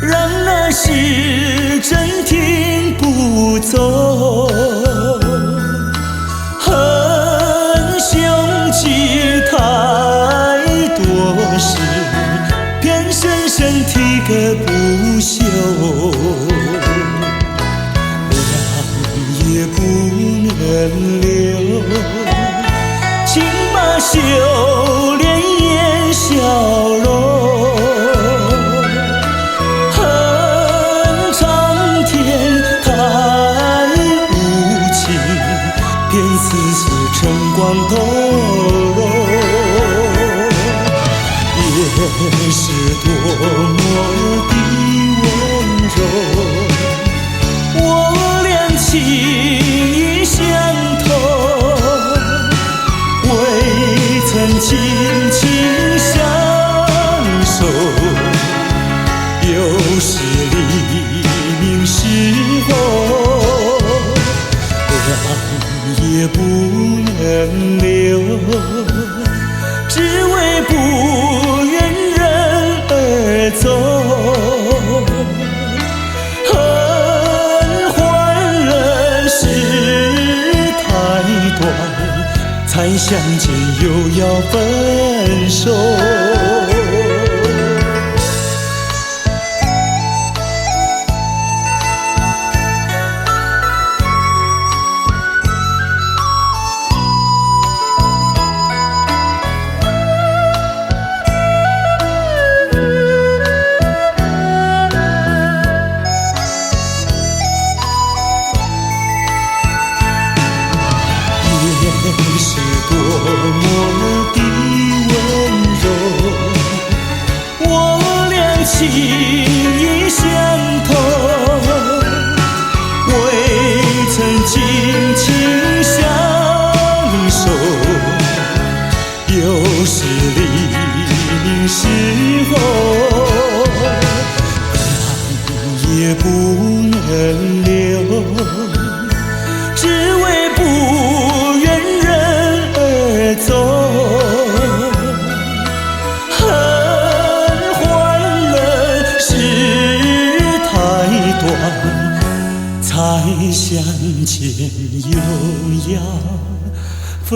让那时针停不走。恨凶吉太多事，偏深深体个不休。也不能留，请把修炼眼笑容。恨苍天太无情，便丝丝晨光透融。也是多么的温柔，我俩情意相通，未曾紧紧相守。有时黎明时候，让也不能留，只为不愿人而走。才相见又要分手。是多么的温柔，我俩情意相通，未曾紧紧相守。有时黎明时候，让也不能留，只为不走。恨换了事太短，才相见又要分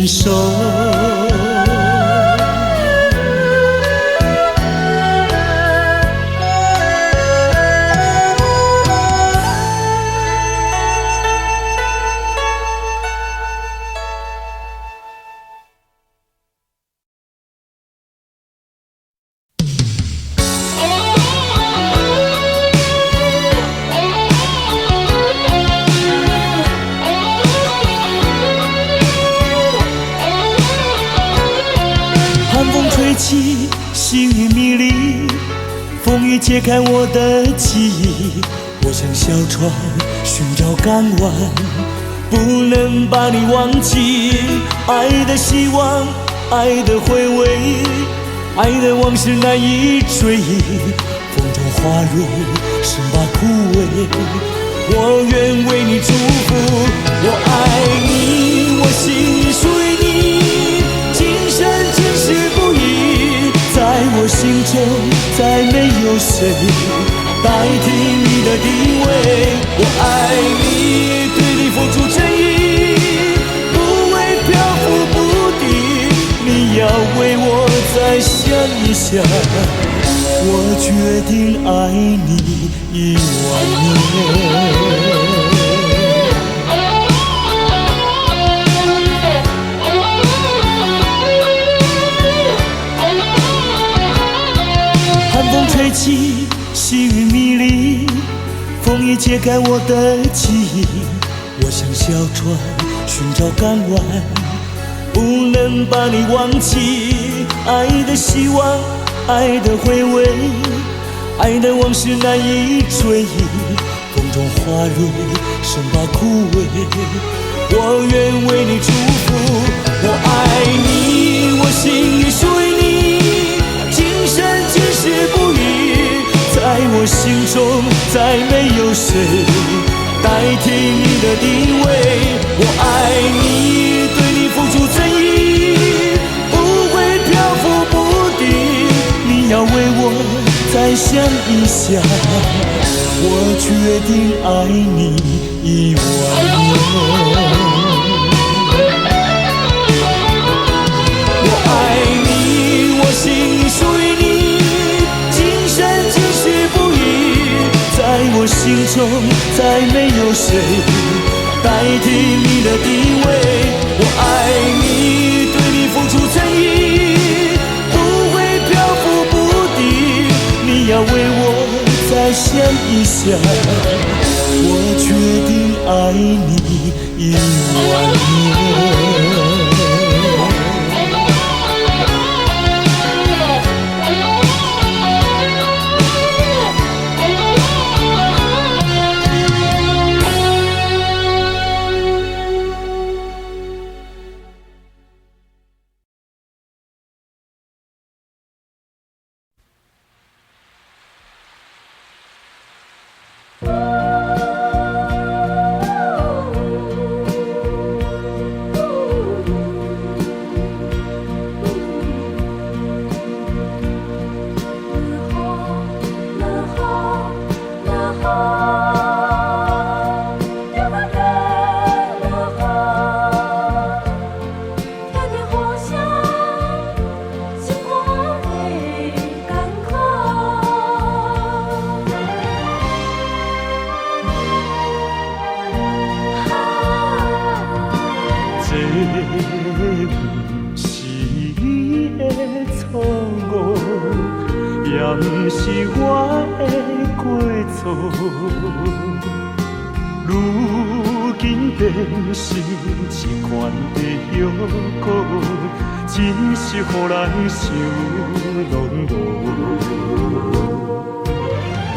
手。起，细雨迷离，风雨揭开我的记忆。我像小船寻找港湾，不能把你忘记。爱的希望，爱的回味，爱的往事难以追忆。风中花蕊生把枯萎，我愿为你祝福。我爱你，我心里属于你，今生今世不移。在我心中再没有谁代替你的地位。我爱你，对你付出真意，不会漂浮不定。你要为我再想一想，我决定爱你10000年。吹起，细雨迷离，风也揭开我的记忆。我像小船寻找港湾，不能把你忘记。爱的希望，爱的回味，爱的往事难以追忆。风中花蕊生把枯萎，我愿为你祝福。我爱你，我心里属于你，今生今世不移。在我心中再没有谁代替你的地位。我爱你，对你付出真意，不会漂浮不定。你你要为我再想一想，我决定爱你10000年。我爱你，我心属于你，今生今世不移。在我心中，再没有谁代替你的地位。我爱你，对你付出诚意，不会漂浮不定。你要为我再想一想，我决定爱你10000年。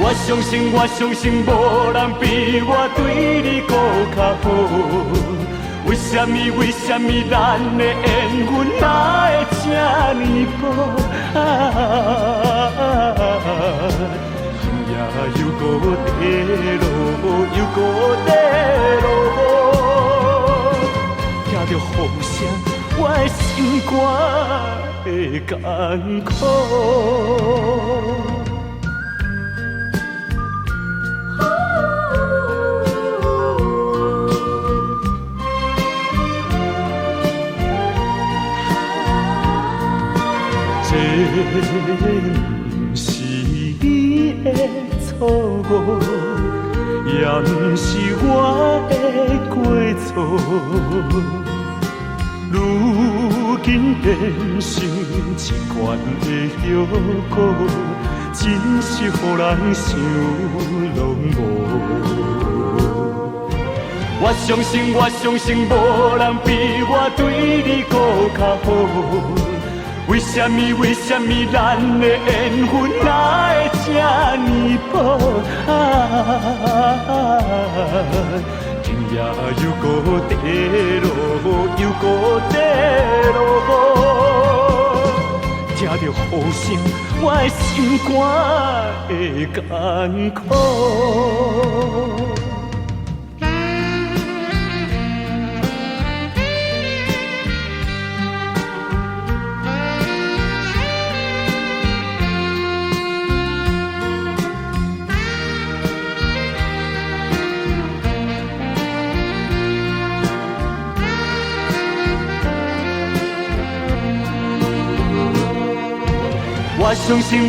我相信无人比我对你搁较好。为什么咱的缘分来会这呢薄？今夜又搁地落，又搁地落，听着雨声，我的心肝会艰苦。不是你的错误，也不是我的过错。如今变成一罐的药膏，真是予人想拢无。我相信无人比我对你搁较好。为什么咱的缘分来会这呢薄？今夜又搁地落，又搁地落，听着雨声，我的心肝会艰苦。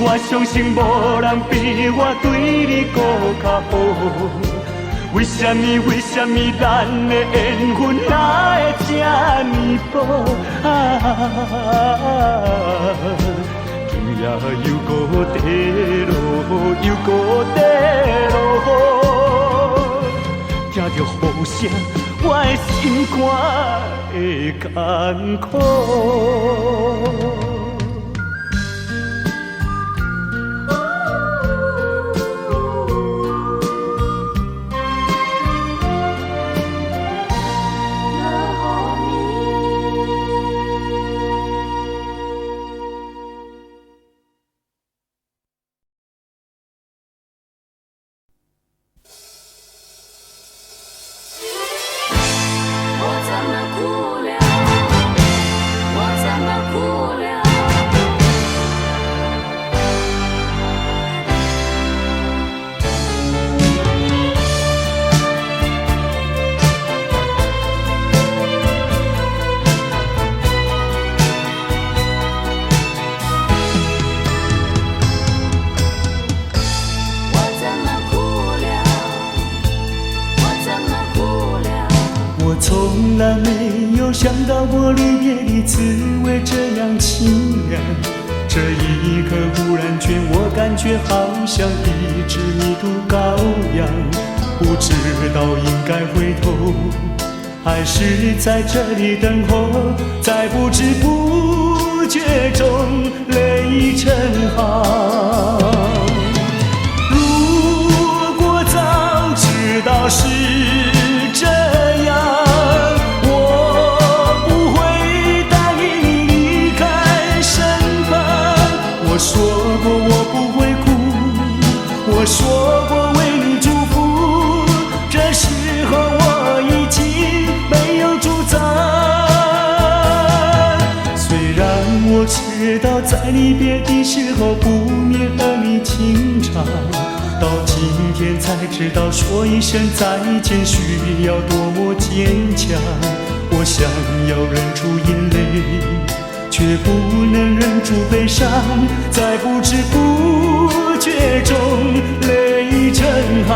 我相信无人比我对你搁较好。为什么咱的缘分来会这呢薄？今夜又搁地落，又搁地落，听着雨声，我的心肝会艰苦。我怎么哭了？来没有想到过离别的滋味这样清凉。这一刻忽然间，我感觉好像一只迷途羔羊，不知道应该回头，还是在这里等候，在不知不觉中泪成行。如果早知道是这样，我不会答应你离开身旁。我说过我不会哭，我说过为你祝福，这时候我已经没有主张。虽然我知道在离别的时候不免儿女情长，到今天才知道说一声再见需要多么坚强。我想要忍住眼泪，却不能忍住悲伤，在不知不觉中泪成行。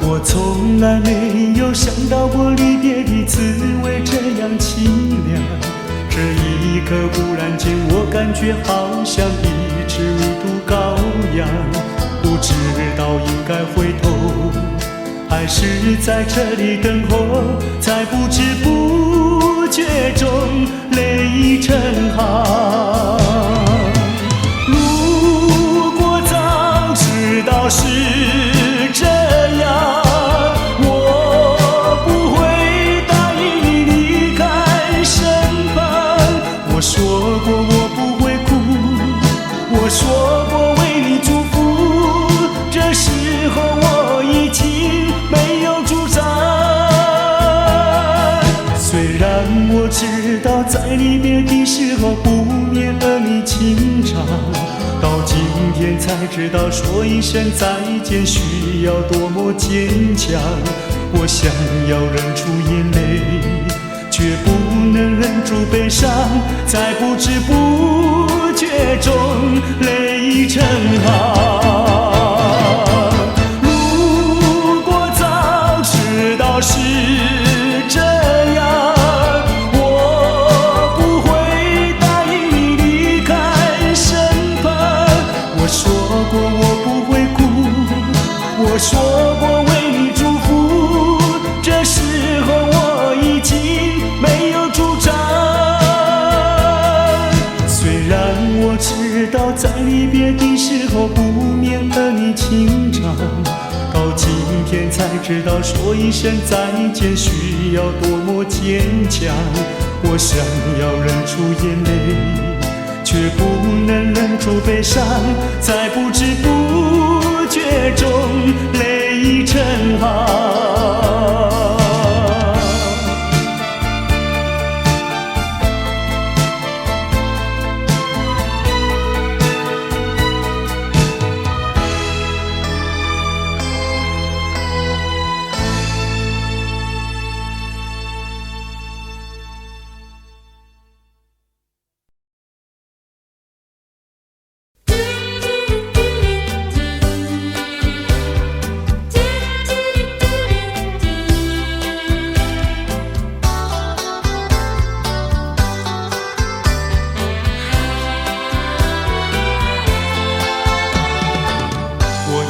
我从来没有想到过离别的滋味这样凄凉。这一刻忽然间，我感觉好像一只迷途羔羊，不知道应该回头，还是在这里等候，在不知不觉中泪成行。如果早知道是这样，我不会答应你离开身旁。我说过我不会哭，我说过为你祝福，这时候我已经没有主张。虽然我知道在离别的时候不免儿女情长，到今天才知道说一声再见需要多么坚强。我想要忍住眼泪，却不能忍住悲伤，在不知不觉中泪成行。如果早知道是这样，我不会答应你离开身旁。我说过我不会哭，我说过为你祝福，这时候我已经没有主张。虽然我知道在离别的时候不免儿女情长，到今天才知道说一声再见需要多么坚强。我想要忍住眼泪，却不能忍住悲伤，在不知不觉中泪成行。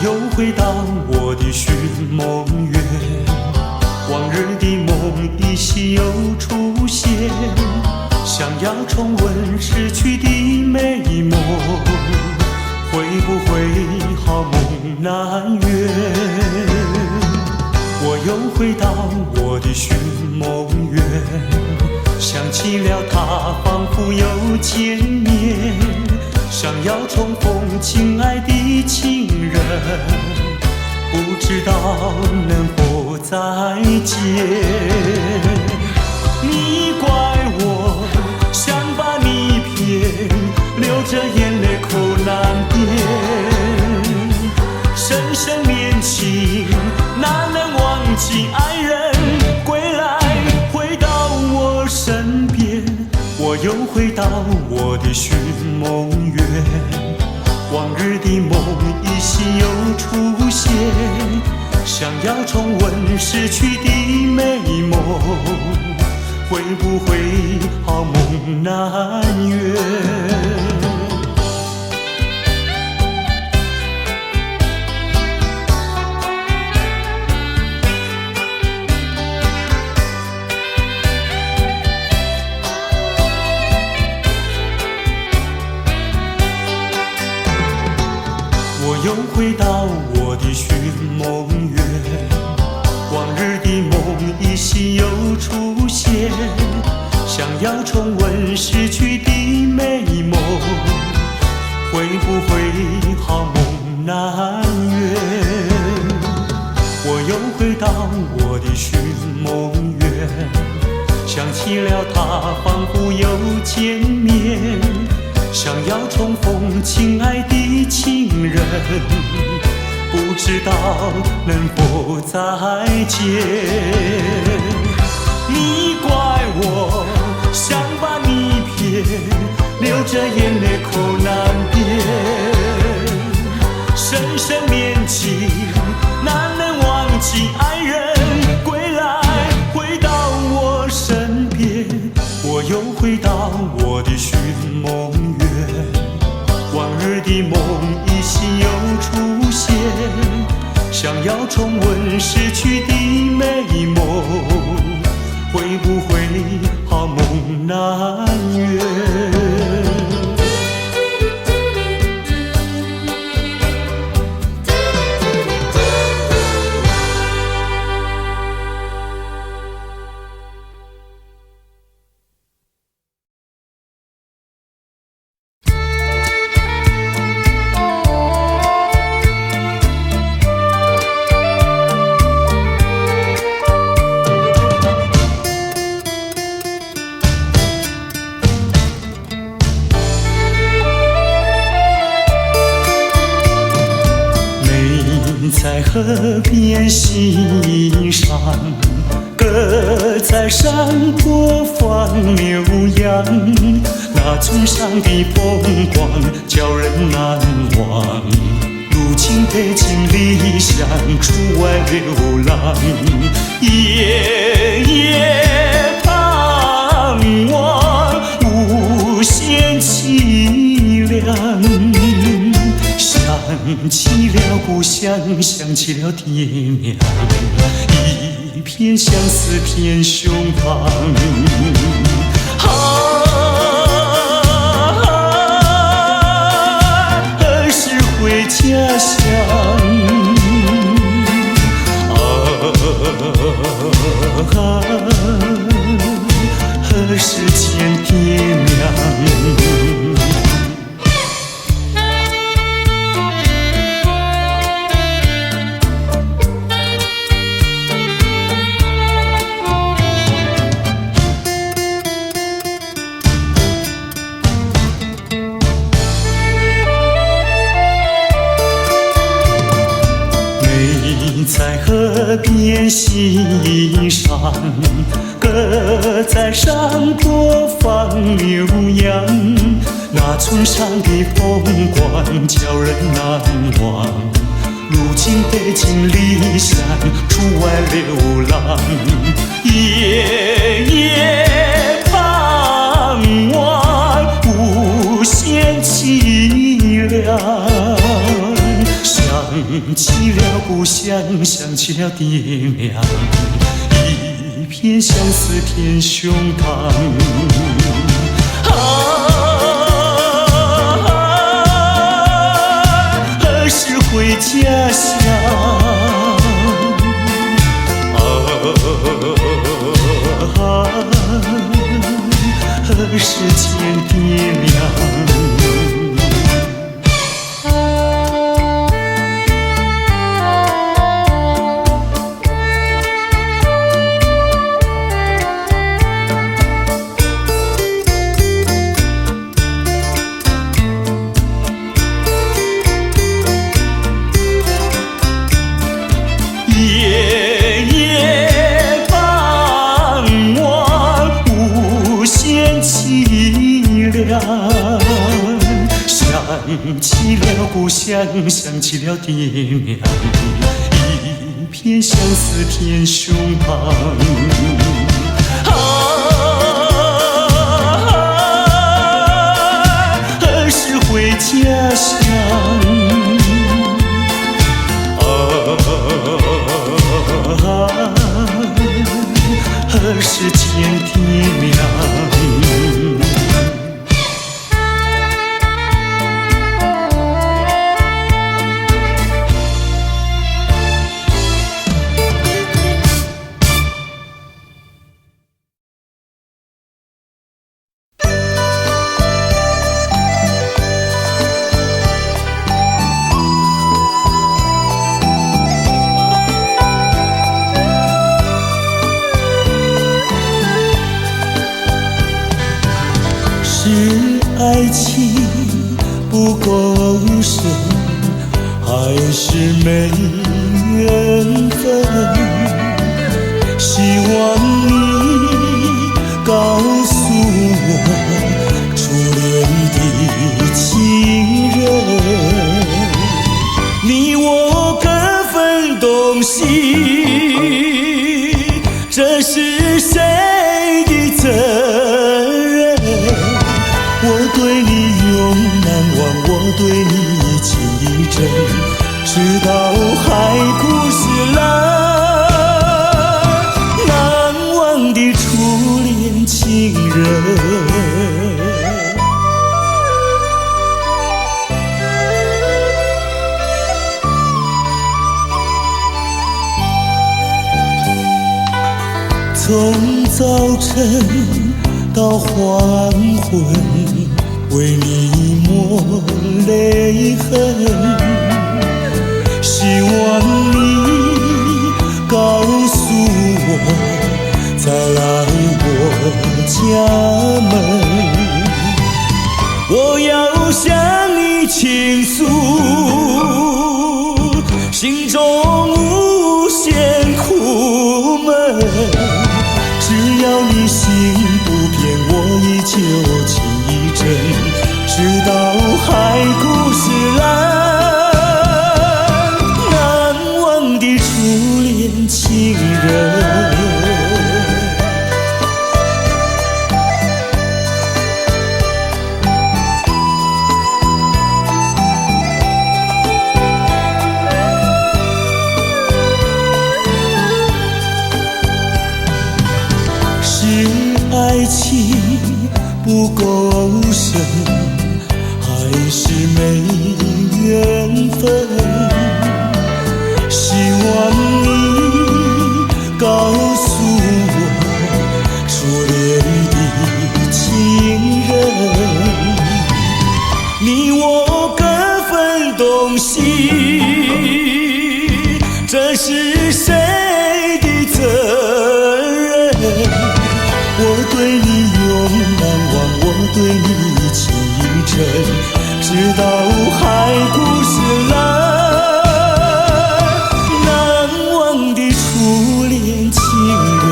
又回到我的寻梦园，往日的梦依稀又出现，想要重温逝去的美梦，会不会好梦难圆？我又回到我的寻梦园，想起了他仿佛又见面，想要重逢亲爱的情人，不知道能否再见。你怪我想把你骗，流着眼泪口难言，深深恋情又回到我的寻梦园，往日的梦依稀又出现，想要重温逝去的美梦，会不会好梦难圆？我又回到我的寻梦园，往日的梦依稀又出现，想要重温逝去的美梦，会不会好梦难圆？我又回到我的寻梦园，想起了他仿佛又见面，想要重逢亲爱的情人，不知道能否再见。你怪我想把你骗，流着眼泪口难辨，深深恋情难能忘记爱人归来，回到我身边。我又回到我的寻梦园，往日的梦依稀又出现，想要重温逝去的美梦，会不会好梦难圆？在河边欣赏，鸽在山坡放牛羊，那村上的风光叫人难忘。如今背井离乡出外流浪，夜夜盼望无限凄凉。想起了故乡，想起了爹娘，一片相思片胸膛。何时回家乡？何时见爹娘？在河边欣赏，鸽在山坡放牛羊，那村上的风光叫人难忘。如今背井离乡出外流浪，夜夜盼望无限凄凉。想起了故乡，想起了爹娘，一片相思片胸膛。何时回家乡？何时见爹娘？夜夜盼望无限凄想起了故乡，想起了爹娘，一片相思片胸膛。何时回家乡？何时见爹娘？是爱情不够深，还是没缘分？希望你告诉我，初恋的情人，你我各分东西，这是谁的责任？我对你永难忘，我对你情意真，直到海枯石烂，难忘的初恋情人。从早晨到黄昏，为你抹泪痕，希望你告诉我，再来我家门，我要向你倾诉心中无限苦闷，只要你心不变，我依旧情意真，直到海枯石烂，难忘的初恋情人。是爱情不够深，还是没缘分？希望你告诉我，初恋的情人，你我各分东西，这是谁的责任？我对你永难忘，我对你情意真，直到海枯石烂，难忘的初恋情人。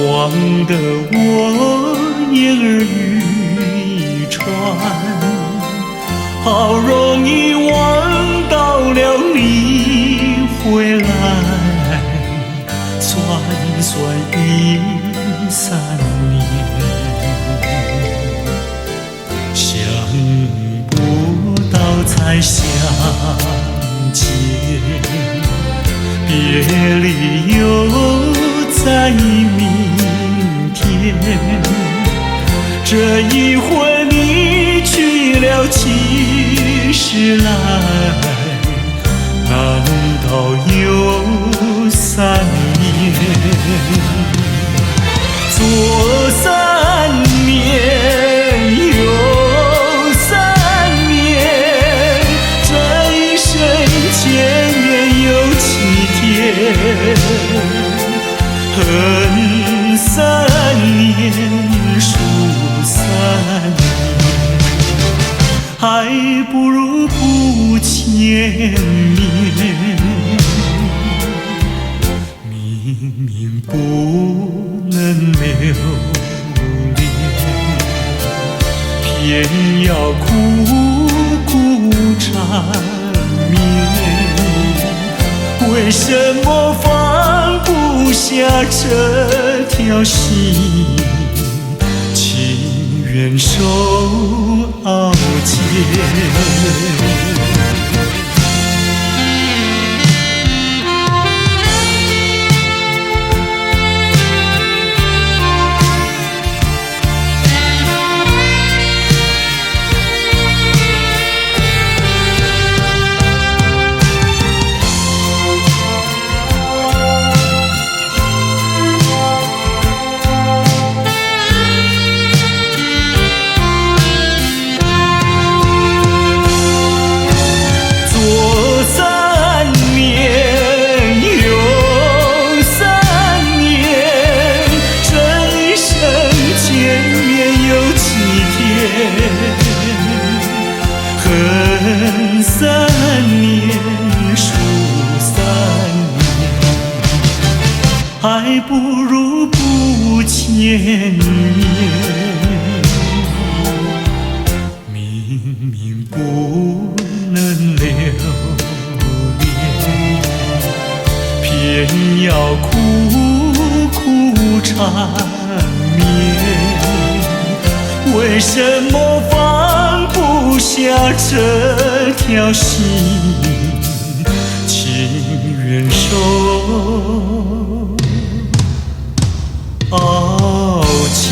忘得我言儿渔船，好容易望到了你回来，算算已3年，想不到才相见，别离又在明天。这一回你去了70来，难道有3年？左3年，右3年，这一生前面有7天。恨3年，数3年，还不如不见面。明明不能留恋，偏要苦苦缠绵。为什么放不下这条心？情愿受熬煎。恨3年，数3年，还不如不见面。明明不能留恋，偏要苦苦缠绵。为什么放不下这条心？情愿受熬煎。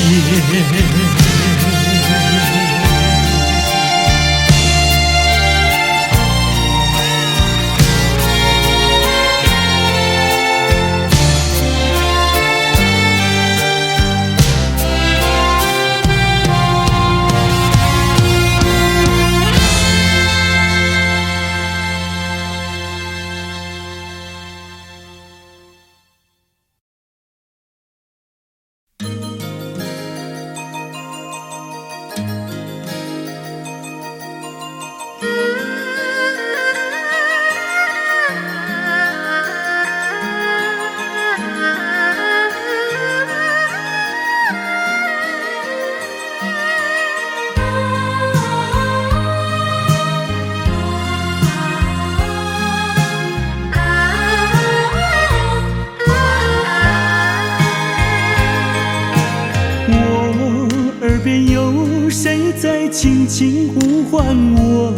在轻轻呼唤我，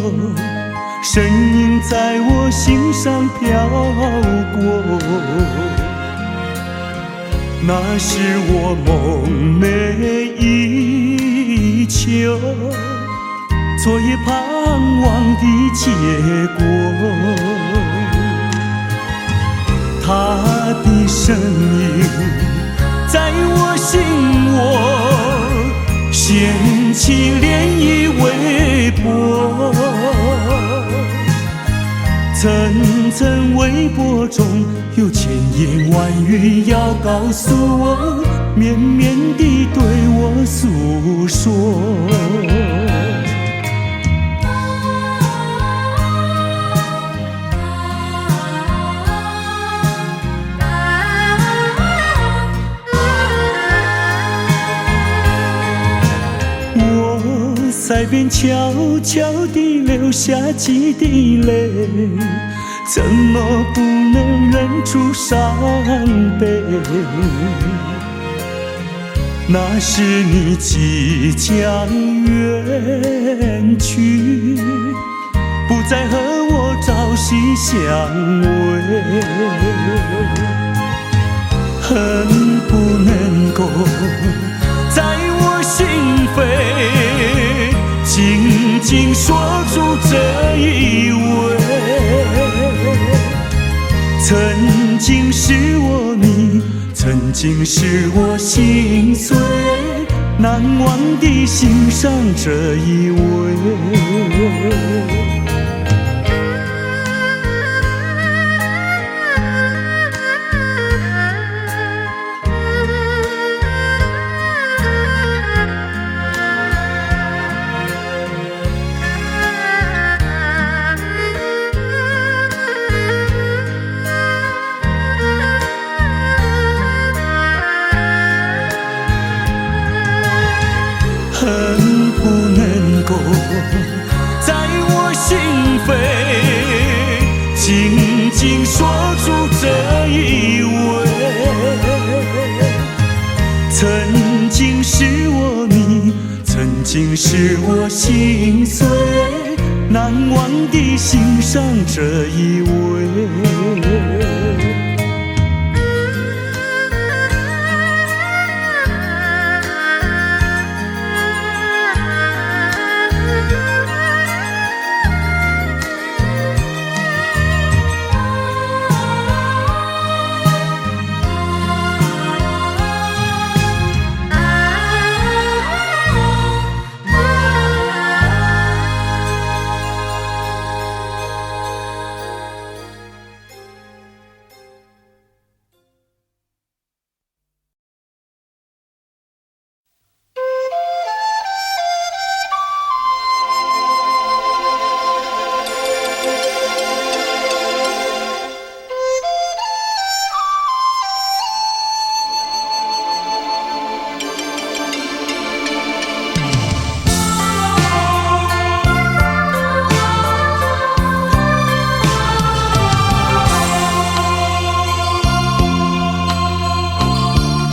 声音在我心上飘过。那是我梦寐以求，昨夜盼望的结果。他的声音在我心窝，掀起涟漪微波，层层微波中有千言万语要告诉我，绵绵地对我诉说。在边悄悄地流下几滴泪，怎么不能忍住伤悲？那是你即将远去，不再和我朝夕相偎。恨在我心扉，紧紧锁住这一位。曾经是我你，曾经是我心碎，难忘地欣赏这一位。恨不能够在我心扉，紧紧锁住这一位。曾经是我你，曾经是我心碎，难忘地欣赏这一位。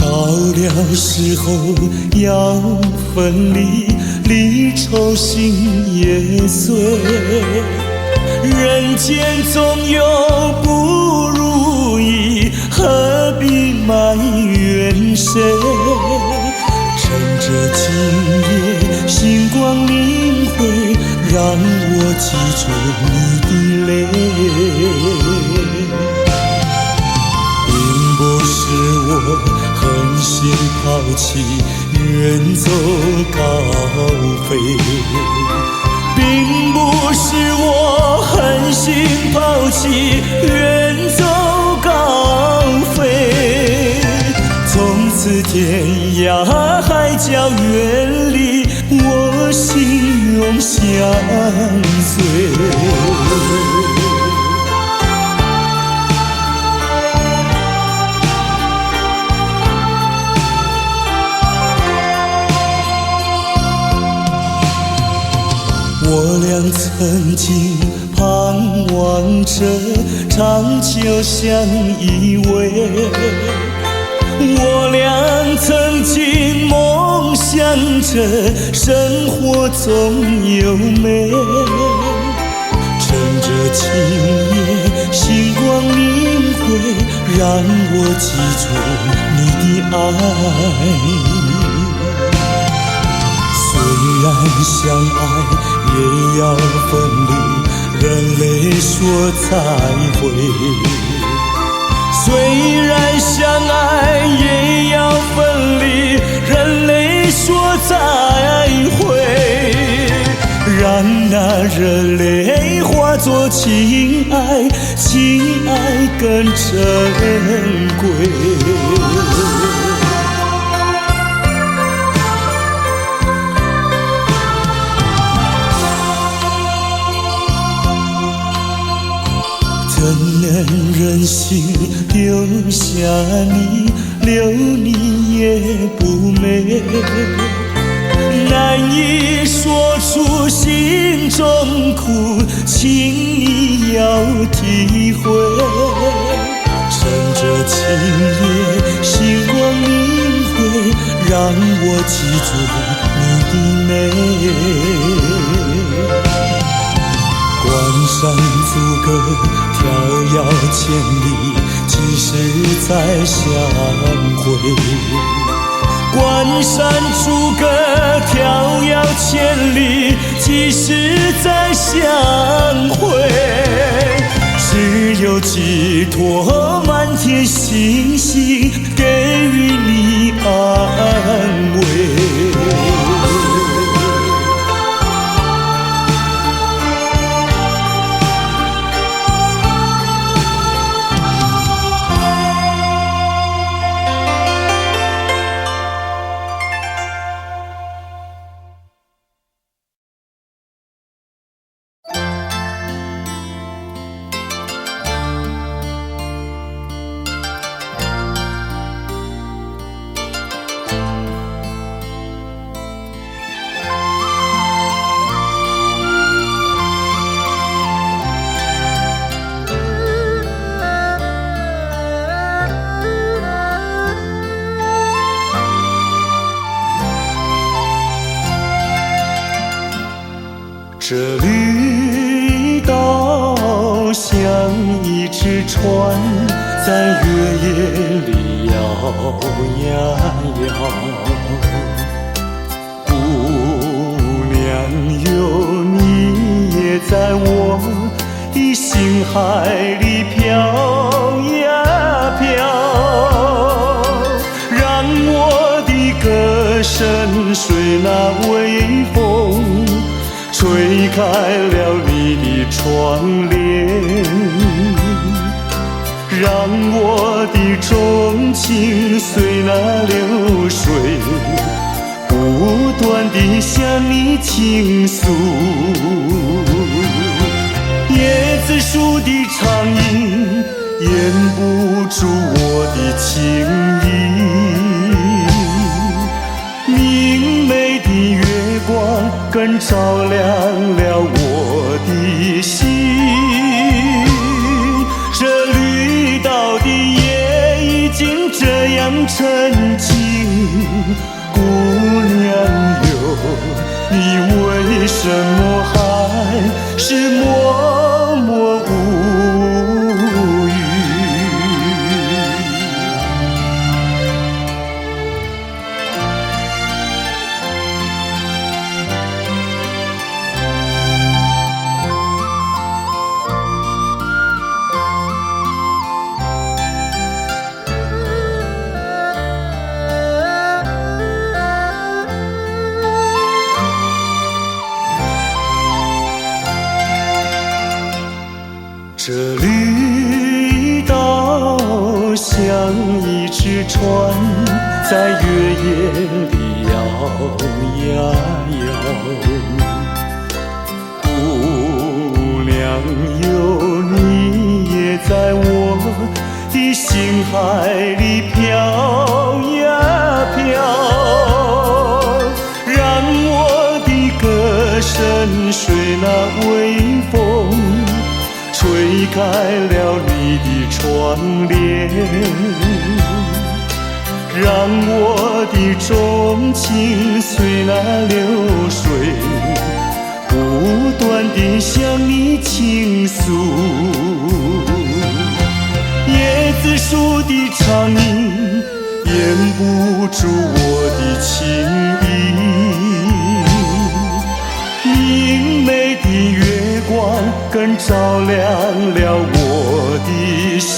到了时候要分离，离愁心也碎。人间总有不如意，何必埋怨谁？趁着今夜星光明辉，让我记住你的泪。并不是我狠心抛弃，远走高飞，并不是我狠心抛弃，远走高飞。从此天涯海角远离，我心永相随。我俩曾经盼望着长久相依偎，我俩曾经梦想着生活总有美。趁着今夜星光明辉，让我记住你的爱。虽然相爱也要分离，人泪说再会。虽然相爱也要分离，人泪说再会。让那热泪化作情爱，情爱更珍贵。怎能忍心丢下你，留你也不美，难以说出心中苦，请你要体会。趁着今夜星光明辉，让我记住你的美。关山阻隔，迢遥千里，几时再相会？关山楚歌迢遥千里，几时再相会？只有寄托满天星星，给予你安慰。这绿岛像一只船，在月夜里摇呀摇。姑娘哟，你也在我的心海里飘呀飘，让我的歌声随那微风吹开了你的窗帘，让我的钟情随那流水不断地向你倾诉。椰子树的长影掩不住我的情意，明媚的月光更照亮了我的心。这绿岛的夜已经这样沉静，姑娘哟，你为什么还是默默无语？这绿岛像一只船，在月夜里摇呀摇。姑娘哟，你也在我的心海里飘呀飘，让我的歌声随那微风吹开了你的窗帘，让我的钟情随那流水不断地向你倾诉。椰子树的长影掩不住我的情意，明媚的月光更照亮了我的心。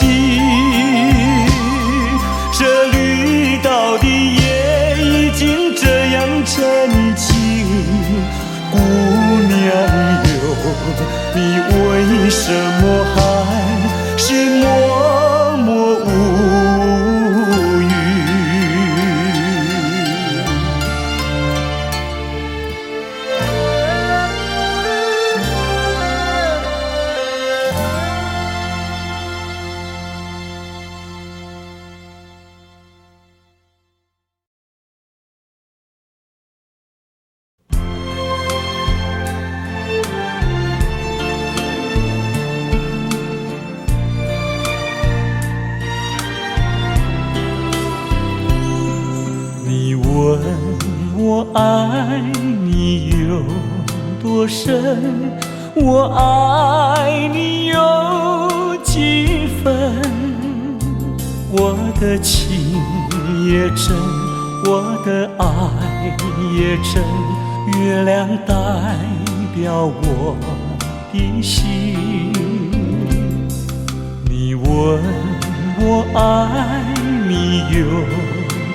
这绿岛的夜已经这样沉静，姑娘哟，你为什么还是默默无语？我爱你有多深，我爱你有几分，我的情也真，我的爱也真，月亮代表我的心。你问我爱你有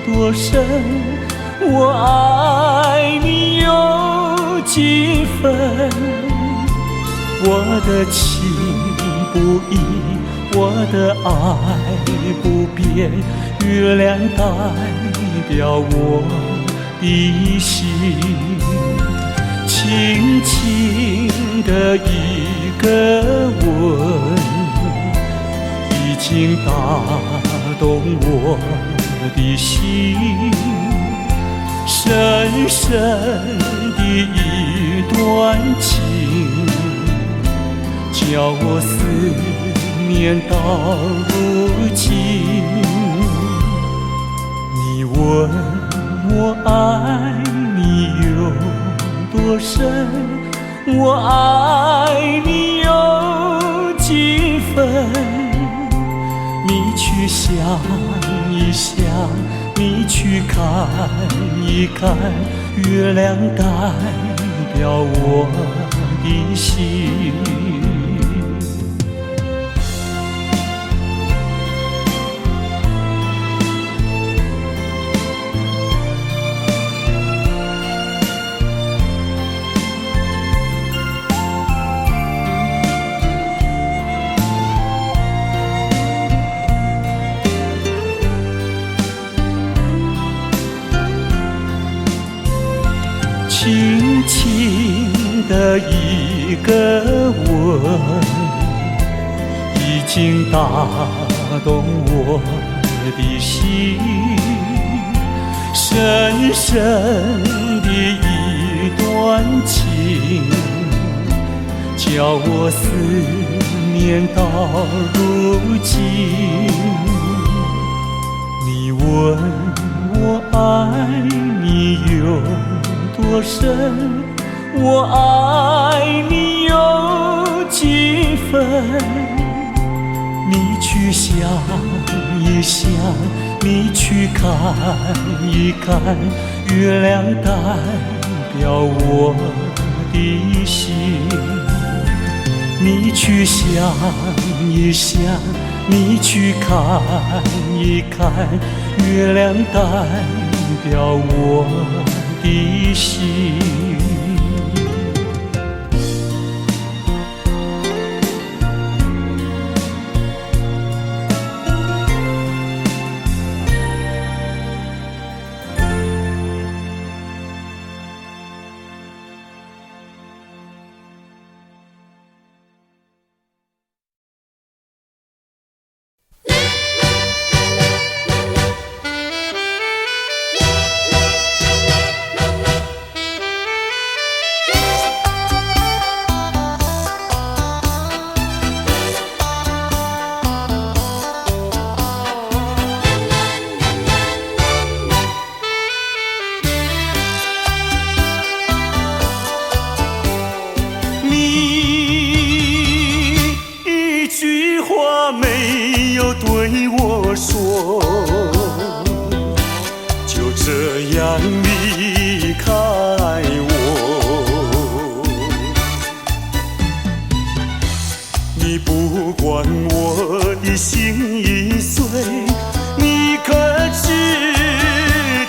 多深，我爱你有几分？我的情不移，我的爱不变，月亮代表我的心。轻轻的一个吻，已经打动我的心。深深的一段情，叫我思念到如今。你问我爱你有多深，我爱你有几分？你去想一想，你去看一看，月亮代表我的心。轻轻的一个吻，已经打动我的心。深深的一段情，叫我思念到如今。你问我爱你有多深，我爱你有几分？你去想一想，你去看一看，月亮代表我的心。你去想一想，你去看一看，月亮代表我的心。没有对我说，就这样离开我。你不管我的心已碎，你可知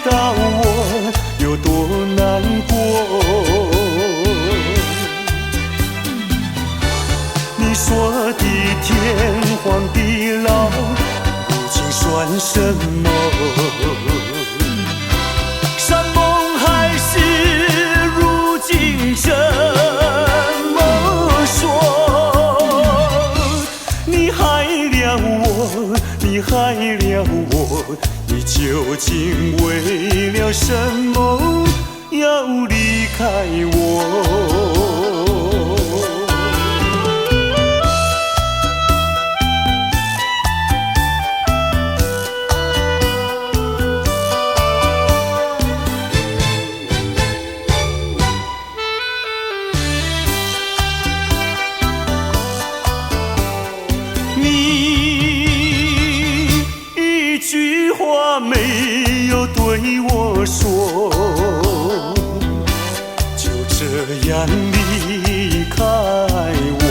道我有多难过？你说的天荒地老，如今算什么？山盟海誓，如今怎么说？你害了我，你害了我，你究竟为了什么要离开我？没有对对我说，就这样离开我。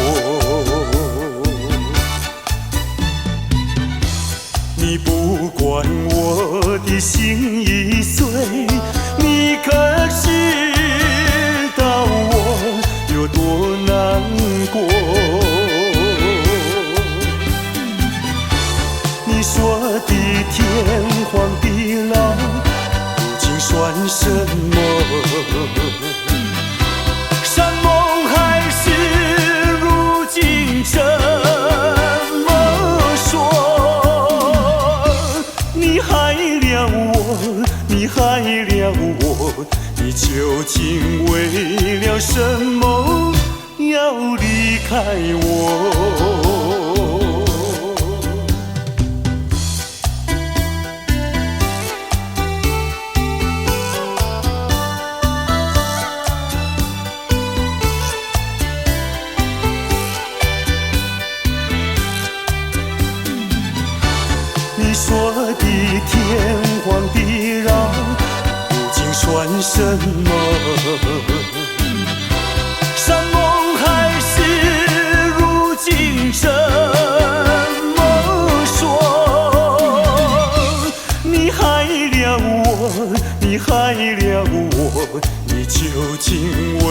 你不管我的心已碎，你可知道我有多难过？你说的天荒地老，如今算什么？山盟海誓，如今怎么说？你害了我，你害了我，你究竟为了什么要离开我？你说的天荒地老，如今算什么？山盟海誓，如今怎么说？你害了我，你害了我，你究竟为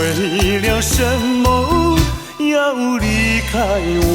了什么要离开我？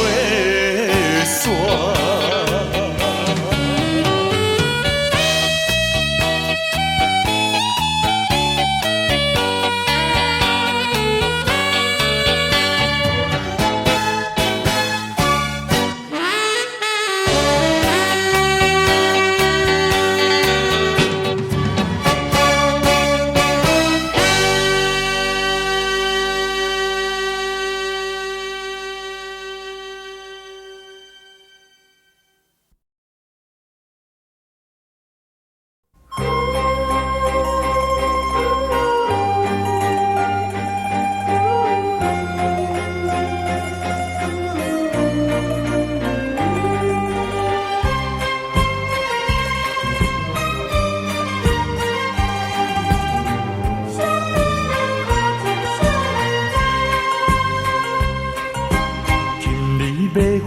线。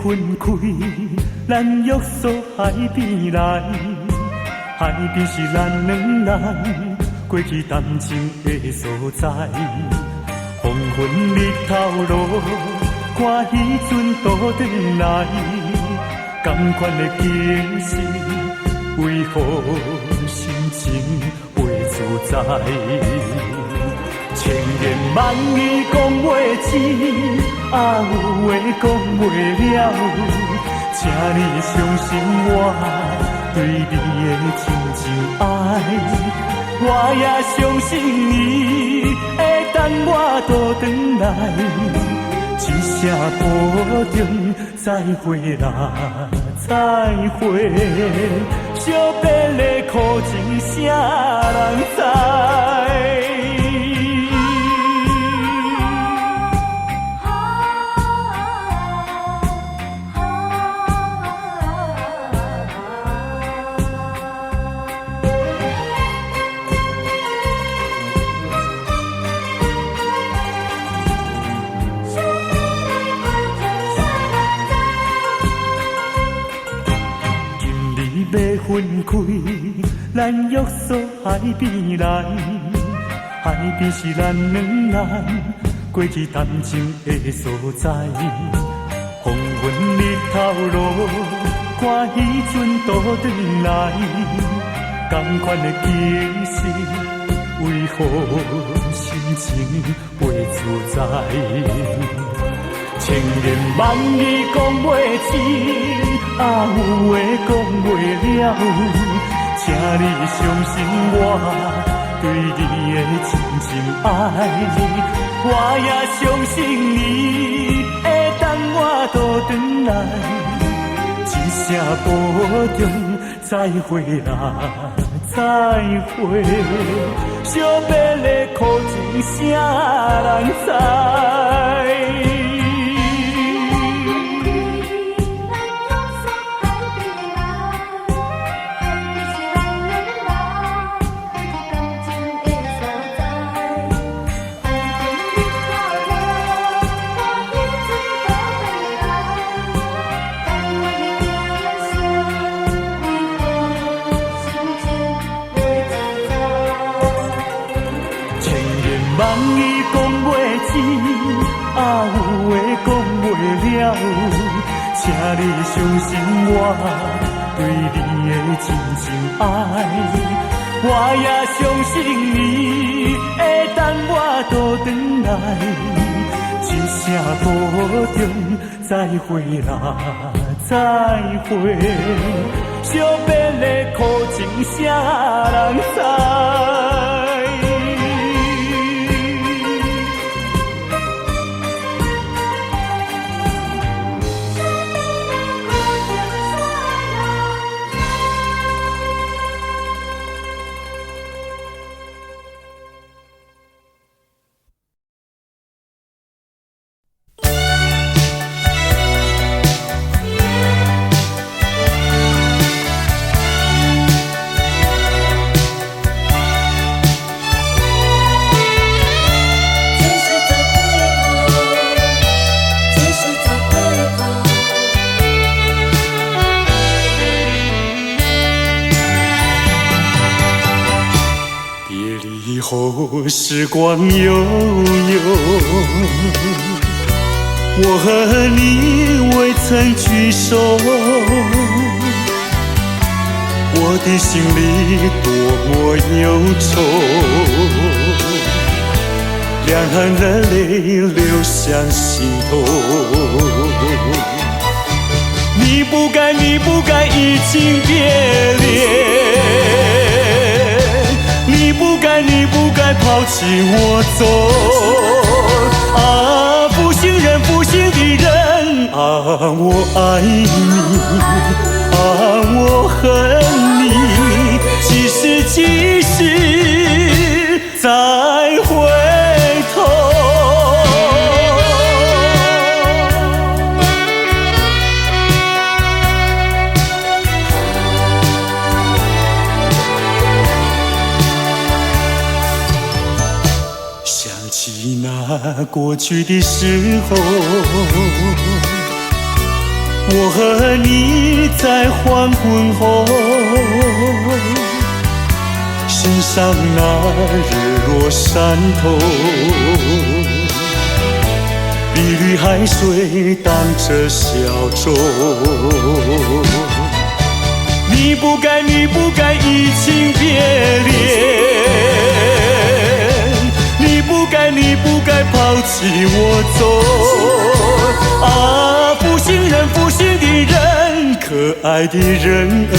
分开，咱约束海边来，海边是咱两人过去谈情的所在。黄昏日头落，看彼阵倒转来，同款的景色，为何心情袂自在？千言万语讲袂尽，啊有话讲袂了，请你相信我对你的真情爱，我也相信你会等我倒转来，一声保重，再会啦，再会，惜别的苦情啥人知？要分开，咱约束海边来，海边是咱两人过去谈情的所在。黄昏日头落，看彼阵倒转来，同款的景色，为何心情袂自在？千言万语讲袂尽，啊有话讲袂了，请你相信我对你的真情爱，我也相信你会等我倒转来，一声保重，再会啦，再会，惜别的苦情啥人知？万语讲袂尽，啊有话讲袂了，请你相信我对你的真情爱，我也相信你会等我倒转来，一声保重，再会啦，再会，惜别的苦情啥人知？时光悠悠，我和你未曾聚首，我的心里多么忧愁，两行的泪流向心头。你不该，你不该移情别恋，你不该，你不该抛弃我走。啊，负心人，负心的人啊，我爱你，啊，我恨你，几时几时再回头？想起那过去的时候，我和你在黄昏后，欣赏那日落山头，碧绿海水荡着小舟。你不该，你不该移情别恋，你不该，你不该抛弃我走。啊，负心人，负心的人，可爱的人儿，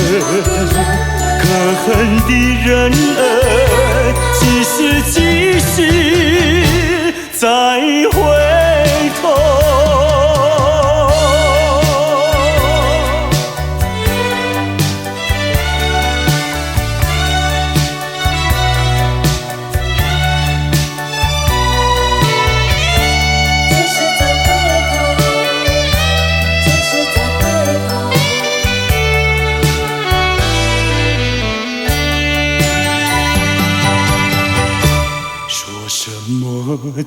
可恨的人儿，几时几时再回头？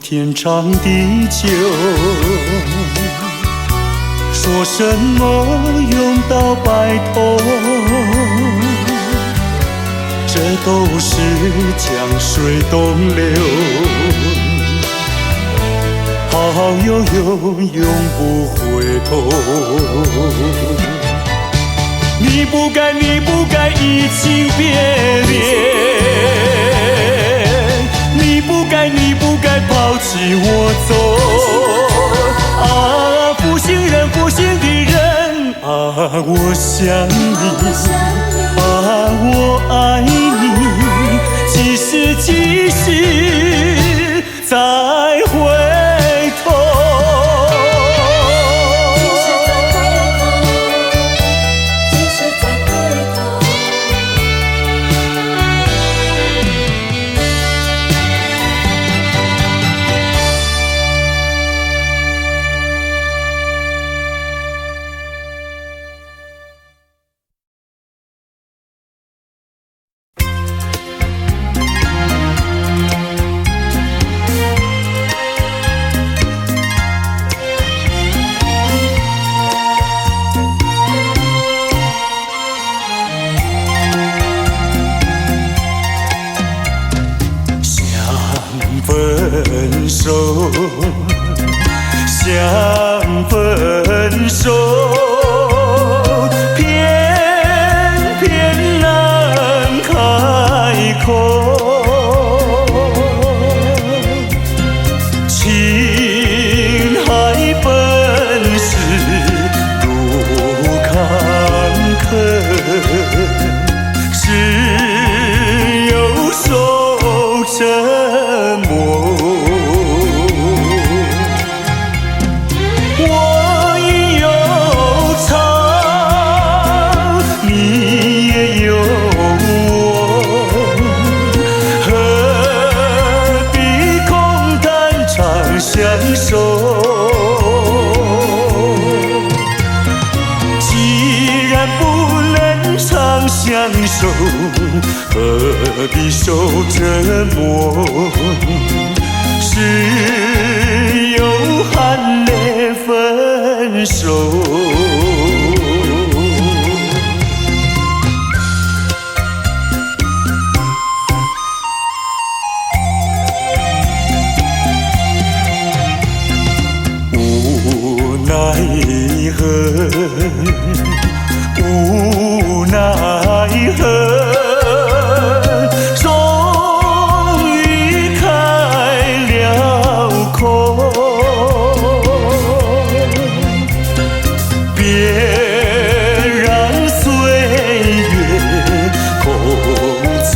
天长地久，说什么永到白头，这都是江水东流，好悠悠永不回头。你不该，你不该移情别恋，你不该，你不该抛弃我走。啊，负心人，负心的人啊，我想你，啊，我爱你，几时几时再回头？想分手，偏偏难开口。情海本是路坎坷，只有受折磨。相守，既然不能长相守，何必受折磨？只有含泪分手。无无奈何，终于开了口。别让岁月空蹉跎，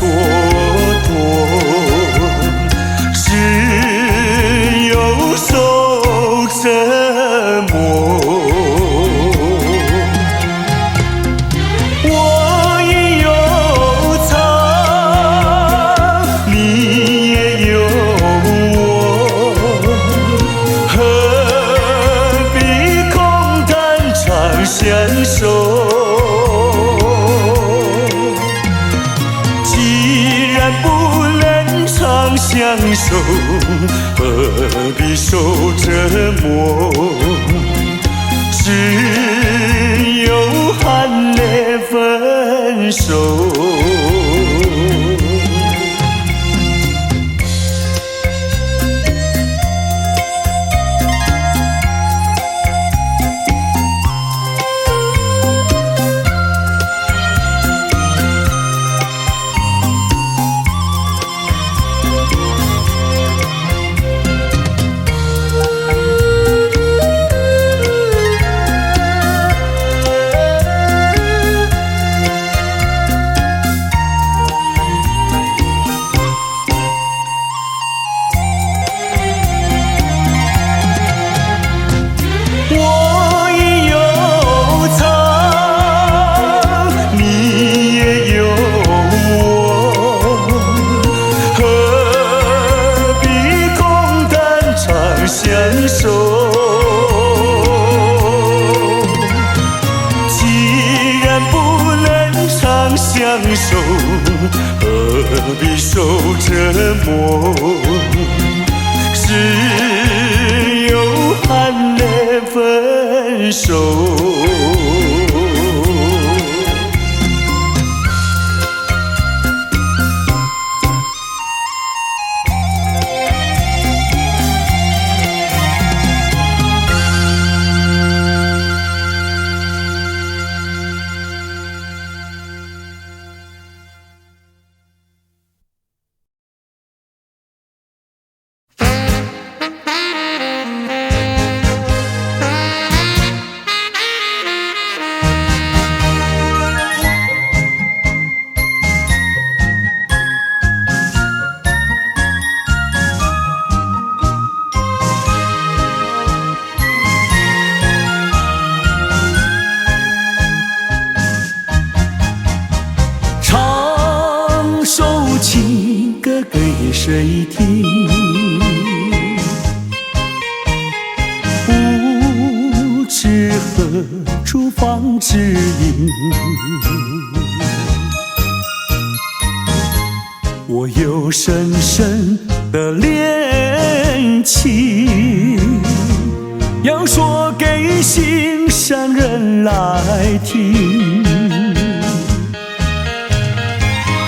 只有受折磨。我也有藏，你也有我，何必空谈长相守？既然不能长相守，何必受折磨？只有含泪分手。我也有藏，你也有我，何必空谈长相守？既然不能长相守，何必受折磨？只有含泪分手。唱首情歌给谁听？不知何处放知音。我有深深的恋情，要说给心上人来听。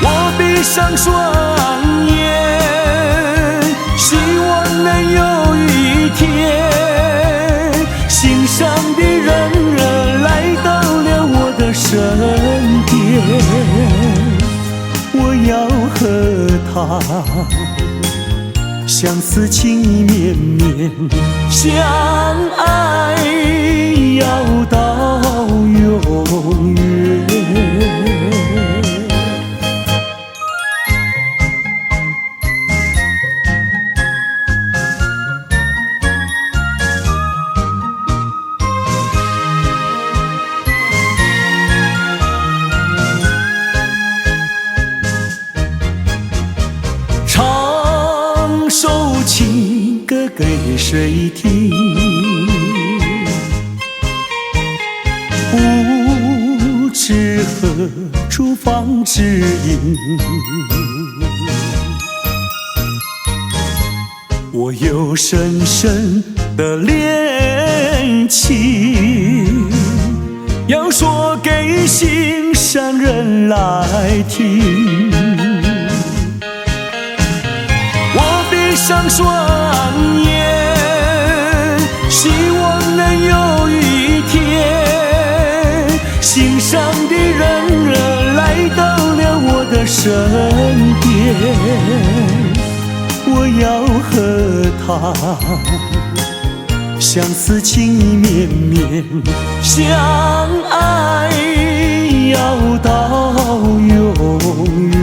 我闭上双眼，希望能有一天，心上的人来到了我的身边。我要和他相思情意绵绵，相爱要到永远。唱首情歌给谁听？不知何处放知音。我有深深的恋情，要说给心上人来听。我闭上双眼，希望能有一天，身边，我要和他相思情意绵绵，相爱要到永远。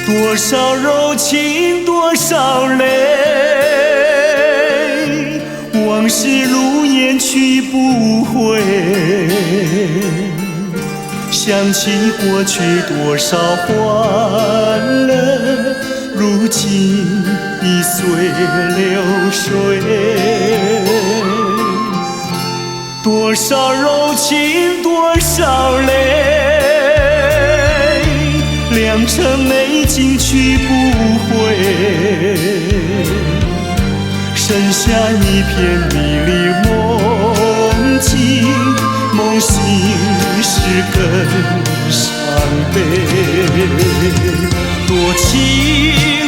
多少柔情多少泪，往事如烟去不回。想起过去多少欢乐，如今已随流水。多少柔情多少泪，良辰美景去不回，剩下一片迷离梦境，梦醒时更伤悲。多情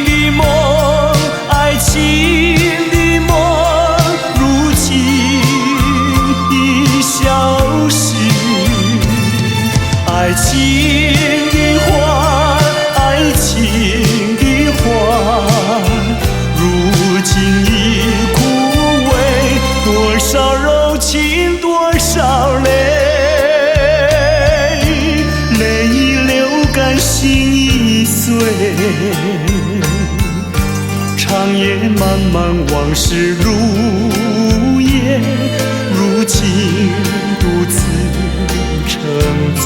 的梦，爱情的梦，如今已消失。爱情的花，爱情的花，如今已枯萎。多少柔情多少泪，泪已流干心已碎。长夜漫漫往事如烟，如今独自沉醉。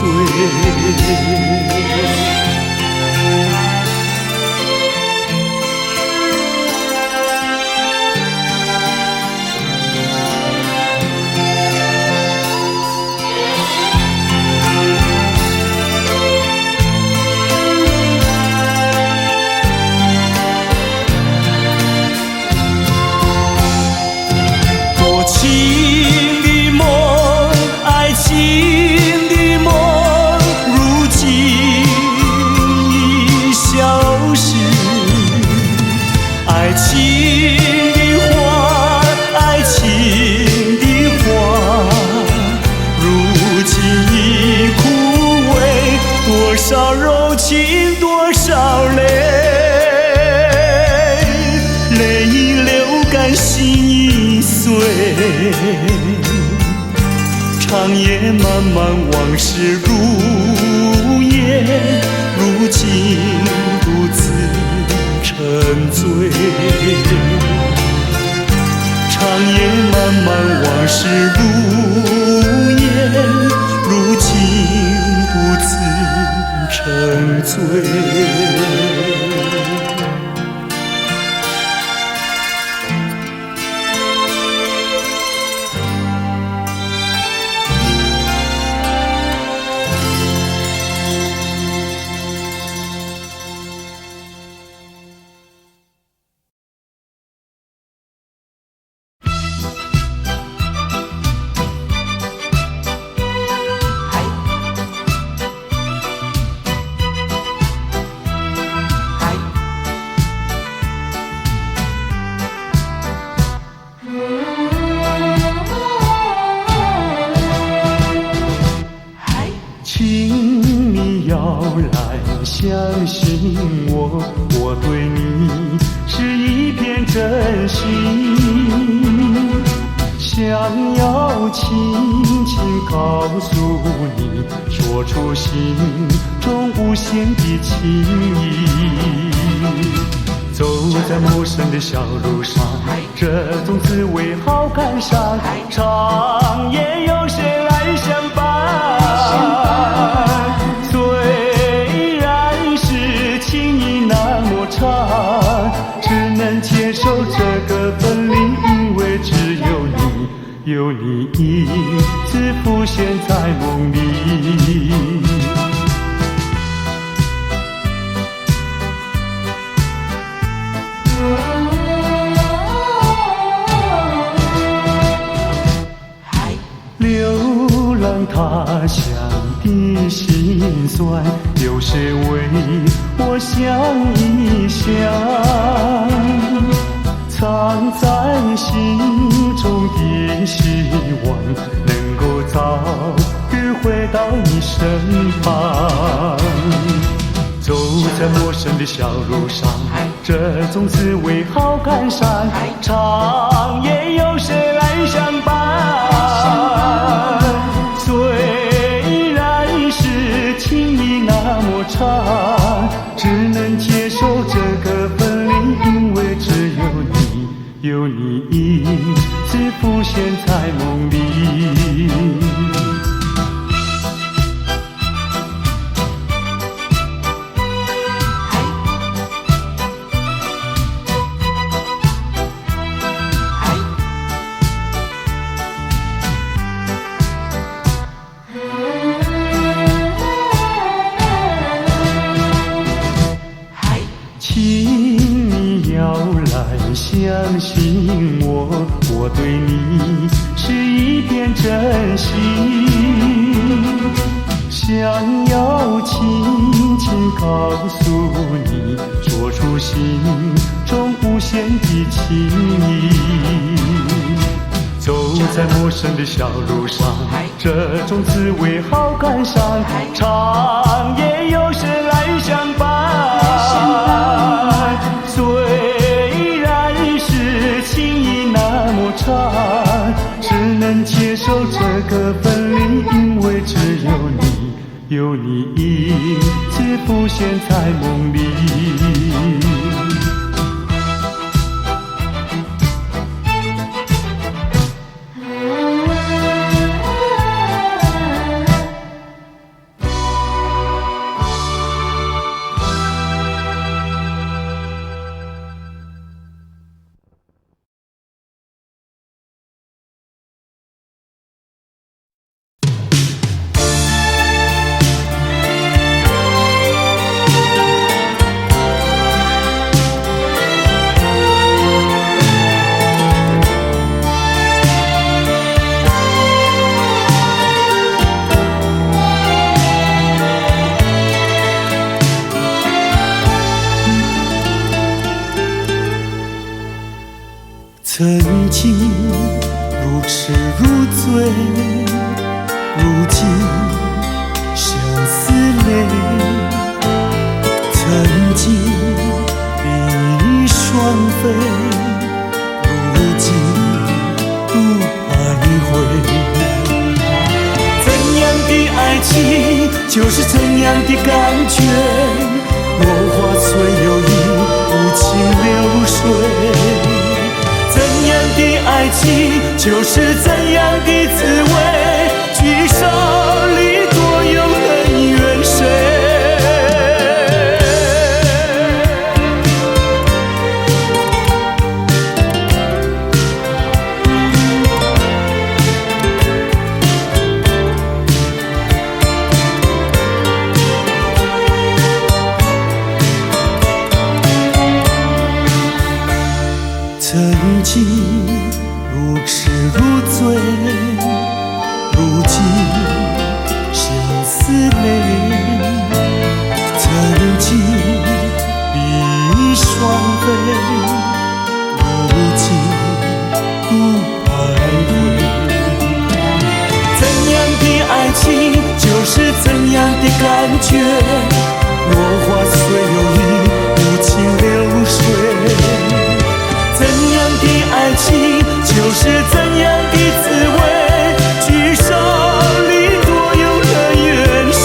多少柔情多少泪，泪已流干心已碎。长夜漫漫往事如烟，如今独自沉醉。长夜漫漫往事如烟，如今独自沉醉。相信我，我对你是一片真心，想要轻轻告诉你，说出心中无限的情意。走在陌生的小路上，这种滋味好感伤，长夜有谁来相伴？虽然是情意那么长，有你影子浮现在梦里。流浪他乡的辛酸，有谁为我想一想？藏在心中的希望，能够早日回到你身旁。走在陌生的小路上，这种滋味好感伤。长夜有谁来相伴？虽然是情意那么长，只能接受这个分离，因为只有你，有你影子浮现在梦里。相信我，我对你是一片真心，想要轻轻告诉你，说出心中无限的情意。走在陌生的小路上，这种滋味好感伤。长夜有谁来相伴？只能接受这个分离，因为只有你，有你影子浮现在梦里。曾经如痴如醉，如今相思泪。曾经比翼双飞，如今独徘徊。怎样的爱情，就是怎样的感觉。落花虽有意，无情流水。怎样的爱情，就是怎样的滋味。聚少离多，有恩怨谁？曾经如痴如醉，如今相思泪。曾经比翼双飞，如今独徘徊。怎样的爱情，就是怎样的感觉。落花虽有意，无情流水。怎样的爱情，就是怎样的滋味。聚少离多，有恩怨谁？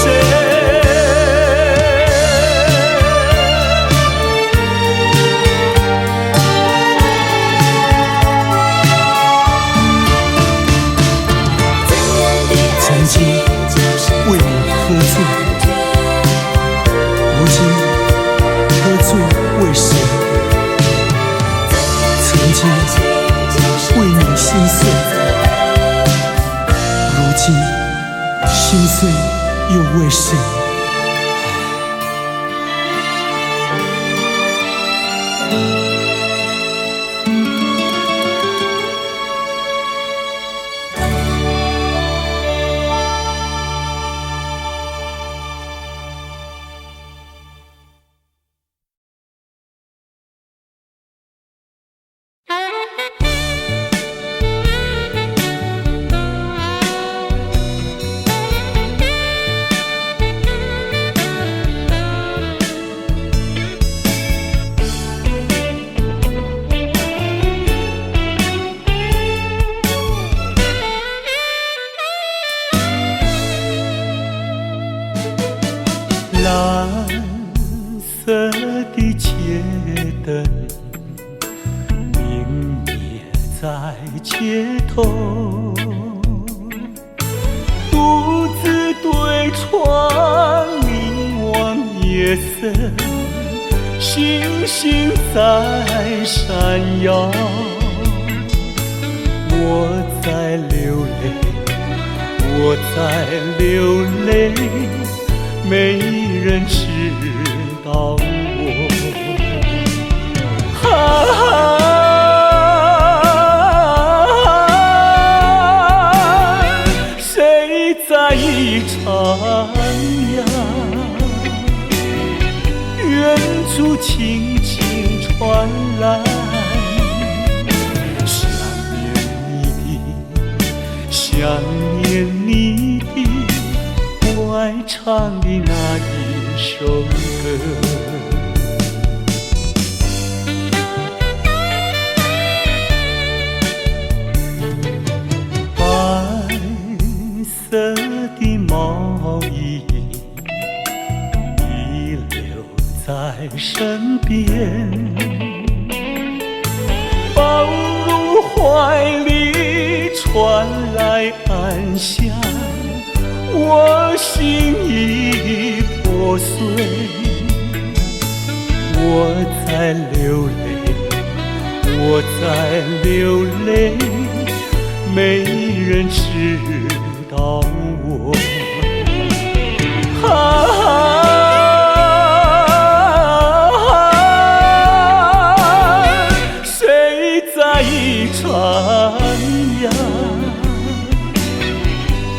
曾经为你喝醉，如今喝醉为谁？曾经为你心心碎又为谁？蓝色的街灯明灭在街头，独自对窗凝望夜色，星星在闪耀。我在流泪，我在流泪，没人知道我。谁在一徜徉？远处轻轻传来，想念你的我爱唱的那一首歌。白色的毛衣遗留在身边，抱入怀里传来安详，我心已破碎，我在流泪，我在流泪，没人知道我。谁在一徜徉？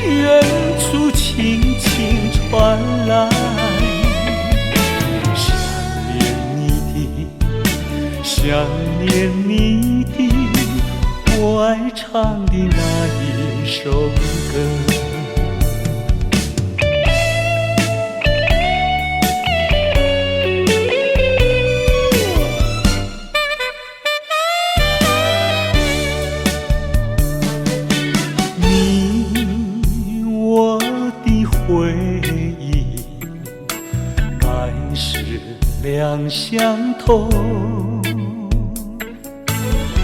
远处轻轻传来，想念你的我爱唱的那一首歌。回忆该是两相同，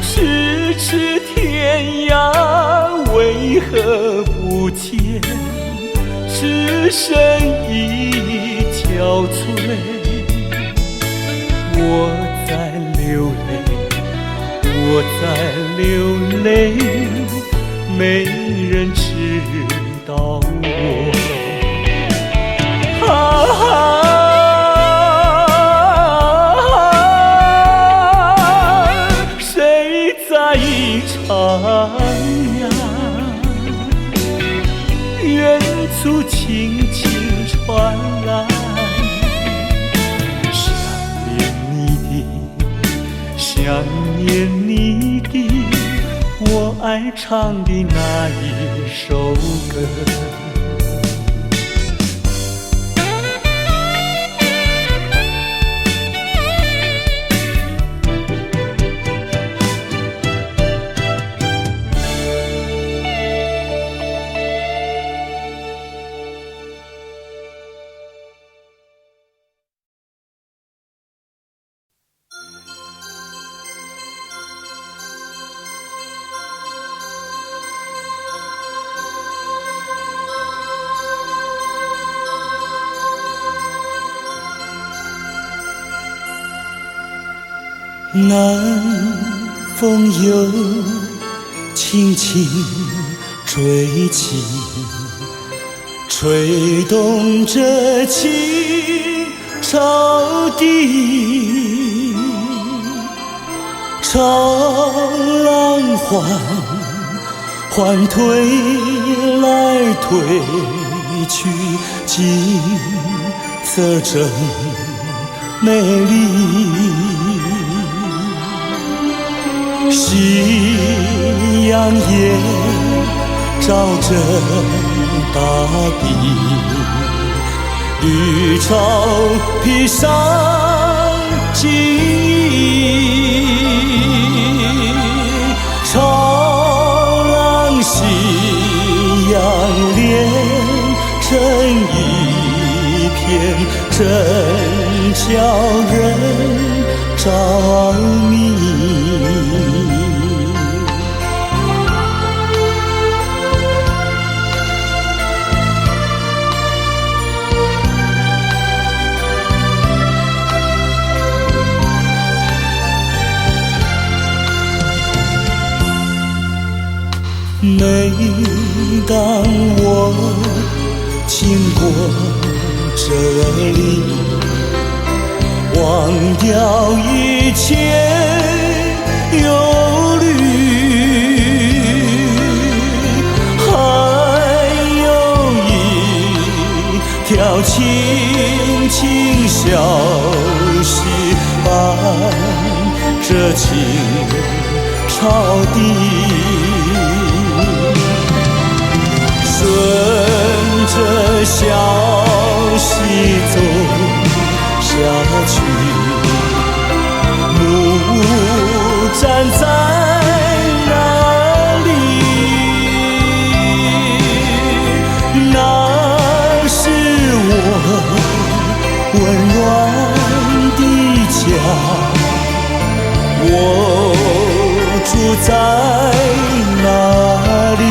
咫尺天涯为何不见，只身已憔悴。我在流泪，我在流泪，没人知道我。谁在一徜徉？远处轻轻传来，想念你的我爱唱的那一首歌。南风又轻轻吹起，吹动着青草地，潮浪缓推来推去，景色真美丽。夕阳也照着大地，绿草披上金衣，潮浪夕阳连成一片，真叫人着迷。每当我经过这里，忘掉一切忧虑，还有一条轻轻小溪伴着青草地，顺着小溪走下去，木站在那里，那是我温暖的家，我住在那里。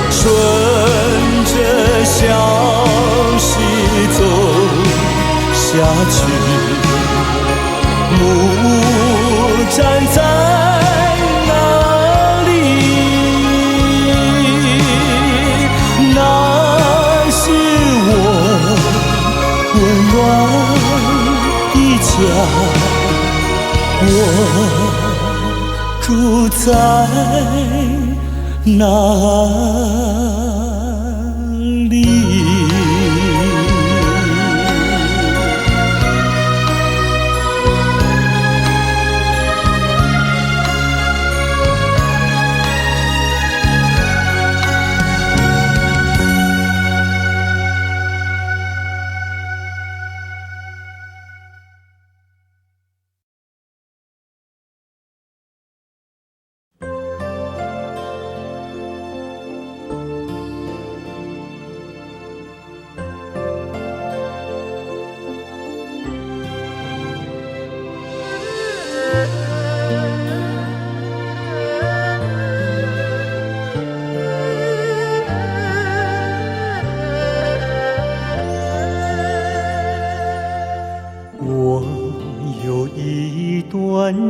顺着小溪走下去，木站在那里，那是我温暖的家，我住在那里。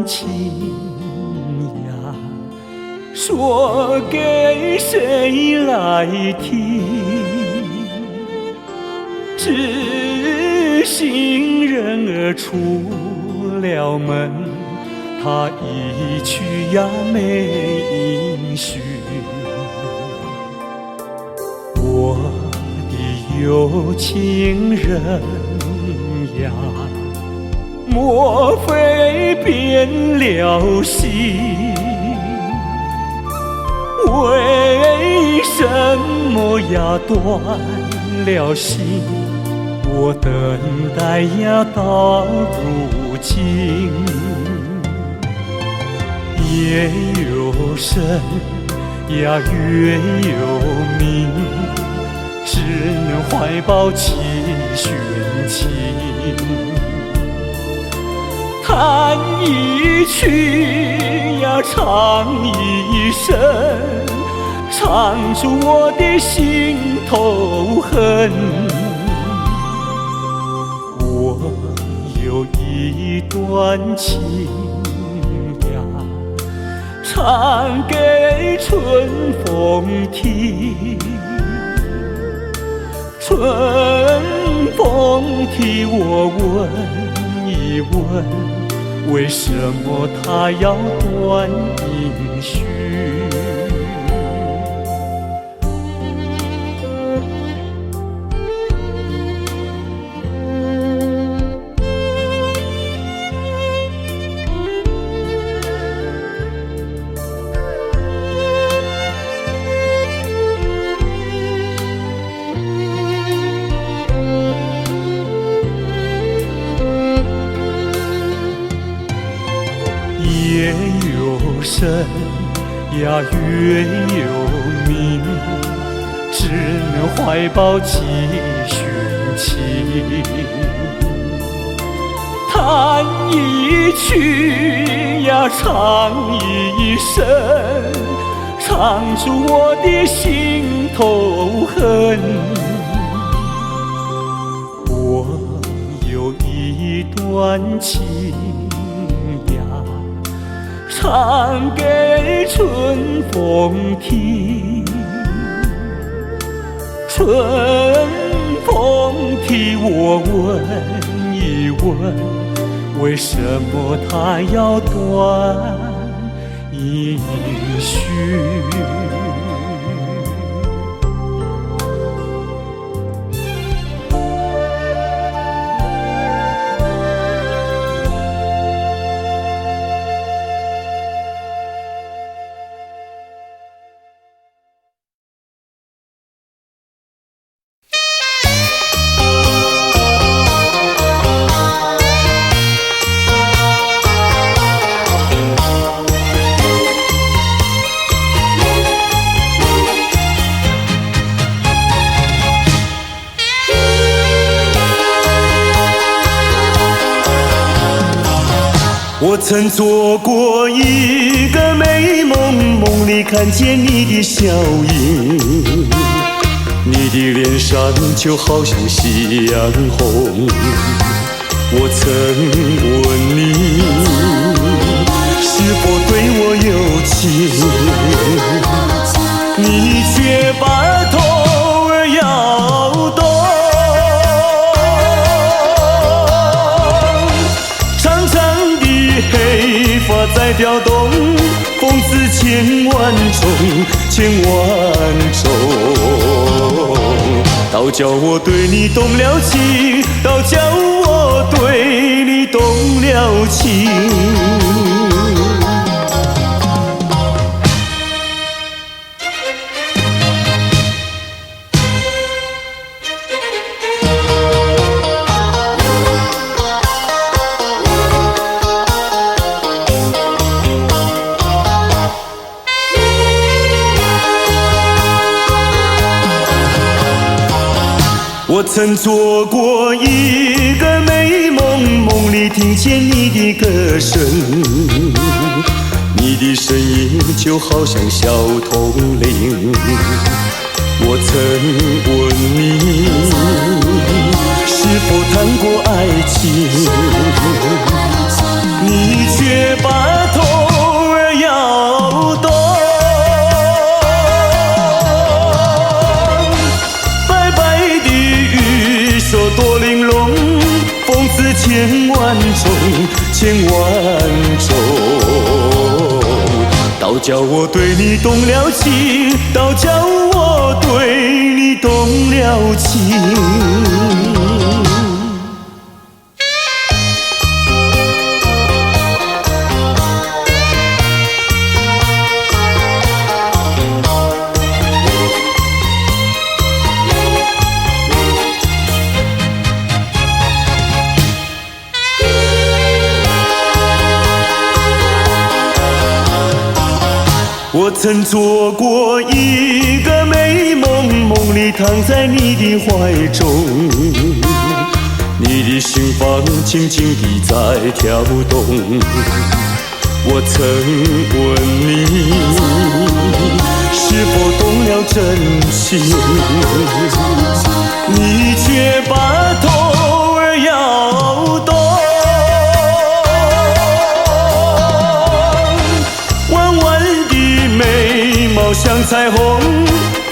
情呀，说给谁来听？知心人儿出了门，他一去呀没音讯。我的有情人呀，莫非变了心？为什么呀断了心？我等待呀到如今，夜又深，呀越有名，只能怀抱期寻情。弹一曲呀，唱一声，唱出我的心头恨。我有一段情呀，唱给春风听。春风替我问一问，为什么他要断音讯？夜有深呀，月有明，只能怀抱期寻情。弹一曲呀，唱一声，唱出我的心头恨。我有一段情呀，唱给春风听。春风替我问一问，为什么他要断音讯？我曾做过一个美梦，梦里看见你的笑影，你的脸上就好像夕阳红。我曾问你是否对我有情，你却把头儿摇动。黑发在飘动，风似千万种，千万种。倒叫我对你动了情，倒叫我对你动了情。我曾做过一个美梦，梦里听见你的歌声，你的声音就好像小铜铃。我曾问你是否谈过爱情，你却把头儿摇动。说多玲珑，风似千万种，千万种。倒叫我对你动了情，倒叫我对你动了情。我曾做过一个美梦，梦里躺在你的怀中，你的心房轻轻地在跳动。我曾问你，是否动了真心，你却把头儿摇动。弯弯的眉毛像彩虹，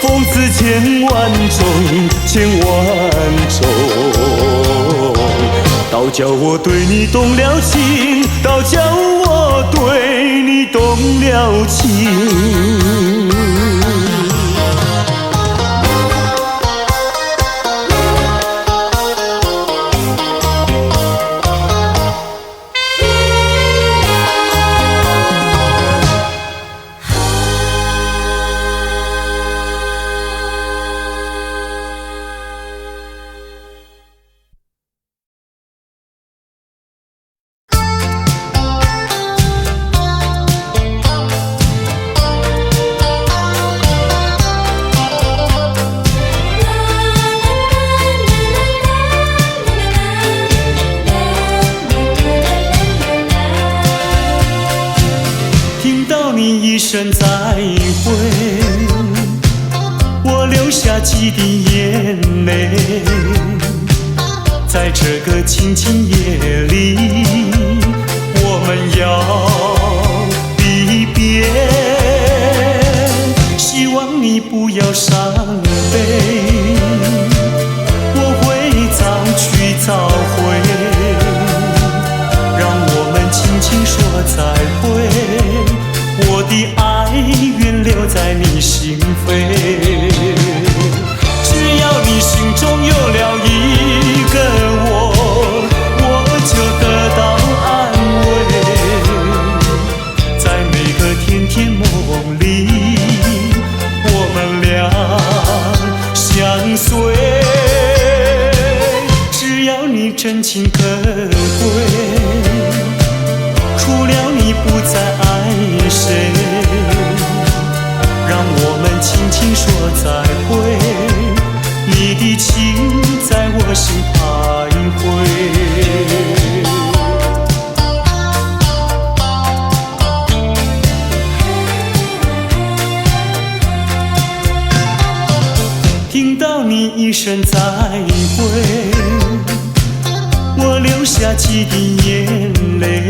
风姿千万种，千万种。倒叫我对你动了情，倒叫我对你动了情。一声再会，我流下几滴眼泪，在这个清清夜里，我们要离别。希望你不要伤悲，我会早去早回，让我们轻轻说再会。我的爱愿留在你心扉，只要你心中有了一个我，我就得到安慰。在每个甜甜梦里，我们俩相随。只要你真情可贵，除了你不再爱谁，让我们轻轻说再会，你的情在我心徘徊。听到你一声再会，我流下几滴眼泪，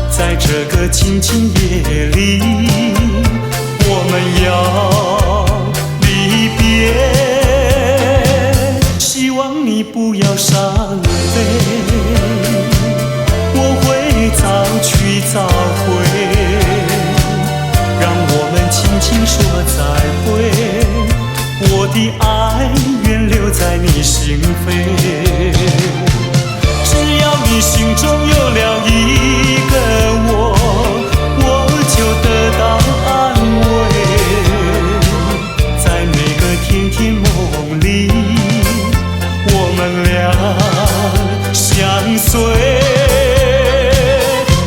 在这个清清夜里，我们要离别。希望你不要伤悲，我会早去早回，让我们轻轻说再会。我的爱愿留在你心扉，只要你心中有了一个我，我就得到安慰。在每个甜甜梦里，我们俩相随。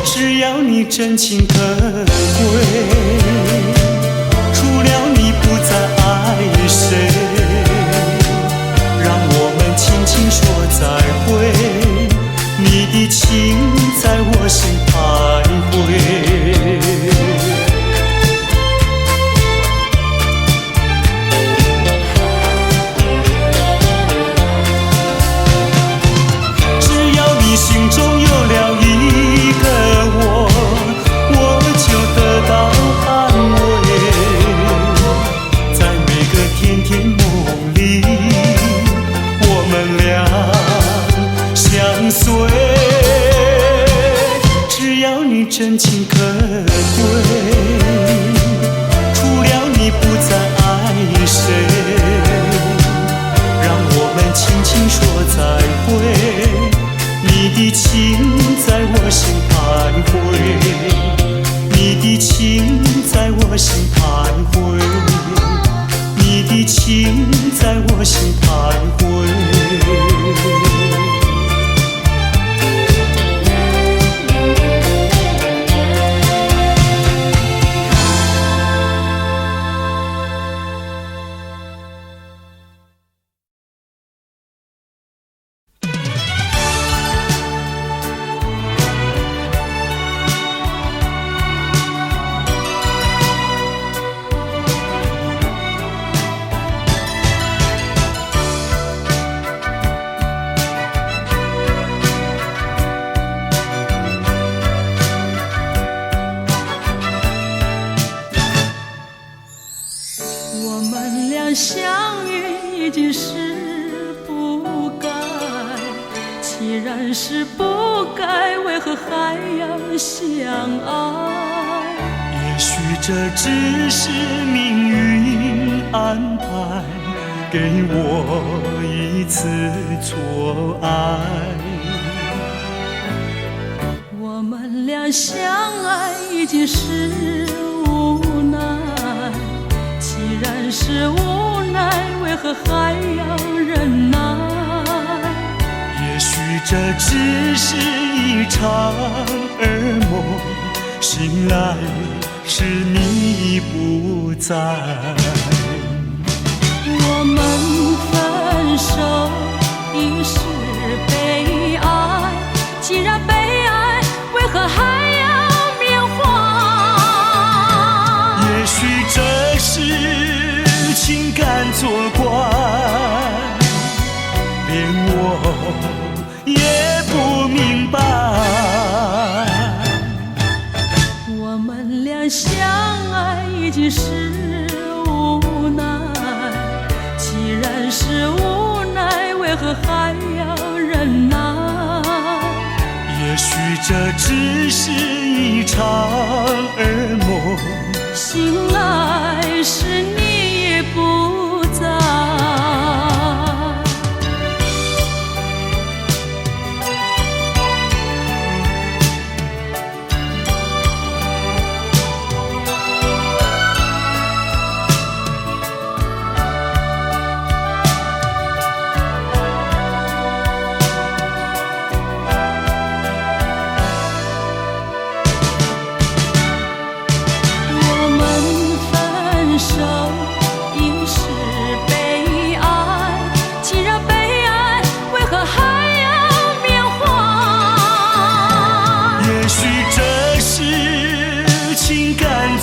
只要你真情可贵，除了你不再爱谁，让我们轻轻说再会，你的情在我心徘徊。只要你心中有了一个我，我就得到安慰。在每个甜甜梦里，我们俩相随。只要你真情可贵，除了你不再爱谁，让我们轻轻说再会，你的情在我心徘徊，你的情在我心徘徊，你的情在我心徘徊。我们俩相遇已经是不该，既然是不该，为何还要相爱？也许这只是命运安排，给我一次错爱。我们俩相爱已经是无奈，既然是无奈，为何还要忍耐？也许这只是一场噩梦，醒来时你不在。我们分手已是悲哀，既然悲哀，为何还要缅怀？也许这是情感作怪，连我也不明白。我们俩相爱已经是无奈，既然是无奈，为何还要忍耐？也许这只是一场噩梦，醒来时你也不在。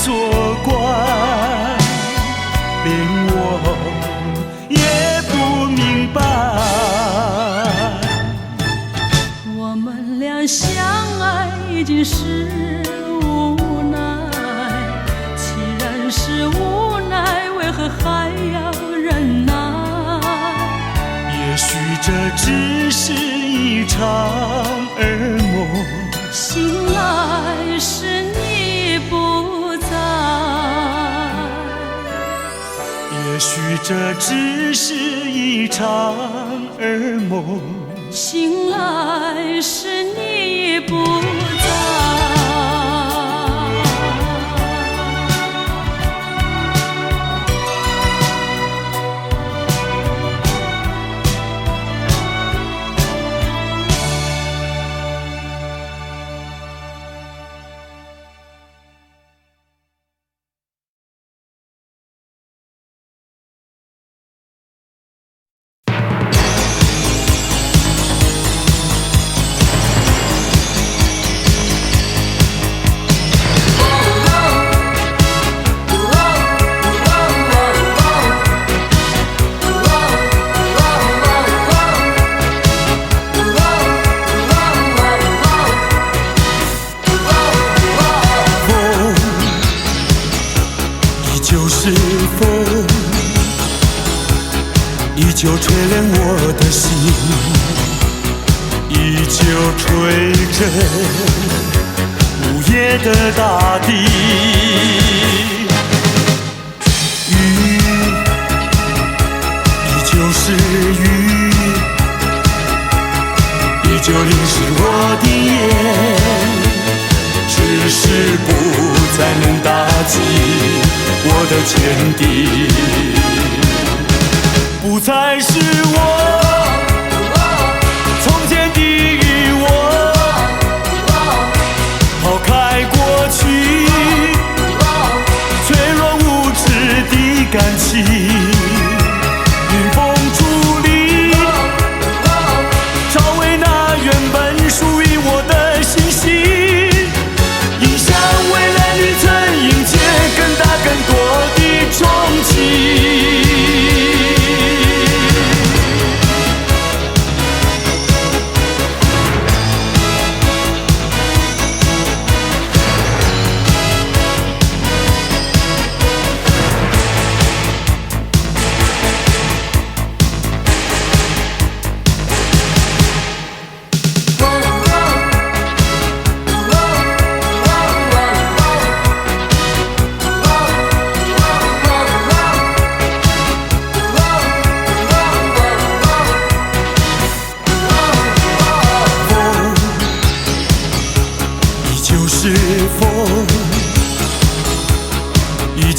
作怪，连我也不明白。我们俩相爱已经是无奈，既然是无奈，为何还要忍耐？也许这只是一场噩梦，醒来时你不在。也许这只是一场噩梦，醒来时你不在。是风，依旧吹亮我的心，依旧吹着午夜的大地。雨依旧是雨，依旧淋湿我的眼，只是不再能打击我的坚定，不再是我从前的与我，抛开过去脆弱无知的感情，迎风伫立，找回那原本属于我的信心。未来旅程迎接更大更多的冲击。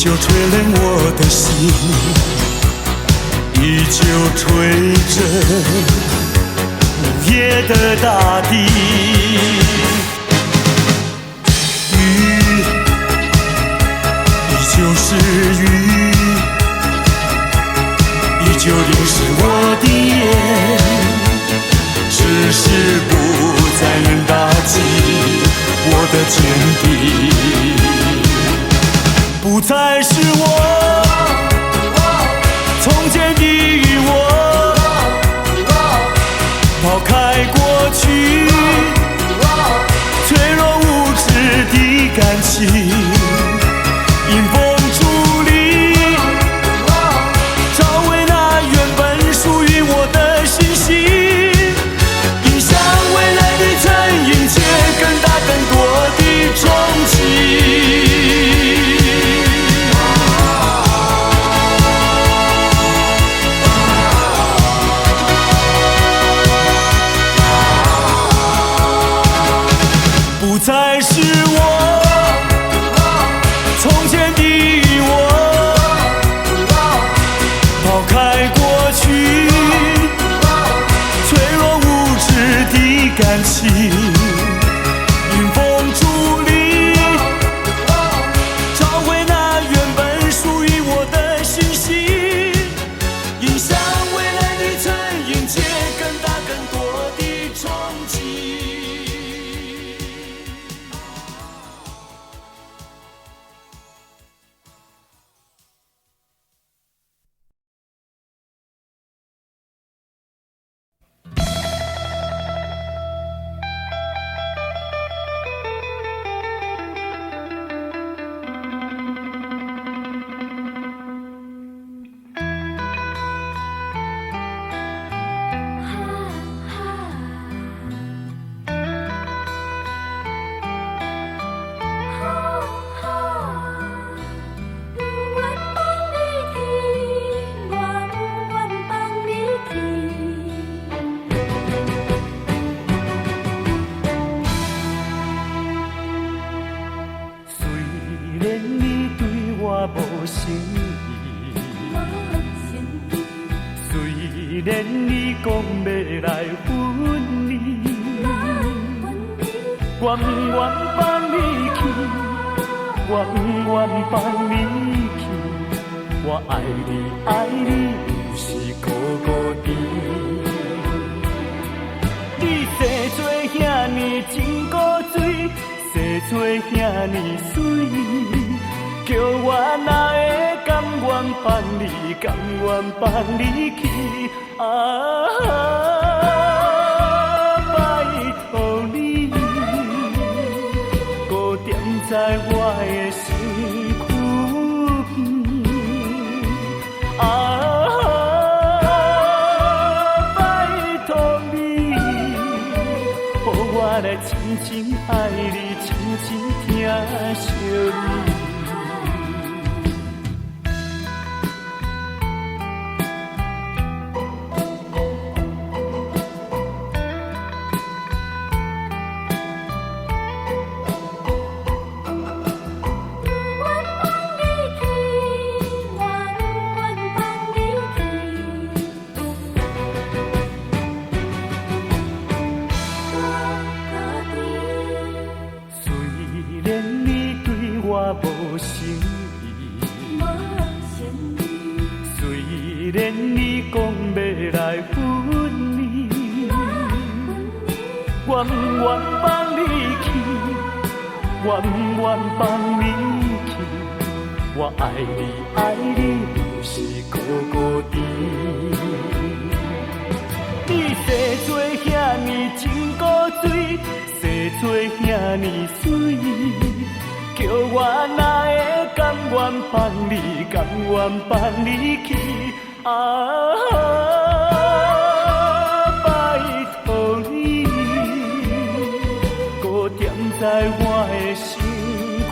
旧吹冷我的心，依旧吹着午夜的大地。雨依旧是雨，依旧淋湿我的眼，只是不再能打击我的坚定。不再是我从前的我，抛开过去脆弱无知的感情，迎风伫立，找回那原本属于我的信心，迎向未来的曾迎接更大更多的憧憬。不再是我从前的我，抛开过去脆弱无知的感情，迎风伫立，找回那原本属于我的信心，迎向未来的曾迎接更大更多的憧憬。虽然你讲要来分离，我不愿放你去，我不愿放你去。我爱你，爱你，不是孤孤单。你生做遐尼真古锥，生做遐尼水，叫我哪会甘愿放你，甘愿放你去？拜托你，搁踮在我的身躯边。拜托你，予我来真真爱你，真真疼惜你。无诚意，虽然你讲要来分离，我不愿放你去，我不愿放你去。我爱你，爱你，不是孤孤单。你生做遐尼真古锥，生做遐尼水。叫我哪会甘愿放你，甘愿放你去？拜托你，搁踮在我的身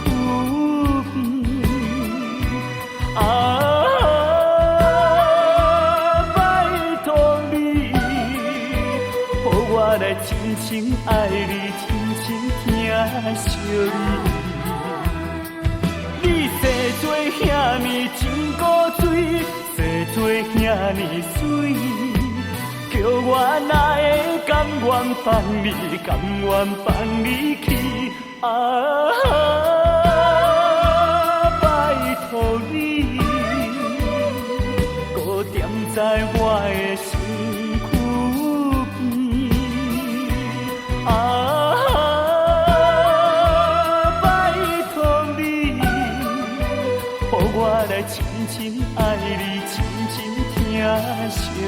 躯边。拜托你，予我来真情爱你，真情疼惜你。你生做遐尼真古锥，生做遐尼水，叫我哪会甘愿放你，甘愿放你去啊！拜托你，搁踮在我的身躯边啊！我来深深爱你，深深疼惜你。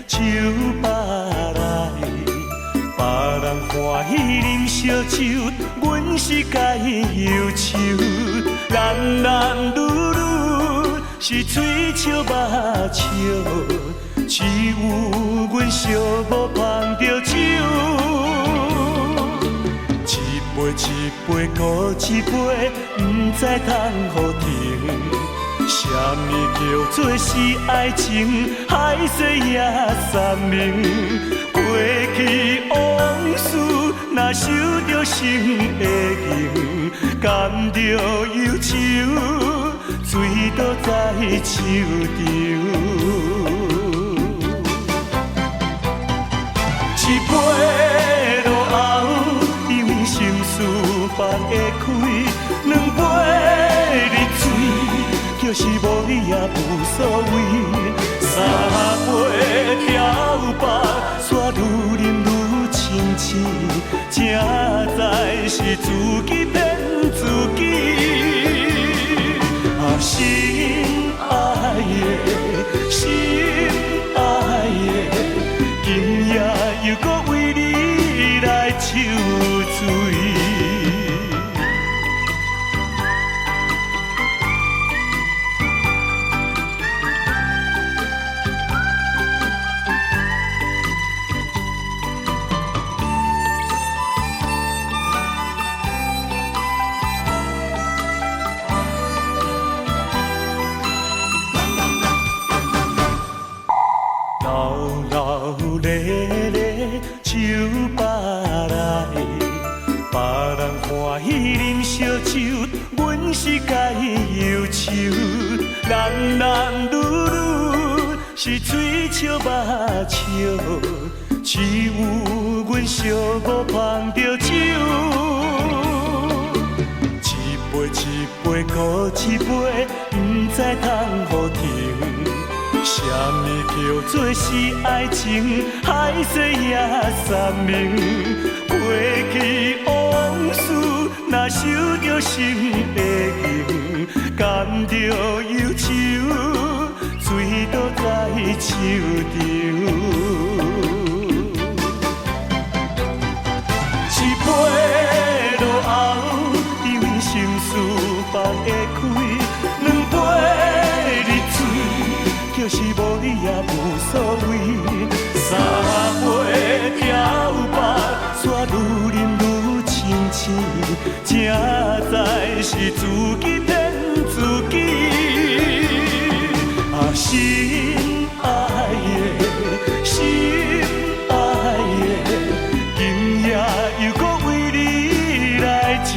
手扒来，别人欢喜啉烧酒，阮是该忧愁。男男女女是嘴笑目笑，只有阮寂寞捧着酒。一杯一杯搁一杯，不知通互停。什么叫做是爱情？海誓也三明。过去往事，若受着心的刑，甘着忧愁，醉倒在手中。一杯落后，因为心事放会开；两杯入嘴，就是无你也无所谓。三杯调白，煞愈饮愈清醒，正在是自己骗自己。啊，心爱的，心爱的，今夜又搁为你来受罪。手扒来，别人欢喜啉烧酒，阮是该忧愁。男男女女是嘴笑目笑，只有阮寂寞捧着酒。一杯一杯搁一杯，不知通互停。什么叫做是爱情？海誓也三明。过去往事，若受着心的刑，甘着忧愁，醉倒在手中。一杯落后，因为心事放会开；两杯入嘴，就是无你也无所谓。三杯调白，煞愈饮愈清醒，正在是自己骗自己。啊，心爱的，心爱的，今夜又搁为你来受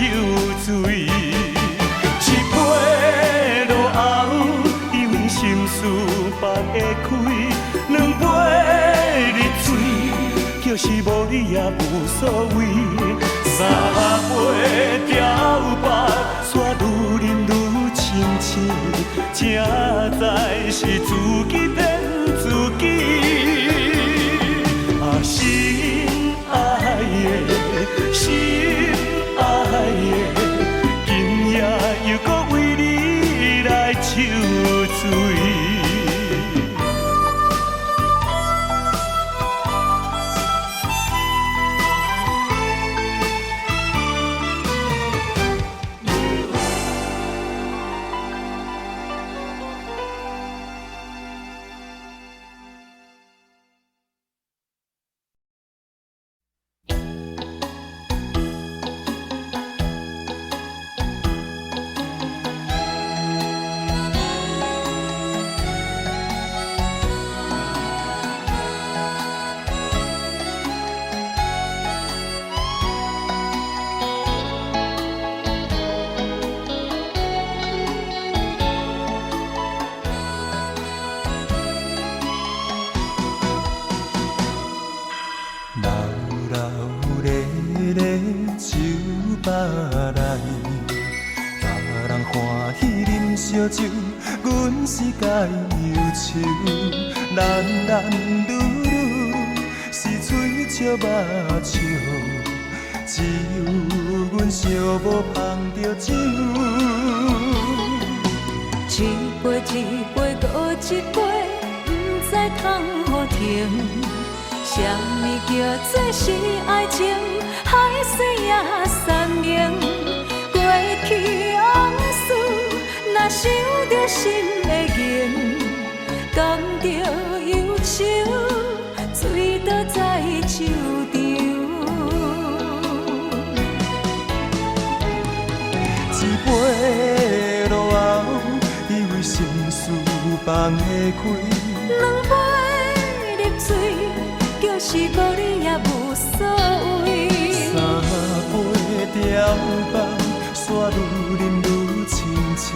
罪。一杯落后，因为心事放会开；两杯入嘴，就是无你也无所谓。三杯调白，煞愈饮愈清醒，正在是自己骗自己。啊，心爱的，心爱的，今夜又搁为你来抽醉。烧酒，阮是该忧愁，男男女女是嘴笑目笑，只有阮寂寞捧着酒。一杯一杯搁一杯，不知通何停。什么叫做是爱情？海水也山明，过去往事。若想着心会凝，感着忧愁，醉倒在酒场。一杯落后，以为心事放会开。两杯入醉，就是无你也无所谓。三杯调放，煞愈饮愈清醒。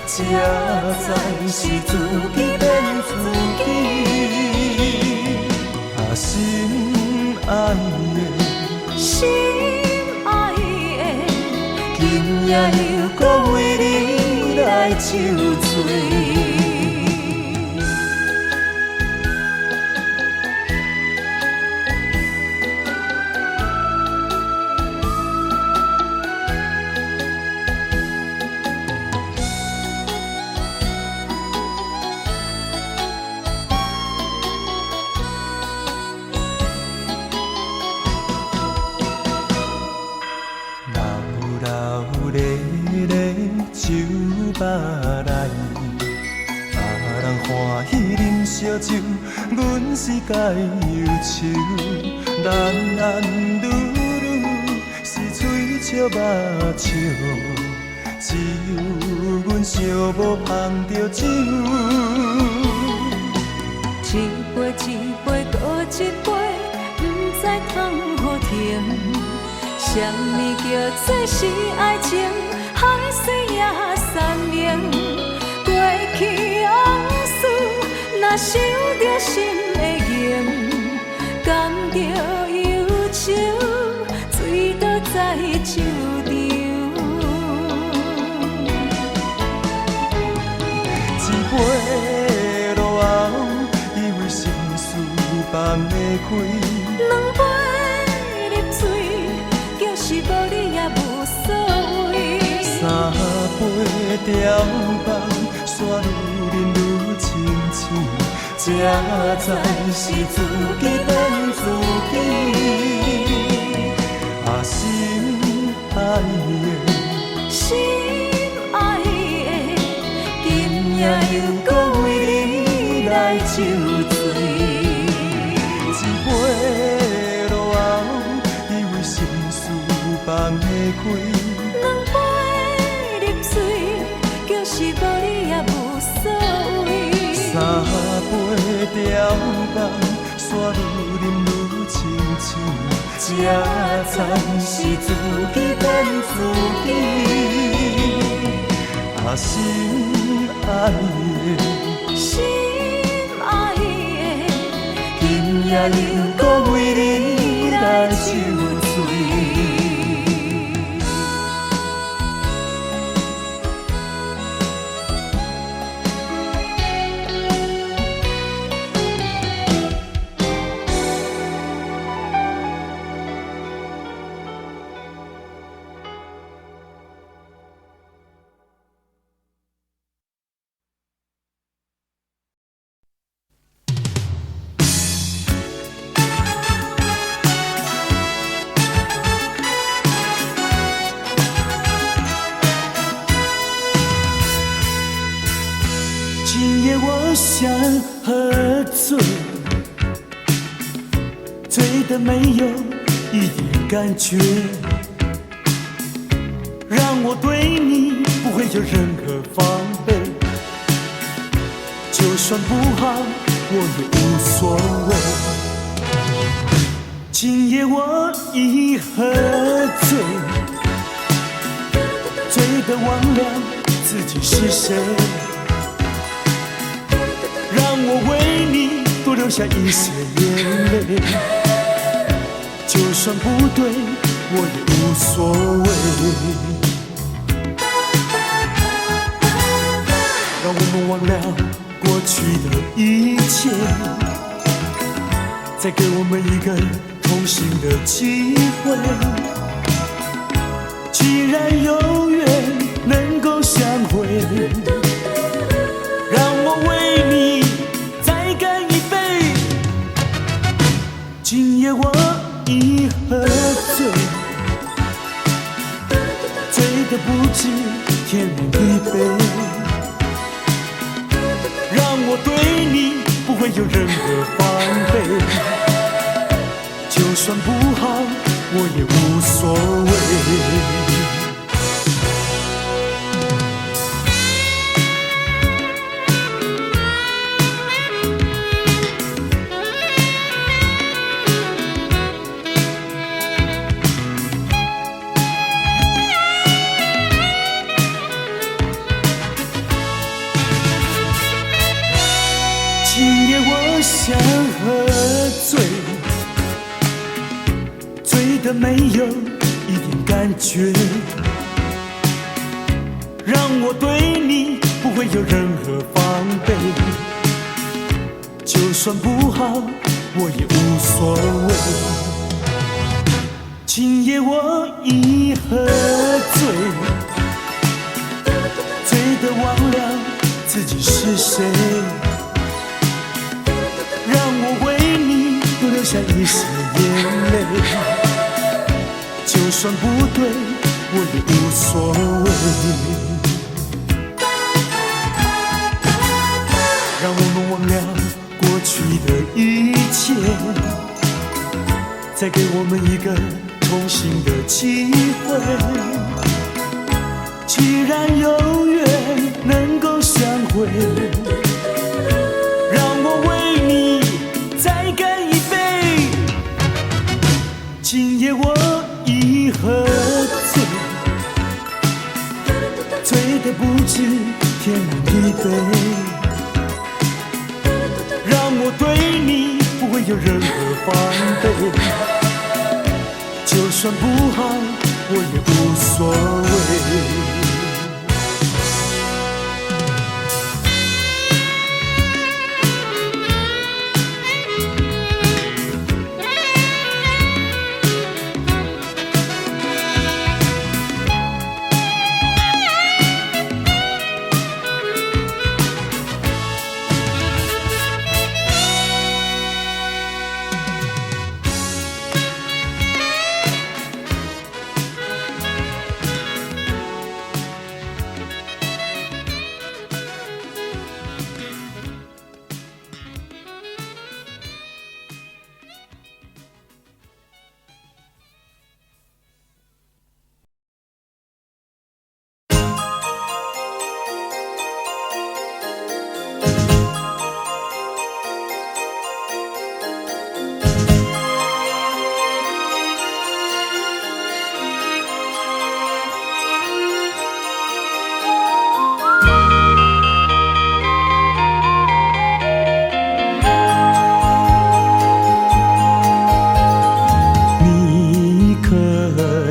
才知是自己骗自己。啊，心爱的，心爱的，今夜又搁为你来抽醉。烧酒，阮是该忧愁，男男女女是嘴笑目笑，只有阮寂寞捧着酒。一杯一杯搁一杯，不知通何停。什么叫做是爱情？海水也山明，过去往事。若想着心会凝，感着忧愁，醉倒在酒场。一杯落后，以为心事放会开。两杯入醉，就是无你也无所谓。三杯调放，煞愈饮愈清醒。才知是自己骗自己。啊，心爱的，心爱的，今夜又搁为你来抽醉。一杯落后，以为心事放会开。两杯入醉，就是无你也无所谓。三杯调放，煞愈饮愈清醒，才知是自己骗自己。啊，心爱的，心爱的，今夜又搁为你来抽醉。醉，醉得没有一点感觉，让我对你不会有任何防备，就算不好我也无所谓。今夜我已喝醉，醉得忘了自己是谁，让我为你多流下一些眼泪，就算不对我也无所谓。让我们忘了过去的一切，再给我们一个重新的机会。既然有缘能够相会，让我为你再干一杯。今夜我已喝醉，醉得不知天南地北，让我对你不会有任何防备，就算不好我也无所谓。今夜我想喝醉，醉得没有一点感觉，让我对你不会有任何防备，就算不好我也无所谓。今夜我已喝醉，醉得忘了自己是谁，让我为你多流下一些眼泪，就算不对我也无所谓。让我们忘了过去的一切，再给我们一个重新的机会。既然有缘能够相会，让我为你再干一杯。今夜我已喝醉，醉得不知天南地北，让我对你不会有任何防备，就算不好我也无所谓。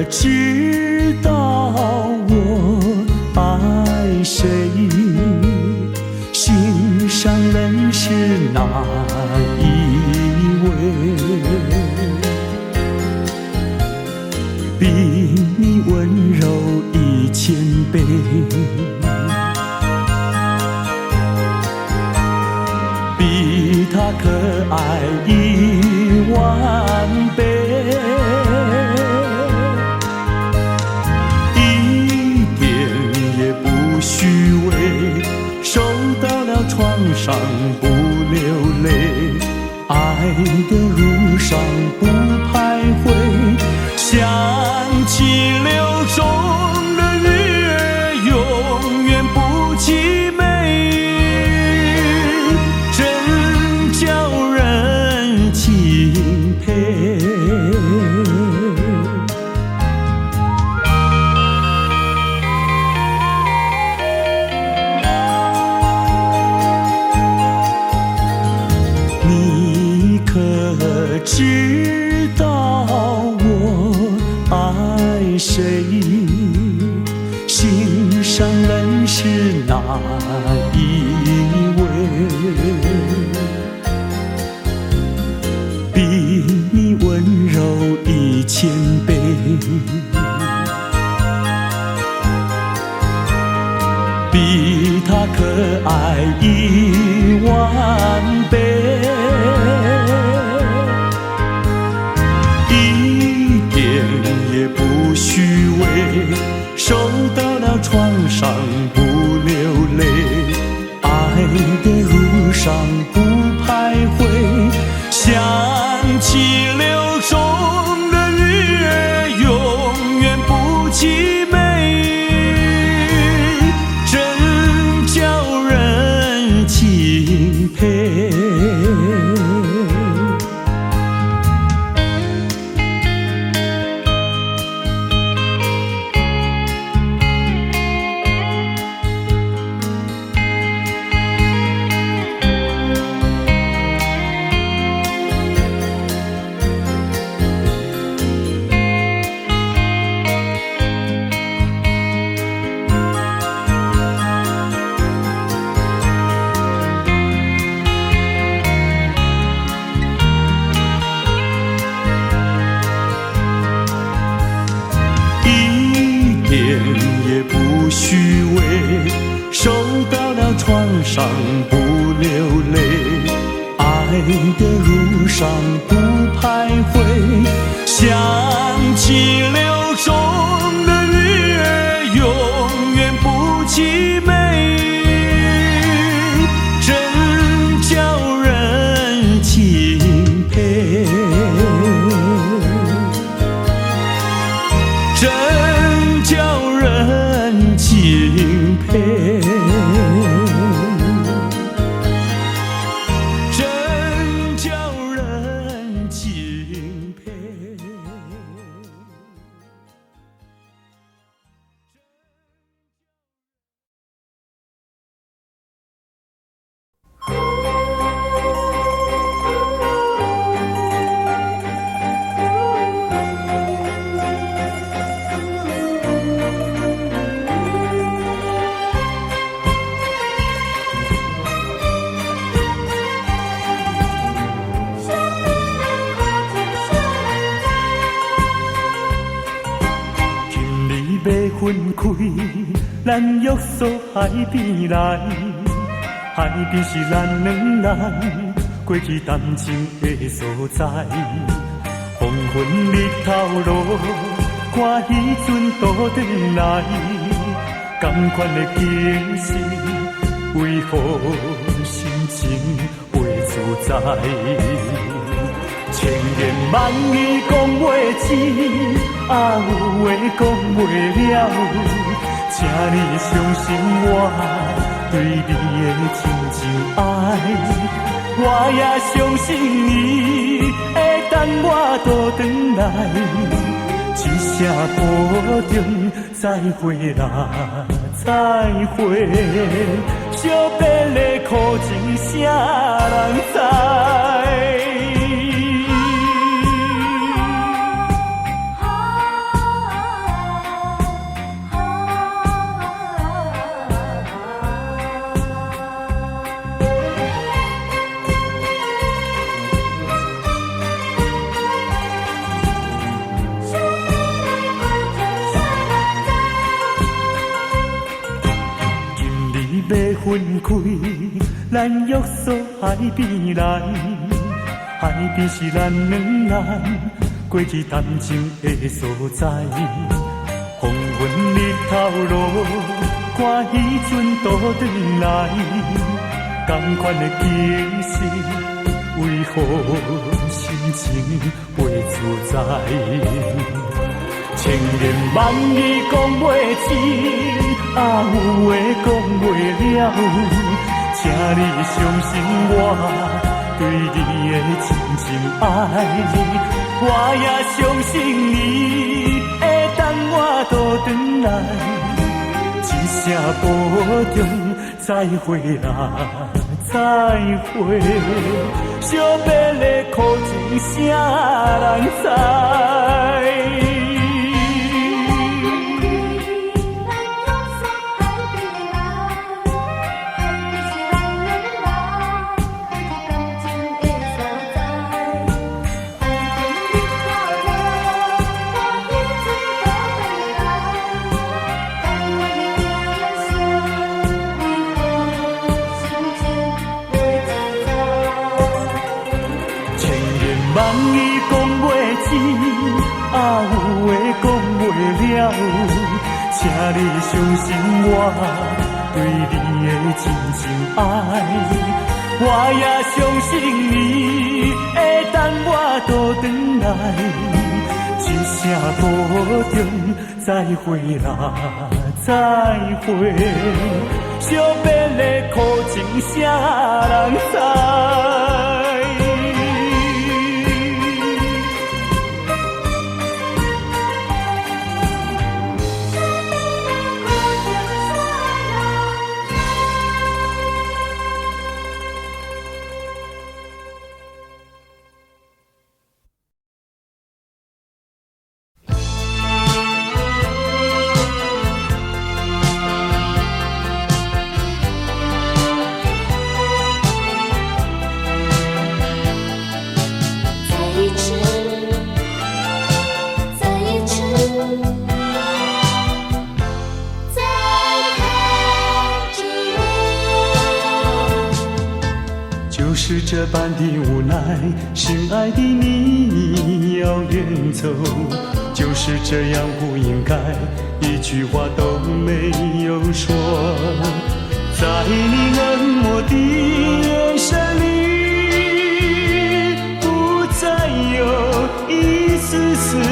知道我爱谁，心上人是哪一位？比你温柔1000倍，比他可爱10000倍。虚伪，受到了创伤不流泪。泪，爱的路上不徘徊，想起流中的鱼儿永远不凄美，真叫人钦佩。你可知道我爱谁？心上人是哪一位？比你温柔1000倍，比他可爱10000倍。一点也不虚伪，受到了创伤不流泪，爱的路上不徘徊，想起流中的鱼儿永远不凄美，真叫人钦佩。也不虚伪，受到了创伤不流泪，爱的路上不徘徊，想起流中的鱼儿永远不凄美，真叫人钦佩，真叫人钦佩，真叫人钦佩。要分开，咱约束海边来，海边是咱两人过去谈情的所在。黄昏日头落，看彼阵倒转来，同款的景色，为何心情袂自在？千言万语讲袂尽，啊有话讲袂了，请你相信我对你的真情爱，我也相信你会等我倒转来，一声保重，再会啦，再会，惜别的苦情啥人知？要分开，咱约束海边来，海边是咱两人过去谈情的所在。黄昏日头落，看彼阵倒转来，同款的景色，为何心情袂自在？千言万语讲袂尽，有话讲袂了，请你相信我对你的真情爱。我也相信你会等我倒转来，一声保重，再会啦，再会。惜别的苦情，啥人知？万语讲袂尽，有话讲袂了，请你相信我对你的真情爱。我也相信你会等我倒转来，一声保重，再会啦，再会。惜别的苦情，啥人知？就是这般的无奈，心爱的你要远走，就是这样不应该，一句话都没有说。在你冷漠的眼神里，不再有一丝丝温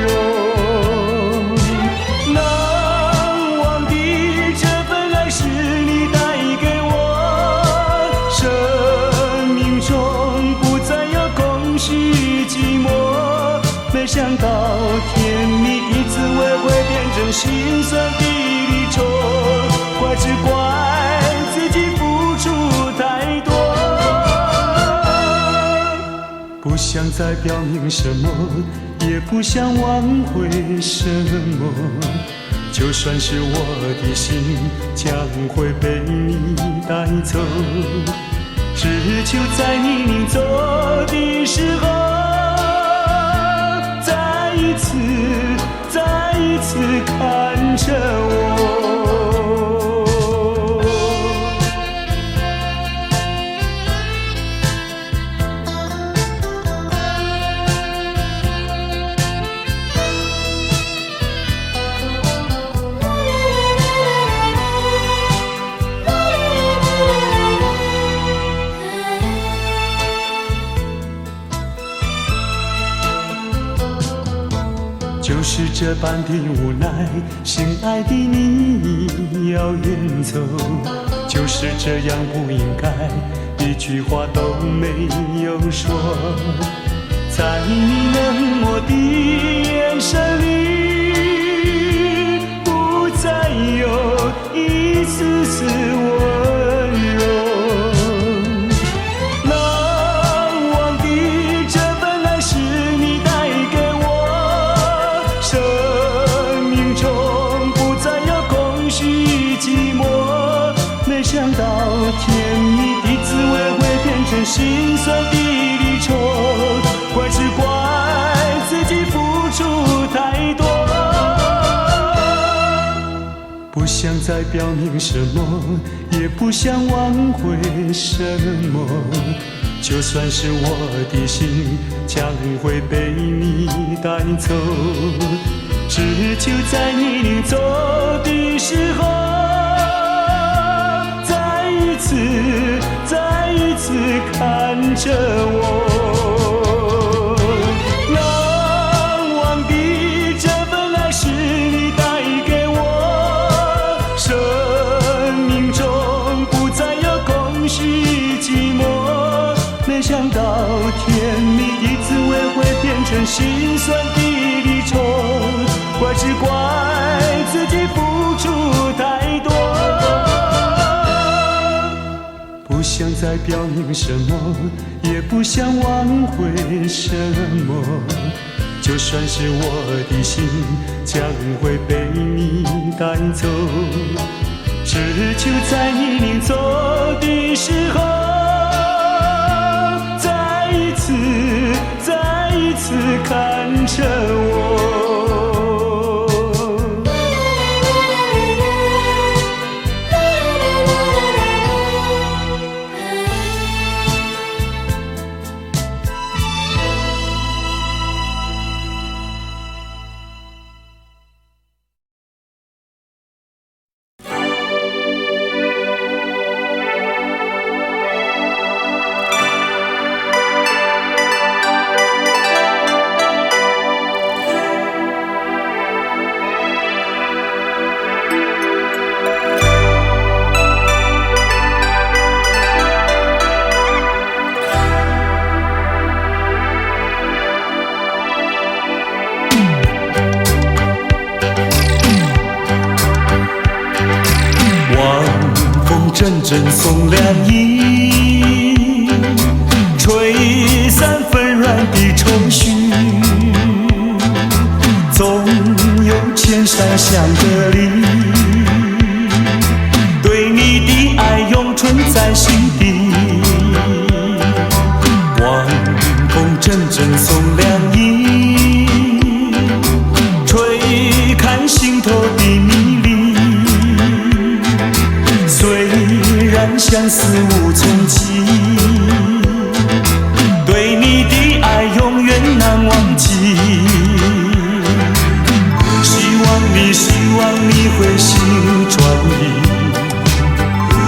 柔。难忘的这份爱是你带给我，生命中不再有空虚寂寞。没想到甜蜜的滋味会变成心酸的离愁，怪只怪自己付出太多。不想再表明什么，也不想挽回什么，就算是我的心将会被你带走，只求在你临走的时候，再一次看着我。就是这般的无奈，心爱的你要远走，就是这样不应该，一句话都没有说。在你冷漠的眼神里，不再有一丝丝温柔。没想到甜蜜的滋味会变成心酸的离愁，怪只怪自己付出太多。不想再表明什么，也不想挽回什么，就算是我的心将会被你带走，只求在你临走的时候，一次再一次看着我。难忘的这份爱是你带给我，生命中不再有空虚寂寞。没想到甜蜜的滋味会变成心酸的离愁，怪只怪自己付出太多。不想再表明什么，也不想挽回什么，就算是我的心将会被你带走，只求在你临走的时候，再一次再一次看着我。阵阵送凉意，吹散纷乱的愁绪，总有千山相隔离，对你的爱永存在心底。晚风阵阵送凉意，吹开心头的迷离。相思无从起，对你的爱永远难忘记。希望你会心转意，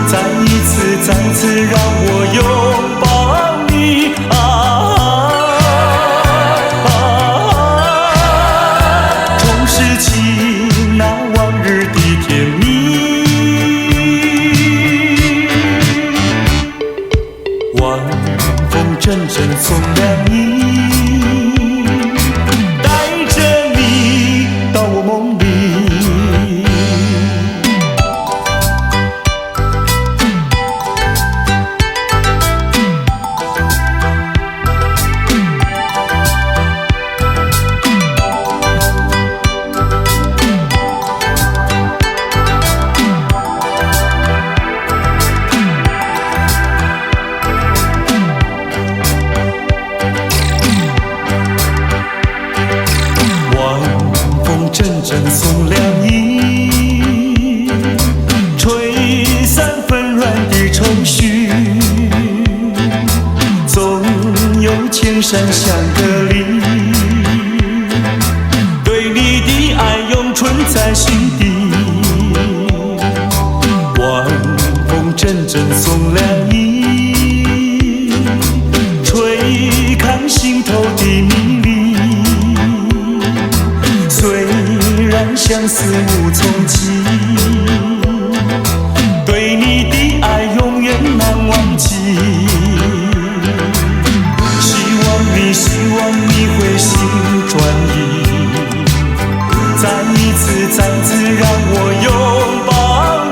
再一次再次让我拥抱你重拾起那往日的甜蜜。阵阵送凉意，带着你到我梦里。送凉意，吹散纷乱的愁绪，总有千山相隔离，对你的爱永存在心底。晚风阵阵送凉意，吹开心头的迷离。相思无从起，对你的爱永远难忘记。希望你会心转意，再一次再次让我拥抱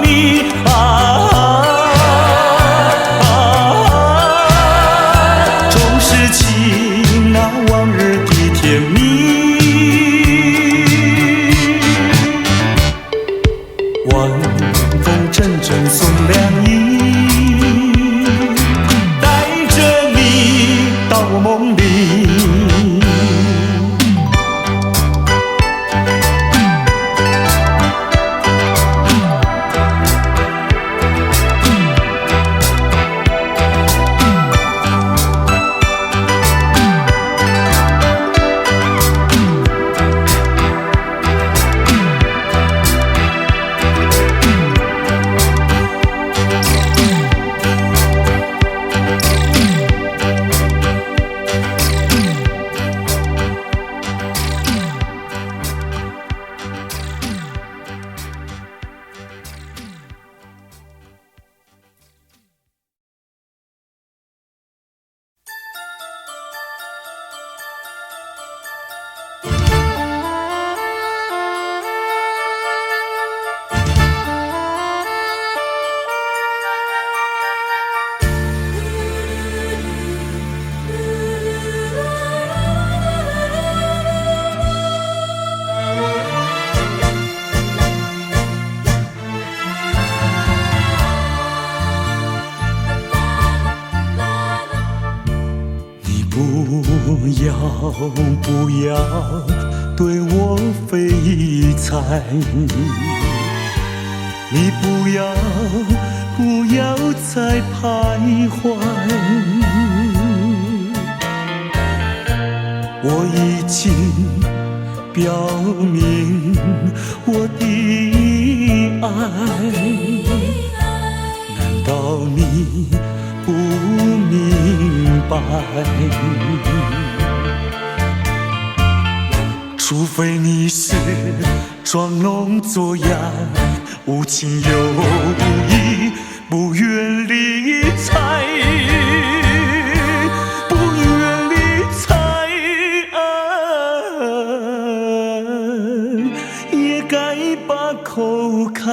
你重拾起那往日的甜蜜。不要不要对我非残，你不要不要再徘徊，我已经表明我的爱，难道你不明白？除非你是装聋作哑，无情有义，不愿理睬，不愿理睬，也该把口开。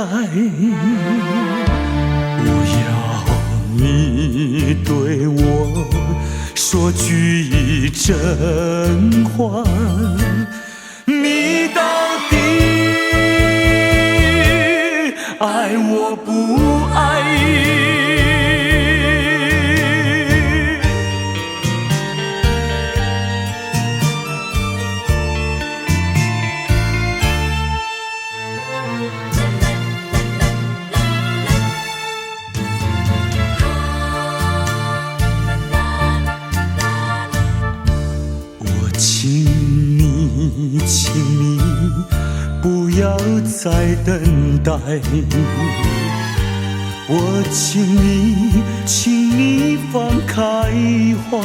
不要你对我说句真话，你到底爱我不爱？我请你不要再等待，我请你放开怀，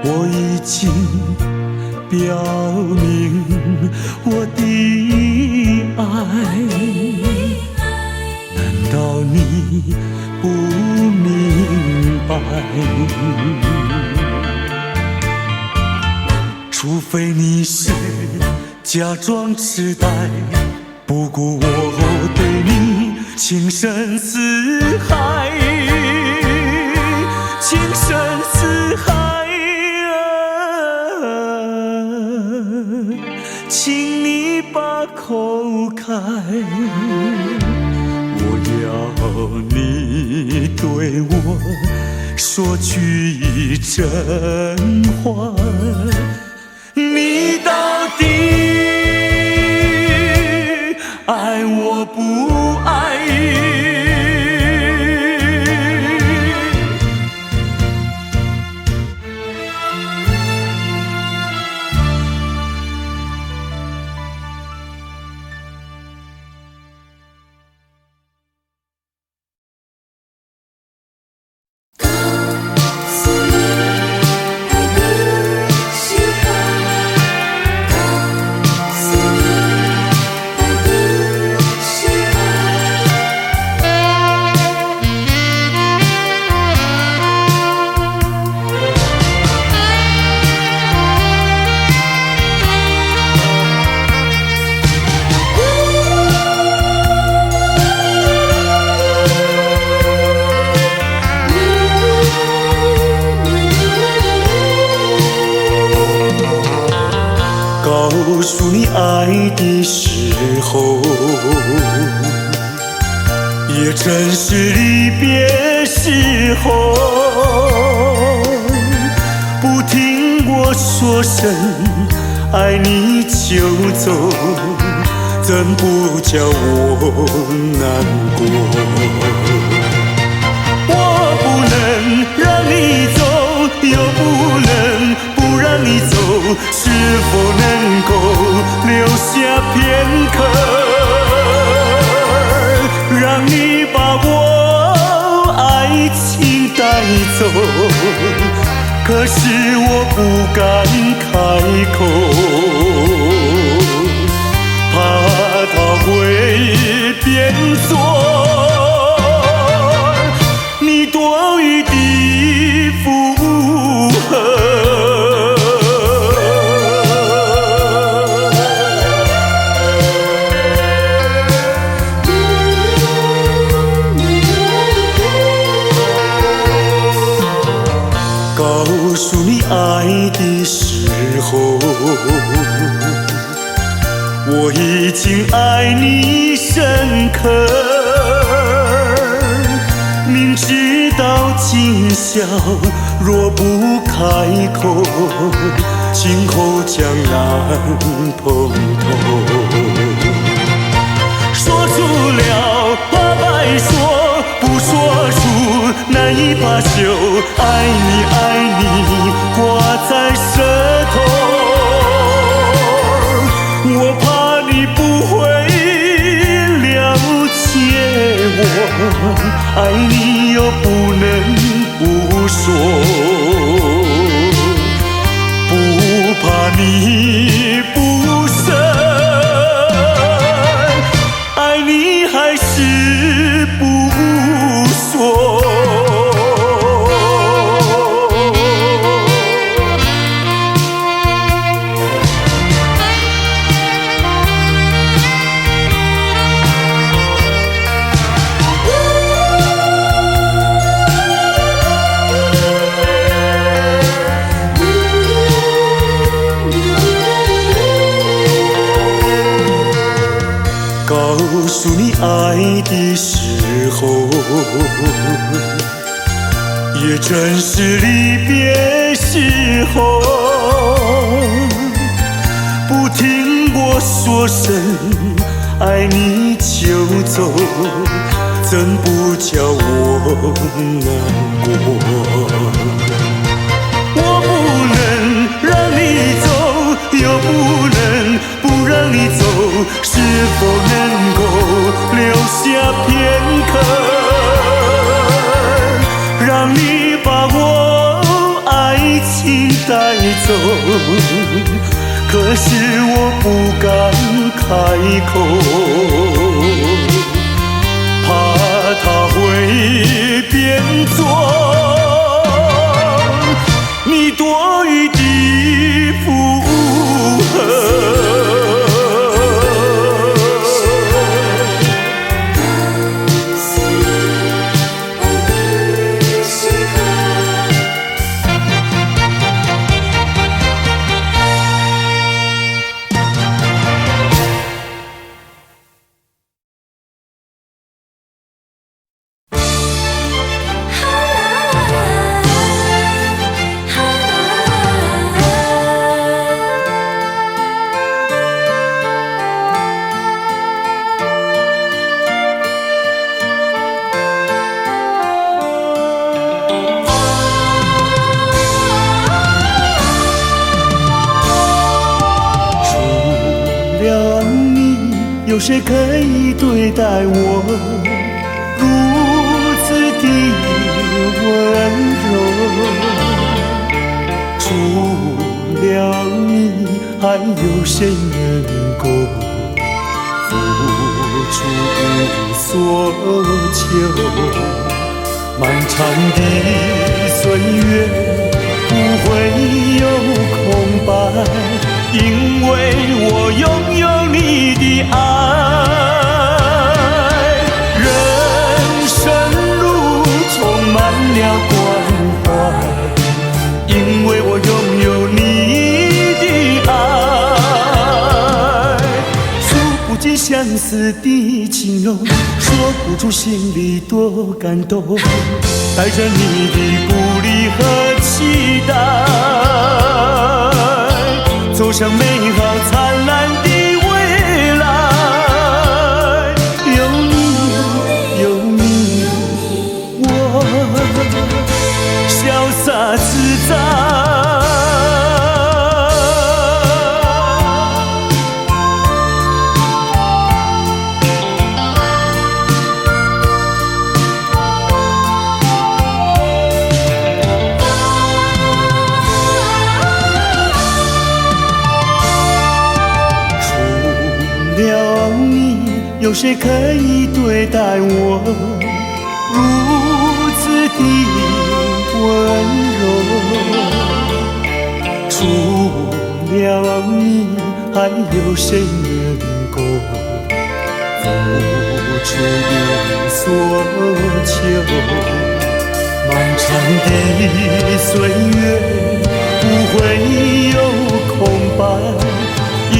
我已经表明我的爱，难道你不明白？除非你是假装痴呆，不顾我对你情深似海，情深似海，请你把口开。我要你对我说句真话，你到底爱我不爱？告诉你爱的时候，也正是离别时候。不听我说声爱你就走，怎不叫我难过？我不能让你走，又不能不让你走，是否能够留下片刻，让你把我爱情带走？可是我不敢开口，怕它会变作你多余的负荷。告诉你爱的时候，我已经爱你深刻，明知道今宵若不开口，今后将难碰头。说出了怕白说，不说出难以罢休。爱你爱你挂在舌头，我怕你不会了解我，爱你又不能不说，不怕你不舍，爱你还是不说。告诉你爱的时候，也正是离别时候。不听我说声爱你就走，怎不叫我难过？我不能让你走，又不能不让你走，是否能够留下片刻，让你把我爱情带走？可是我不敢开口，怕他会变作你多余的附和。有谁可以对待我如此的温柔？除了你，还有谁能够付出所求？漫长的岁月不会有空白，因为我拥有你的爱。人生路充满了关怀，因为我拥有你的爱。数不尽相思的情浓，说不出心里多感动，带着你的鼓励和期待，走向美好灿烂的未来。有你，有你，我潇洒自在。有谁可以对待我如此的温柔？除了你，还有谁能够付出所求？漫长的岁月不会有空白，因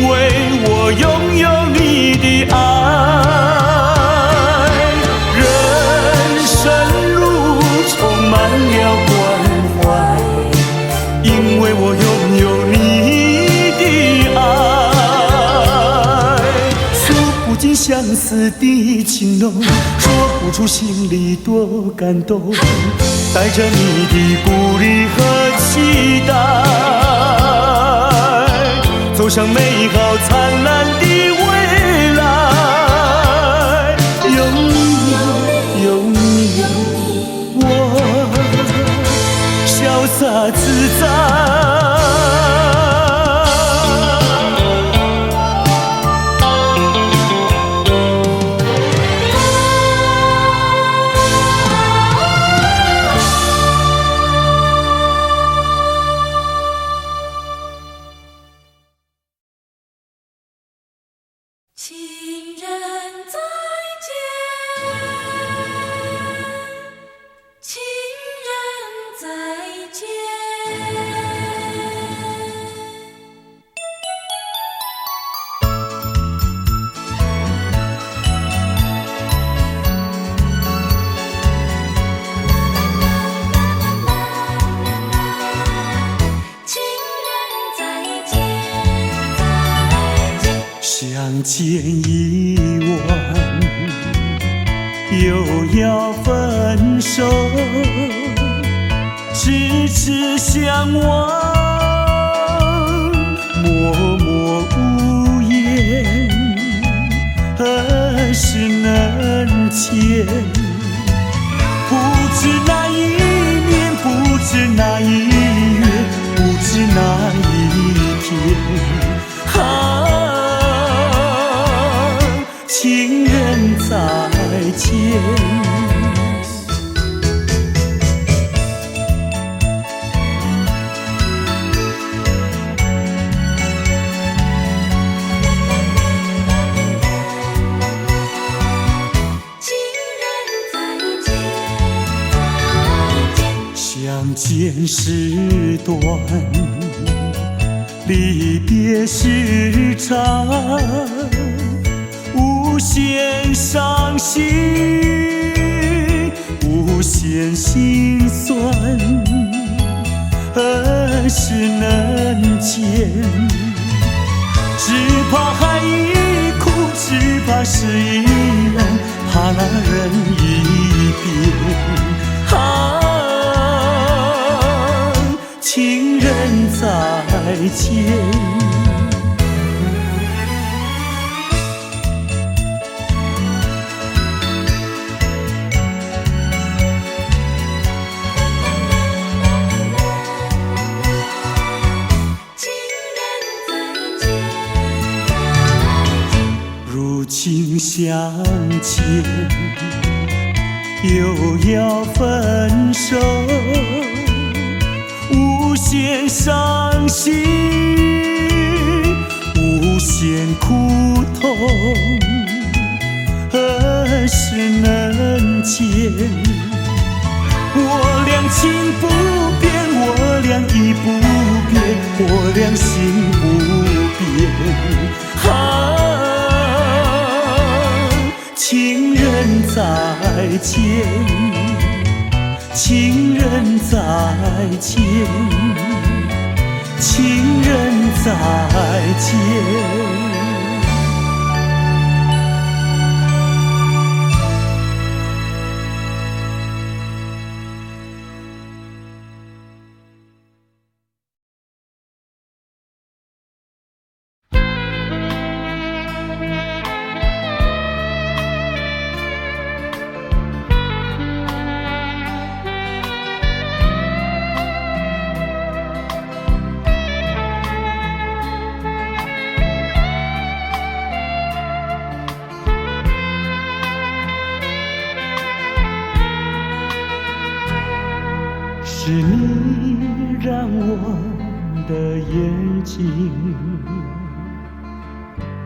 为我拥有你的爱。人生满了关怀，因为我拥有你的爱。数不尽相思的情浓，说不出心里多感动，带着你的鼓励和期待，走向美好灿烂的未来。有你，有你，我潇洒自在。情人再见，情人再见。情人再见，再见。相见已晚，又要分手，痴痴相望，默默无言，何时能见？不知那一年，不知那一月，不知那一天。情人再见。情人再见，再见。相见时短，离别时长，无限伤心，无限心酸，何时能见？只怕海已枯，只怕事已远，怕那人已变。情人再见。相见又要分手，无限伤心，无限苦痛，何时能见？我俩情不变，我俩意不变，我俩心不变。情人再见，情人再见，情人再见。是你让我的眼睛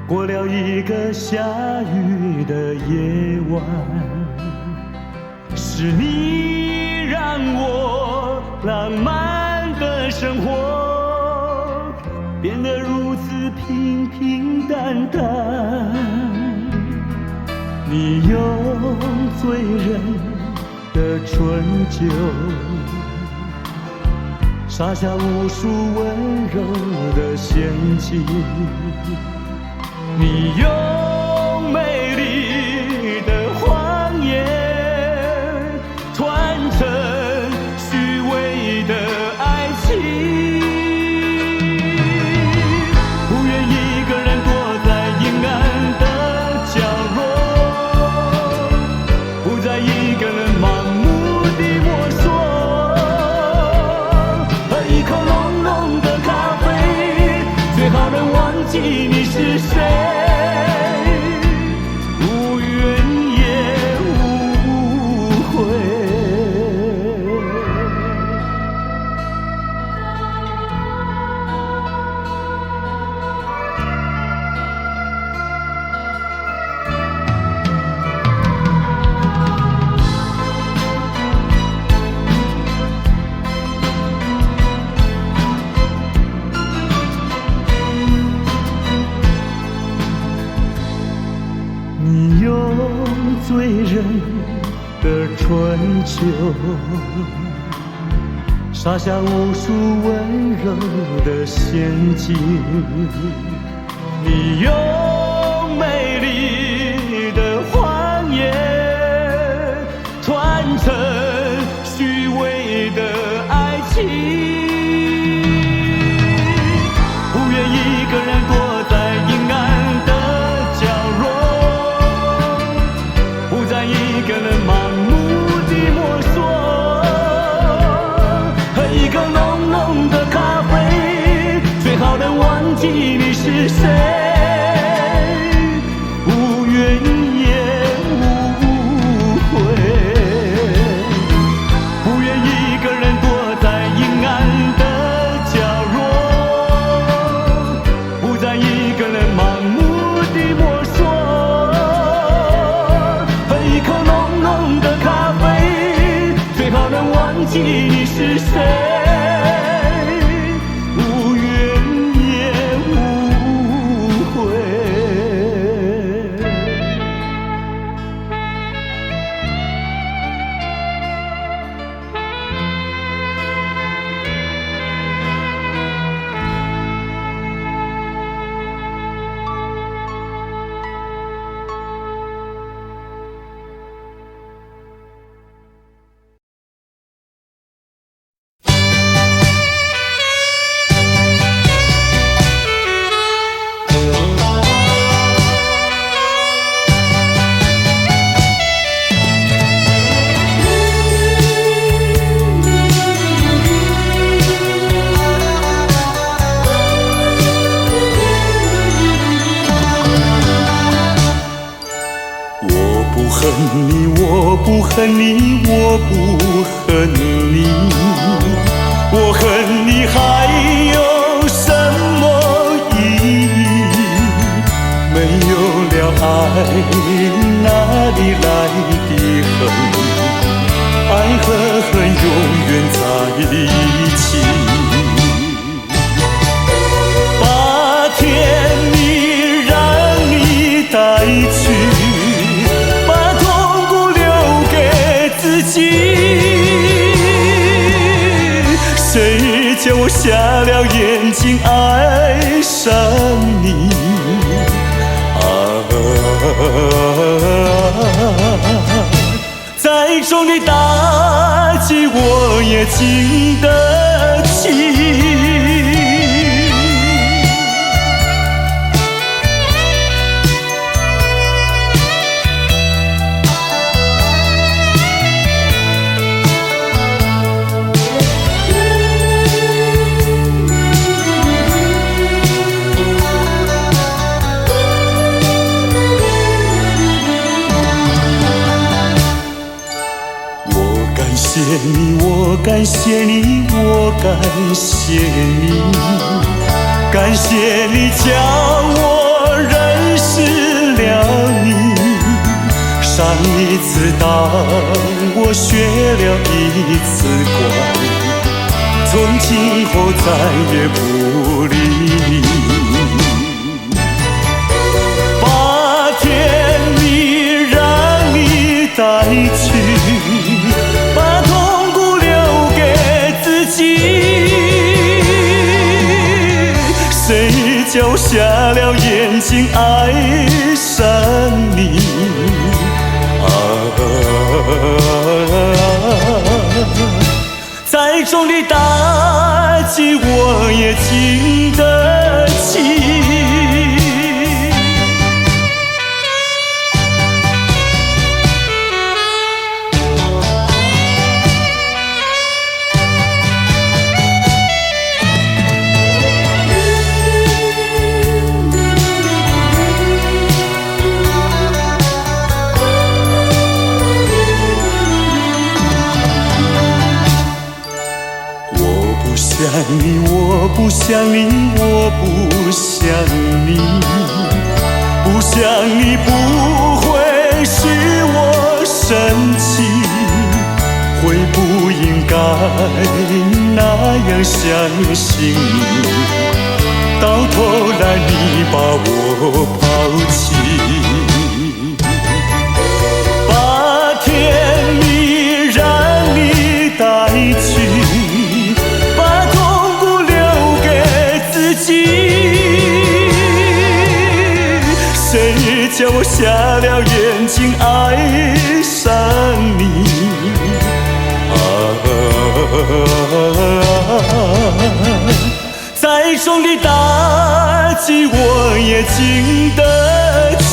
过了一个下雨的夜晚，是你让我浪漫的生活变得如此平平淡淡。你用醉人的的春秋，撒下无数温柔的陷阱。你用美丽的谎言团成虚伪的爱情，不愿一个人躲在阴暗的角落，不再一个人盲目地摸索，喝一口浓浓的咖啡，最好能忘记你是谁。你用醉人的春秋，撒下无数温柔的陷阱。你用美丽的谎言团成虚伪的爱情，不愿一个人躲在阴暗的角落，不再一个人盲目地摸索，喝一口浓浓的咖啡，最好能忘记你是谁，无怨也无悔，不愿一个人躲在阴暗的角落，不再一个人盲目地摸索，喝一口浓浓的咖啡，最好能忘记你是谁，无怨也无悔。我不恨你，我不恨你，我恨你还有什么意义？没有了爱，哪里来的恨？爱和恨永远在一起。把甜蜜让你带去，谁叫我瞎了眼睛爱上你再重的打击我也经得起。我感谢你，我感谢你，感谢你叫我认识了你。上一次当我学了一次乖，从今后再也不理你。把甜蜜让你带去，瞎了眼睛爱上你。再重的打击我也经得起。我不想你，我不想你，不想你不会使我生气，会不应该那样相信你，到头来你把我抛弃，把甜蜜让你带去。谁叫我瞎了眼睛爱上你？再重的打击我也经得起。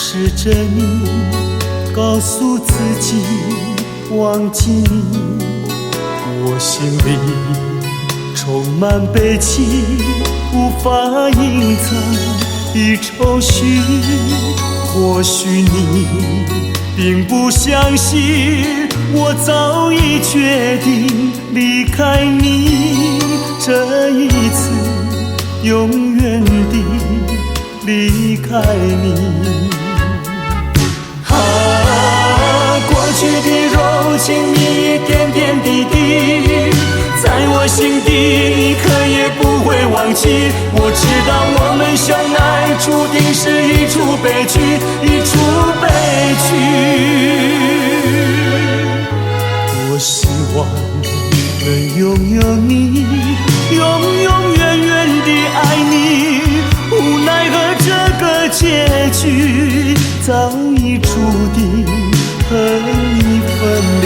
试着你，告诉自己忘记你，我心里充满悲戚，无法隐藏的愁绪。或许你并不相信，我早已决定离开你，这一次永远地离开你。过去的柔情蜜，点点滴滴，在我心底，你可也不会忘记。我知道我们相爱，注定是一出悲剧，一出悲剧。我希望能拥有你，永远远地爱你，无奈何这个结局早已注定和你分离。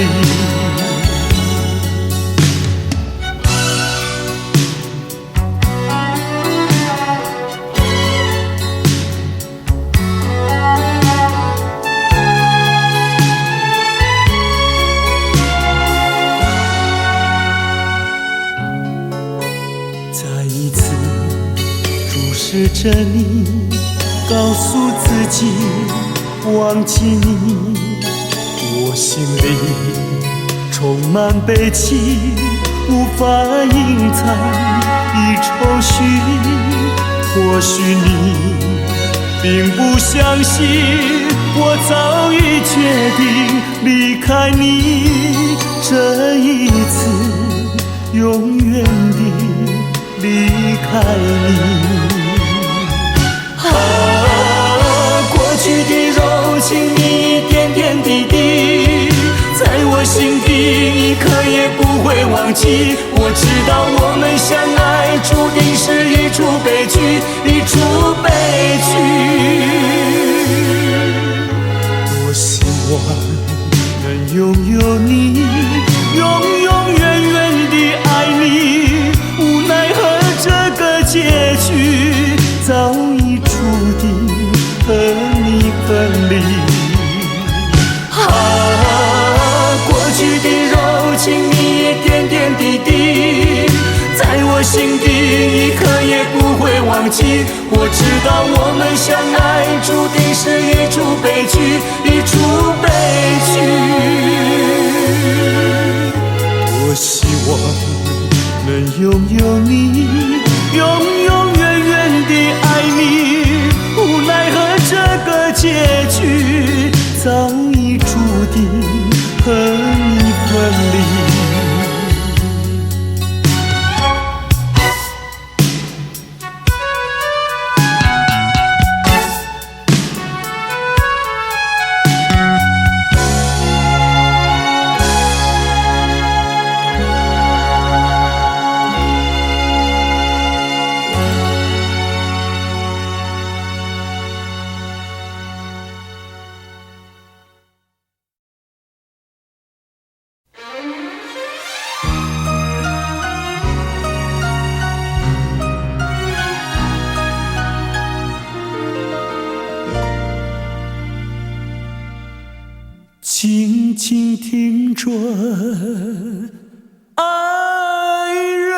再一次注视着你，告诉自己忘记你，我心里充满悲戚，无法隐藏的愁绪。或许你并不相信，我早已决定离开你，这一次永远地离开你。过去的柔情蜜，点点滴滴，在我心底，你可也不会忘记。我知道我们相爱，注定是一出悲剧，一出悲剧。我希望能拥有你，永分离。过去的柔情蜜意点点滴滴，在我心底一刻也不会忘记。我知道我们相爱注定是一出悲剧，一出悲剧。我希望能拥有你，永远地爱你。无奈何这个结局早已注定和你分离。静静听着，爱人，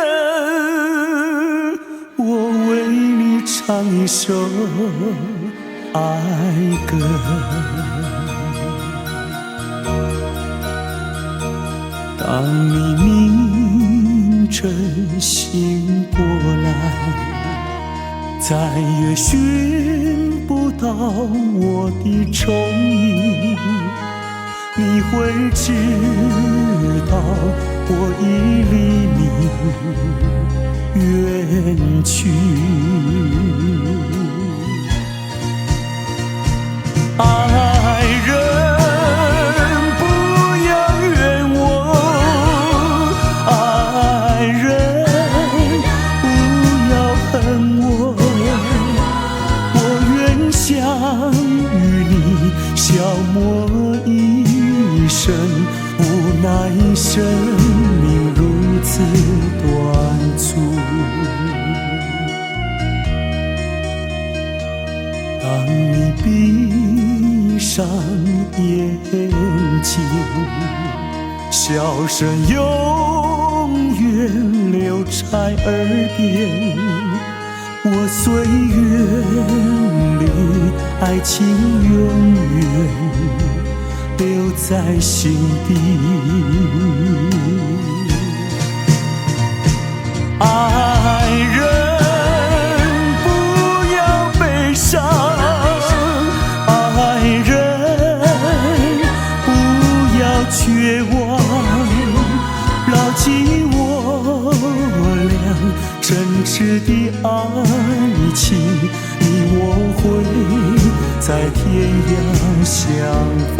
我为你唱一首爱歌。当你明晨醒过来，再也寻不到我的踪影，你会知道我已离你远去。爱人，不要怨我，爱人，不要恨我，我愿想与你消磨一生，无奈生命如此短促。当你闭上眼睛，笑声永远留在耳边，我岁月里爱情永远留在心底。爱人，不要悲伤，爱人，不要绝望，牢记我俩真挚的爱情，你我会在天涯相逢。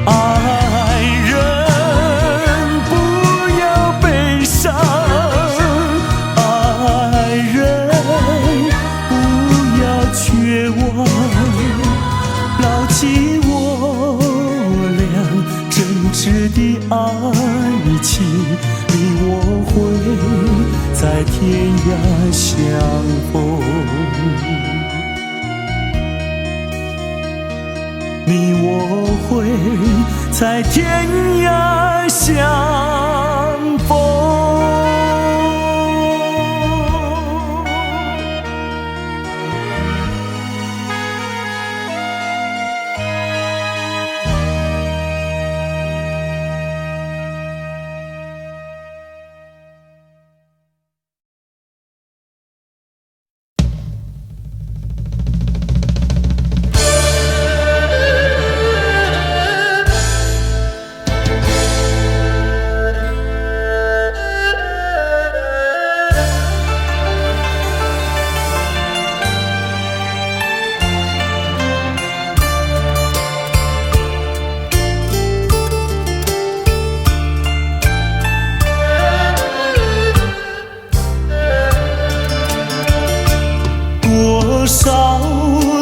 爱人，不要悲伤，爱人，不要绝望，牢记我俩真挚的爱情，你我会在天涯相逢，你我会在天涯相逢。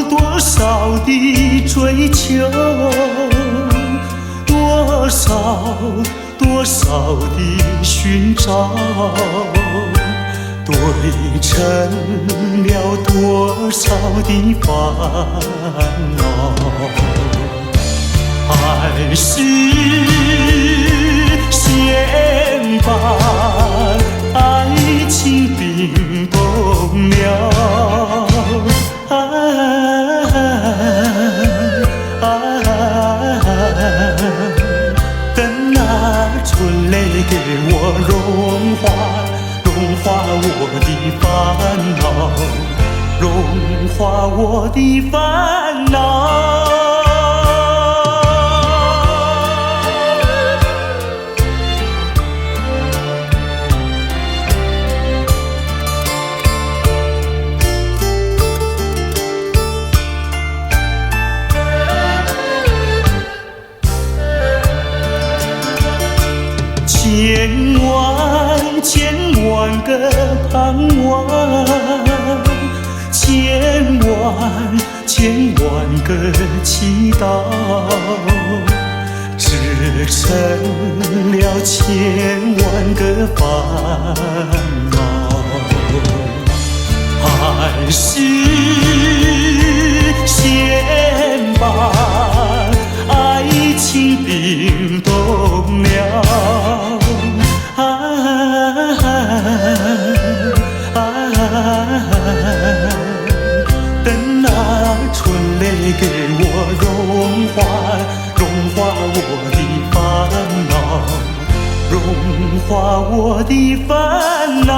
多少的追求，多少的寻找，对称了多少的烦恼，爱是先把爱情冰冻了，等那春泪给我融化我的烦恼，融化我的烦恼。千万个盼望，千万个祈祷，织成了千万个烦恼。爱是先把爱情冰冻了，等那春泪给我融化我的烦恼，融化我的烦恼。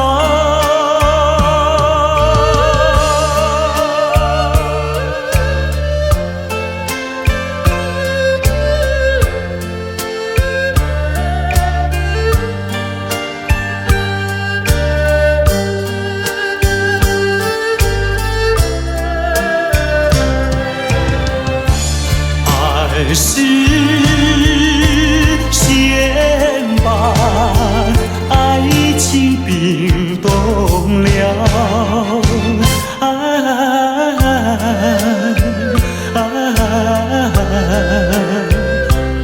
爱是先把爱情冰冻了，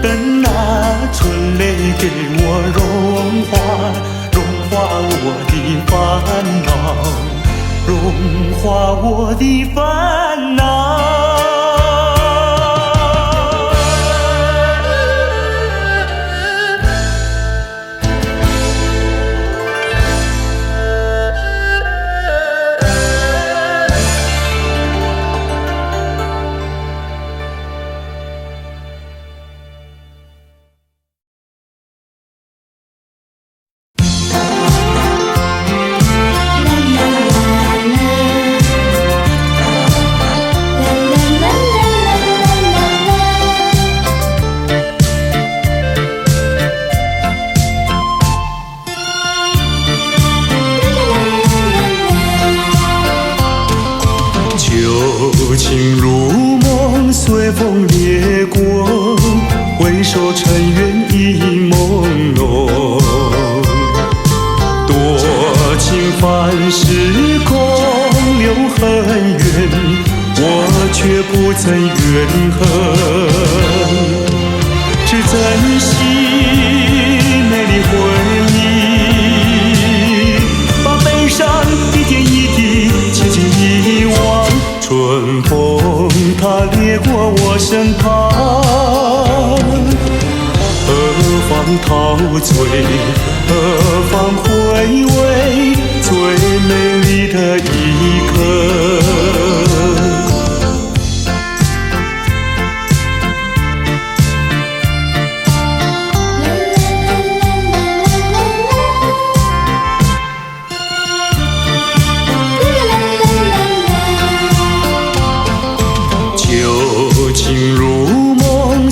等那春泪给我融化我的烦恼，融化我的烦恼。旧情如梦，随风掠过，回首尘缘已朦胧。多情繁时空留很远，我却不曾怨恨。只珍惜美丽回忆，把悲伤一点一滴轻轻遗忘。春风它掠过我身旁，何方陶醉，何方回味最美丽的一刻。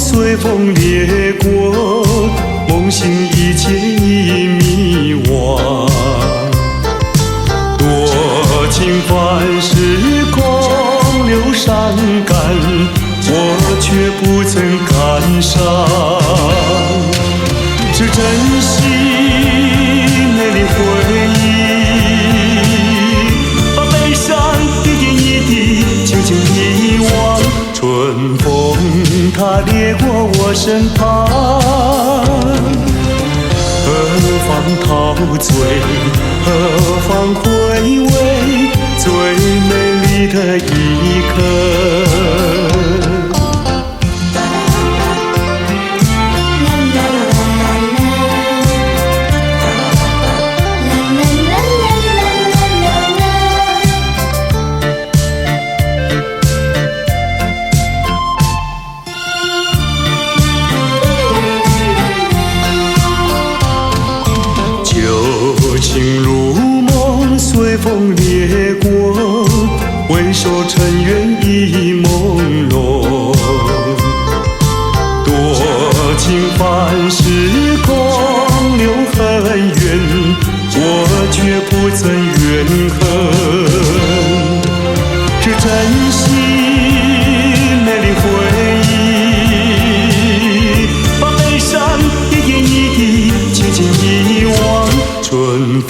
随风掠过，梦醒一切已迷惘。多情繁时空留伤感，我却不曾感伤。只珍惜美丽回忆，把悲伤一点一滴轻轻遗忘。春风它掠过我身旁，何方陶醉，何方回美丽的一刻。旧情如梦，随风掠过，回首尘缘已朦胧。多情凡事空留恨怨，我却不曾怨恨，只珍惜美丽回忆，把悲伤一点一滴轻轻遗忘。春风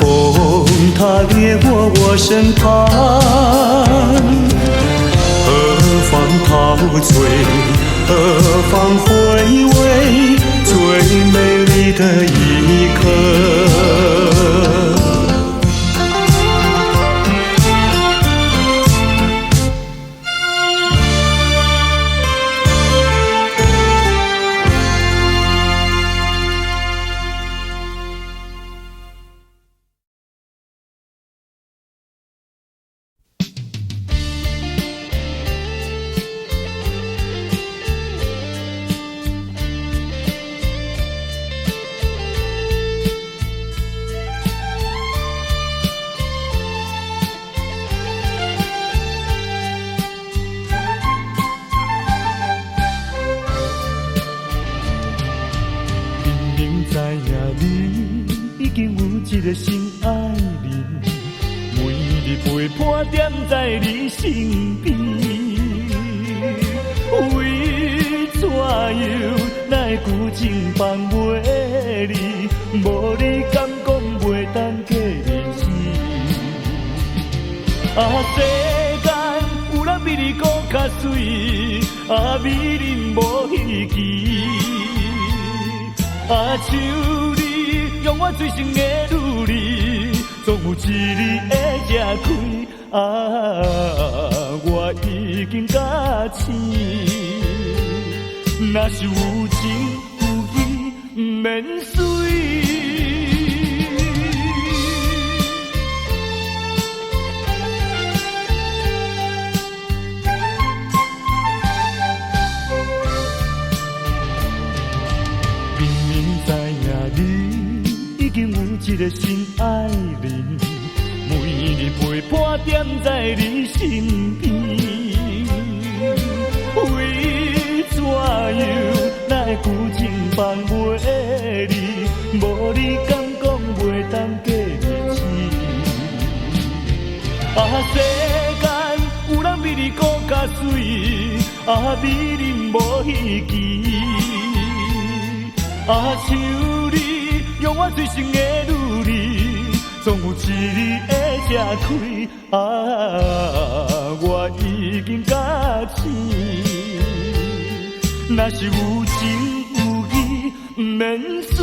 它掠过我身旁，何方陶醉，何方回味最美丽的一刻。一个心爱人，每日陪伴踮在你身边。为怎样来旧情放袂离？无你敢讲袂当过日子？世间有人比你搁较水，美人无稀奇。像你用我最深的努力，总有一日会吃开。我已经甲醒，若是有情有义，不免随。已经有一个心爱人，每日陪伴踮在你身边。为怎样来旧情放袂离？无你敢讲袂当过日子？世间有人比你搁较水，美人无稀奇。像你用我最深的努力，总有一日会吃开。我已经甲醒，若是有情有义，不免随。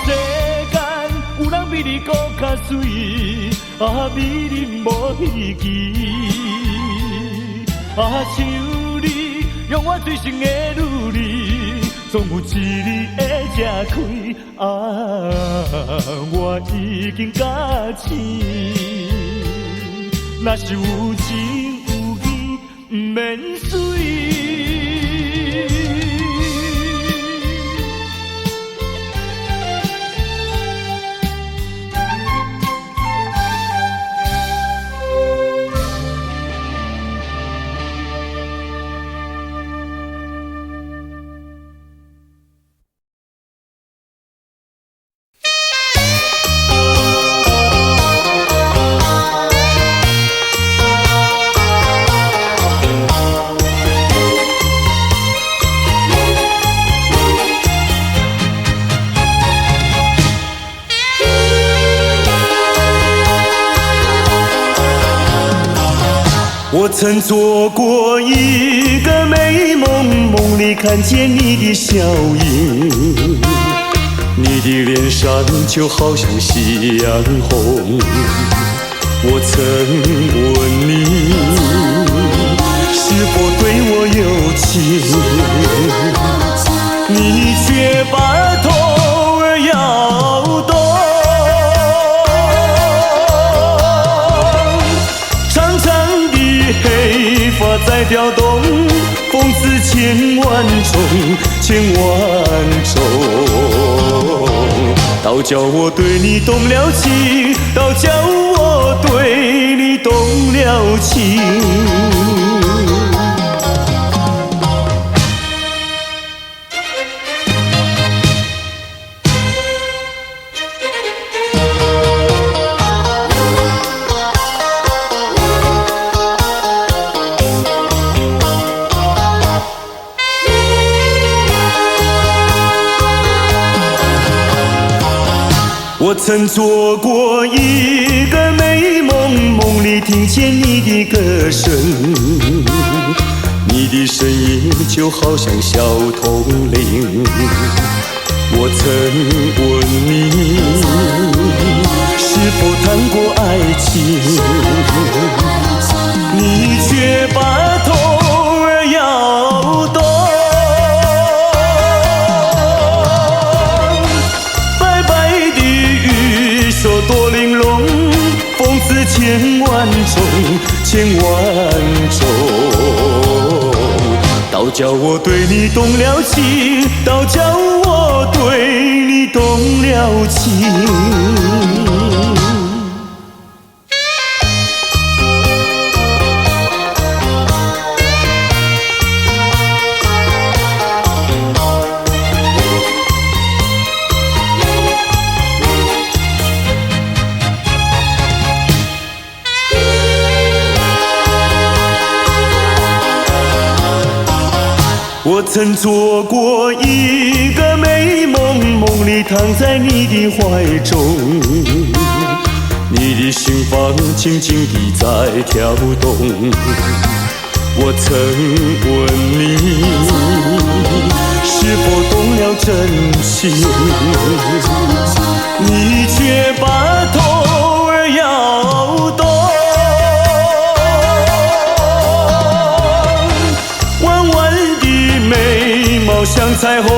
世间有人比你搁较水，美人无稀奇。像你用我最深的努力，总有一日会吃开。我已经甲醒，若是有情有义，不免随。我曾做过一个美梦，梦里看见你的笑影，你的脸上就好像夕阳红。我曾问你是否对我有情，你却把头儿摇动。长长的黑发在飘动，风似千万种，千万种。倒叫我对你动了情，倒叫我对你动了情。我曾做过一个美梦，梦里听见你的歌声，你的声音就好像小铜铃。我曾问你是否谈过爱情，你却把头儿摇动。多玲珑，风似千万种，千万种。倒叫我对你动了情，倒叫我对你动了情。我曾做过一个美梦，梦里躺在你的怀中，你的心房轻轻地在跳动。我曾问你是否动了真情，你却把头儿摇动。眉毛像彩虹，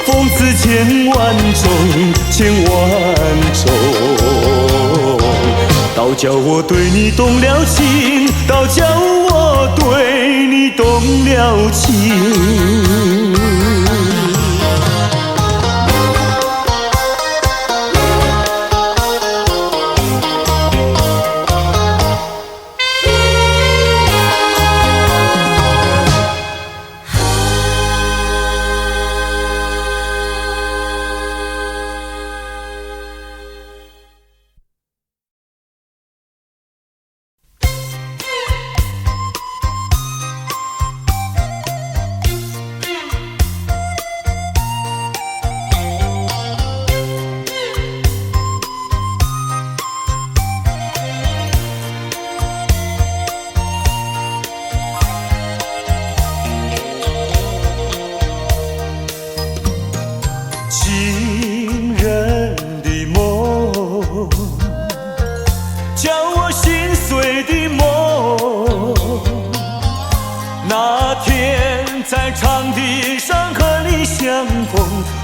风似千万种，千万种。倒叫我对你动了情，倒叫我对你动了情。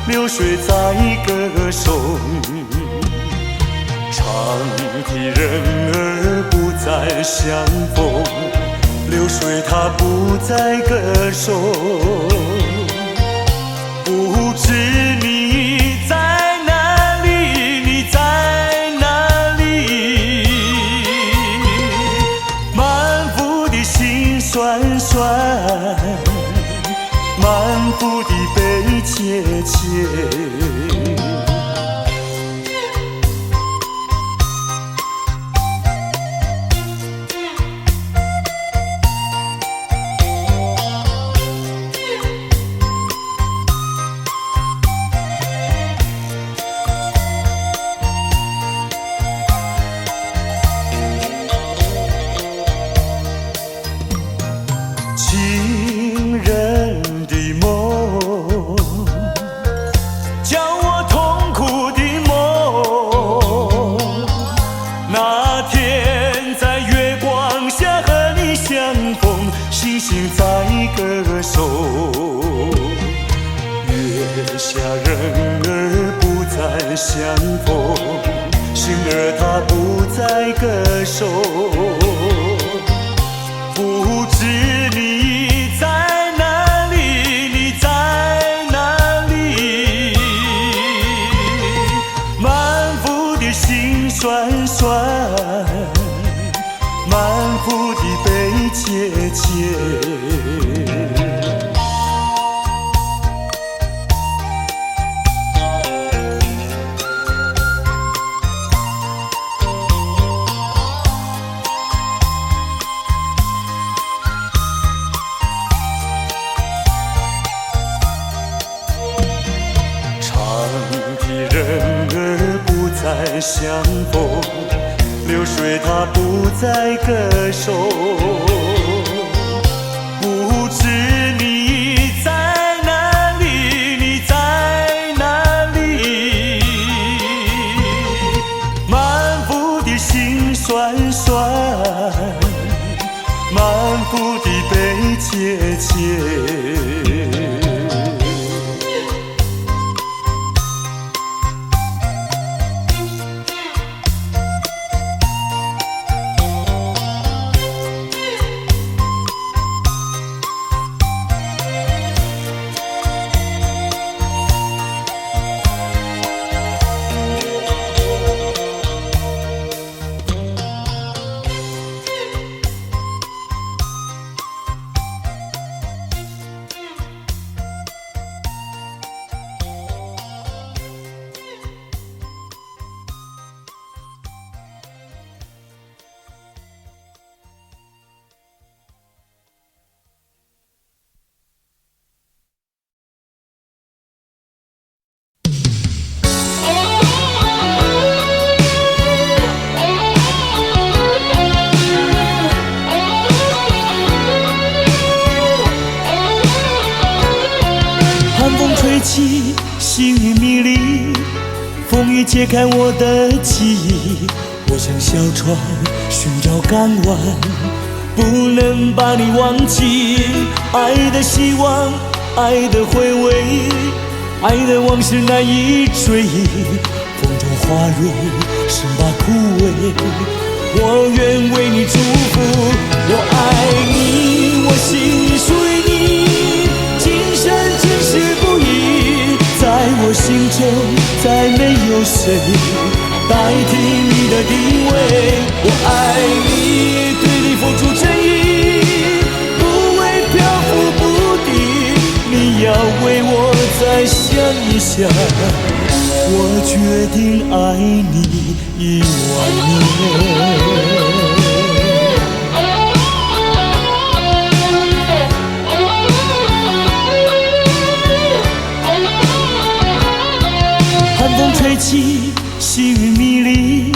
流水在歌颂，长的人儿不再相逢，流水它不再歌颂。不知你在哪里，你在哪里？满腹的心酸酸，满腹的悲切切。下人儿不再相逢，星儿它不再歌手，不知你在哪里，你在哪里？满腹的心酸酸，满腹的悲切切。人儿不再相逢，流水它不再歌手，不知你在哪里，你在哪里？满腹的心酸酸，满腹的悲切切。起，细雨迷离，风雨揭开我的记忆。我像小船寻找港湾，不能把你忘记。爱的希望，爱的回味，爱的往事难以追忆。风中花蕊生把枯萎，我愿为你祝福。我爱你，我心里属于你，今生今世不移。在我心中再没有谁代替你的地位。我爱你，对你付出真意，不会漂浮不定。你要为我再想一想，我决定爱你10000年。吹起，细雨迷离，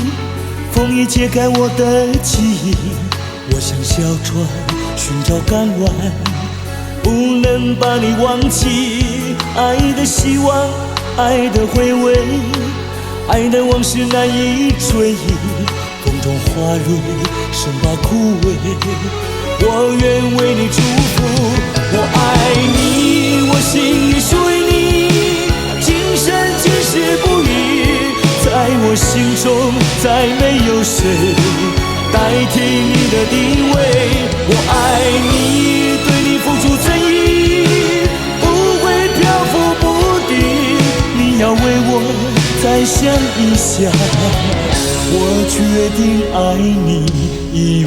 风雨揭开我的记忆。我像小船寻找港湾，不能把你忘记。爱的希望，爱的回味，爱的往事难以追忆。风中花蕊生把枯萎，我愿为你祝福。我爱你，我心里属于你，今生今世不移。在我心中再没有谁代替你的地位。我爱你，对你付出真意，不会漂浮不定。你要为我再想一想，我决定爱你10000年。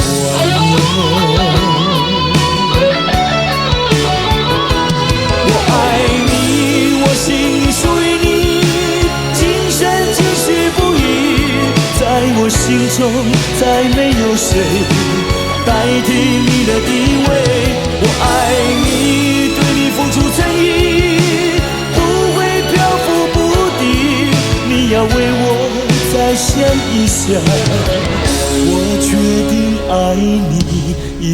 我爱你，我心里属于你，今生今世不移。在我心中再没有谁代替你的地位。我爱你，对你付出真意，不会漂浮不定。你要为我再想一想，我决定爱你10000年。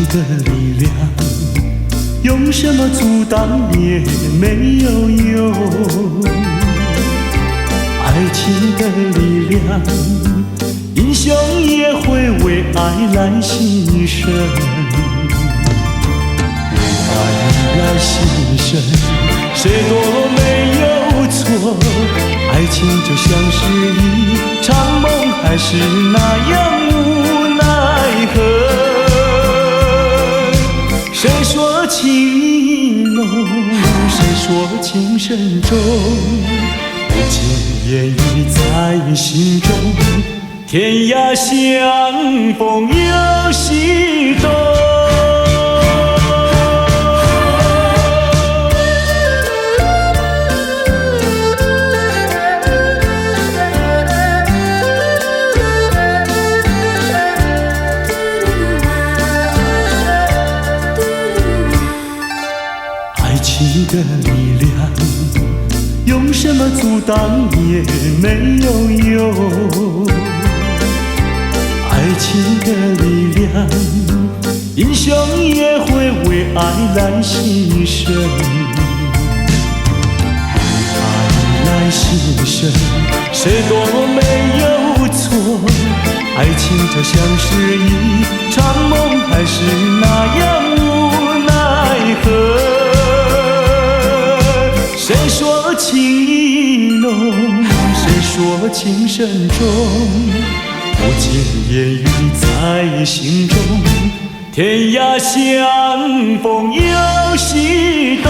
的力量，用什么阻挡也没有用。爱情的力量，英雄也会为爱来牺牲。为爱来牺牲，谁都没有错。爱情就像是一场梦，还是那样无奈何。谁说情意浓，谁说情深重，不尽言语在心中。天涯相逢有心动。的力量，用什么阻挡也没有用。爱情的力量，英雄也会为爱来牺牲。爱来牺牲，谁都没有错。爱情就像是一场梦，还是那样无奈何。谁说情意浓，谁说情深重，不尽言语在心中。天涯相逢有心动。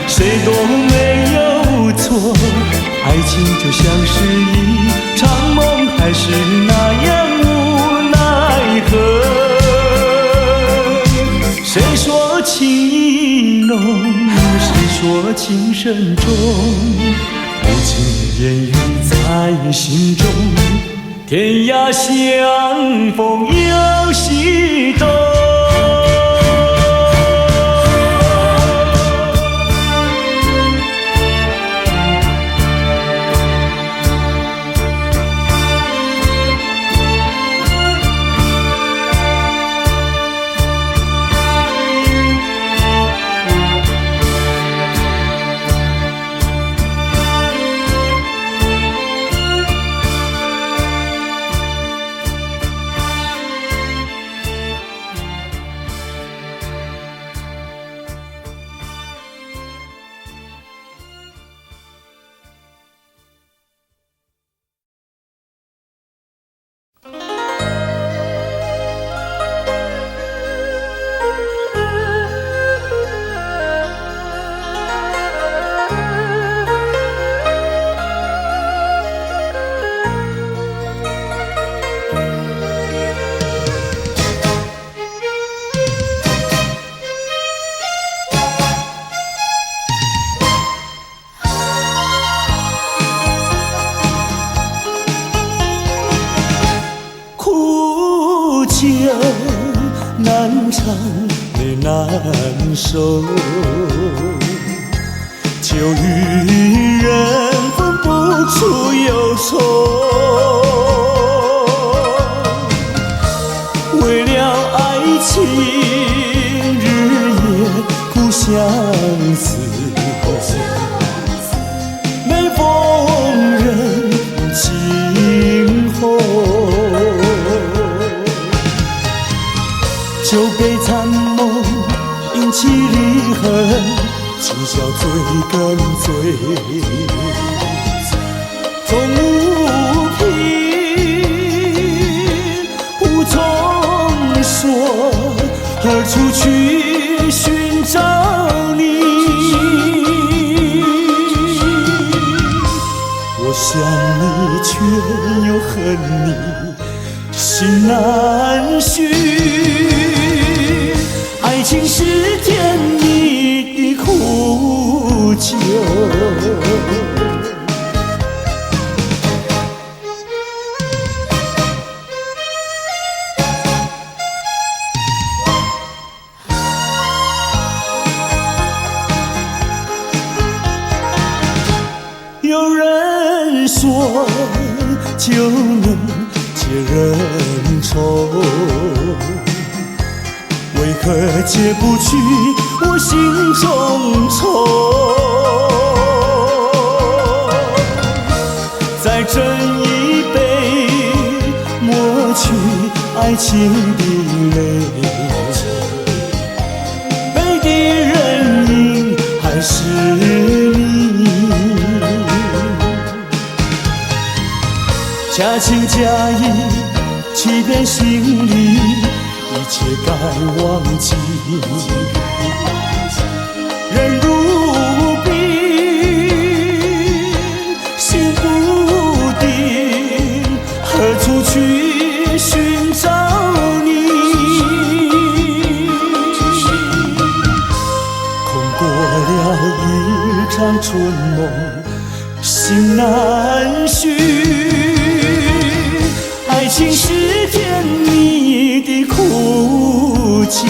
谁都没有错，爱情就像是一场梦，还是那样无奈何。谁说情意浓，谁说情深重，不尽言语在心中。天涯相逢有心动。难唱的难受，就与人分不出忧愁。为了爱情，日夜苦相思，每逢人静候。酒杯残梦，引起离恨，今宵醉更醉。风无凭，无从说，何处去寻找你？我想你，却又恨你，心难续。爱情是甜蜜的苦酒。说就能解人愁，为何解不去我心中愁？再斟一杯，抹去爱情的泪，杯底人影还是你。假情假意，欺骗心里，一切该忘记。人如冰，心不定，何处去寻找你？空过了一场春梦，心难续。爱情是甜蜜的苦酒，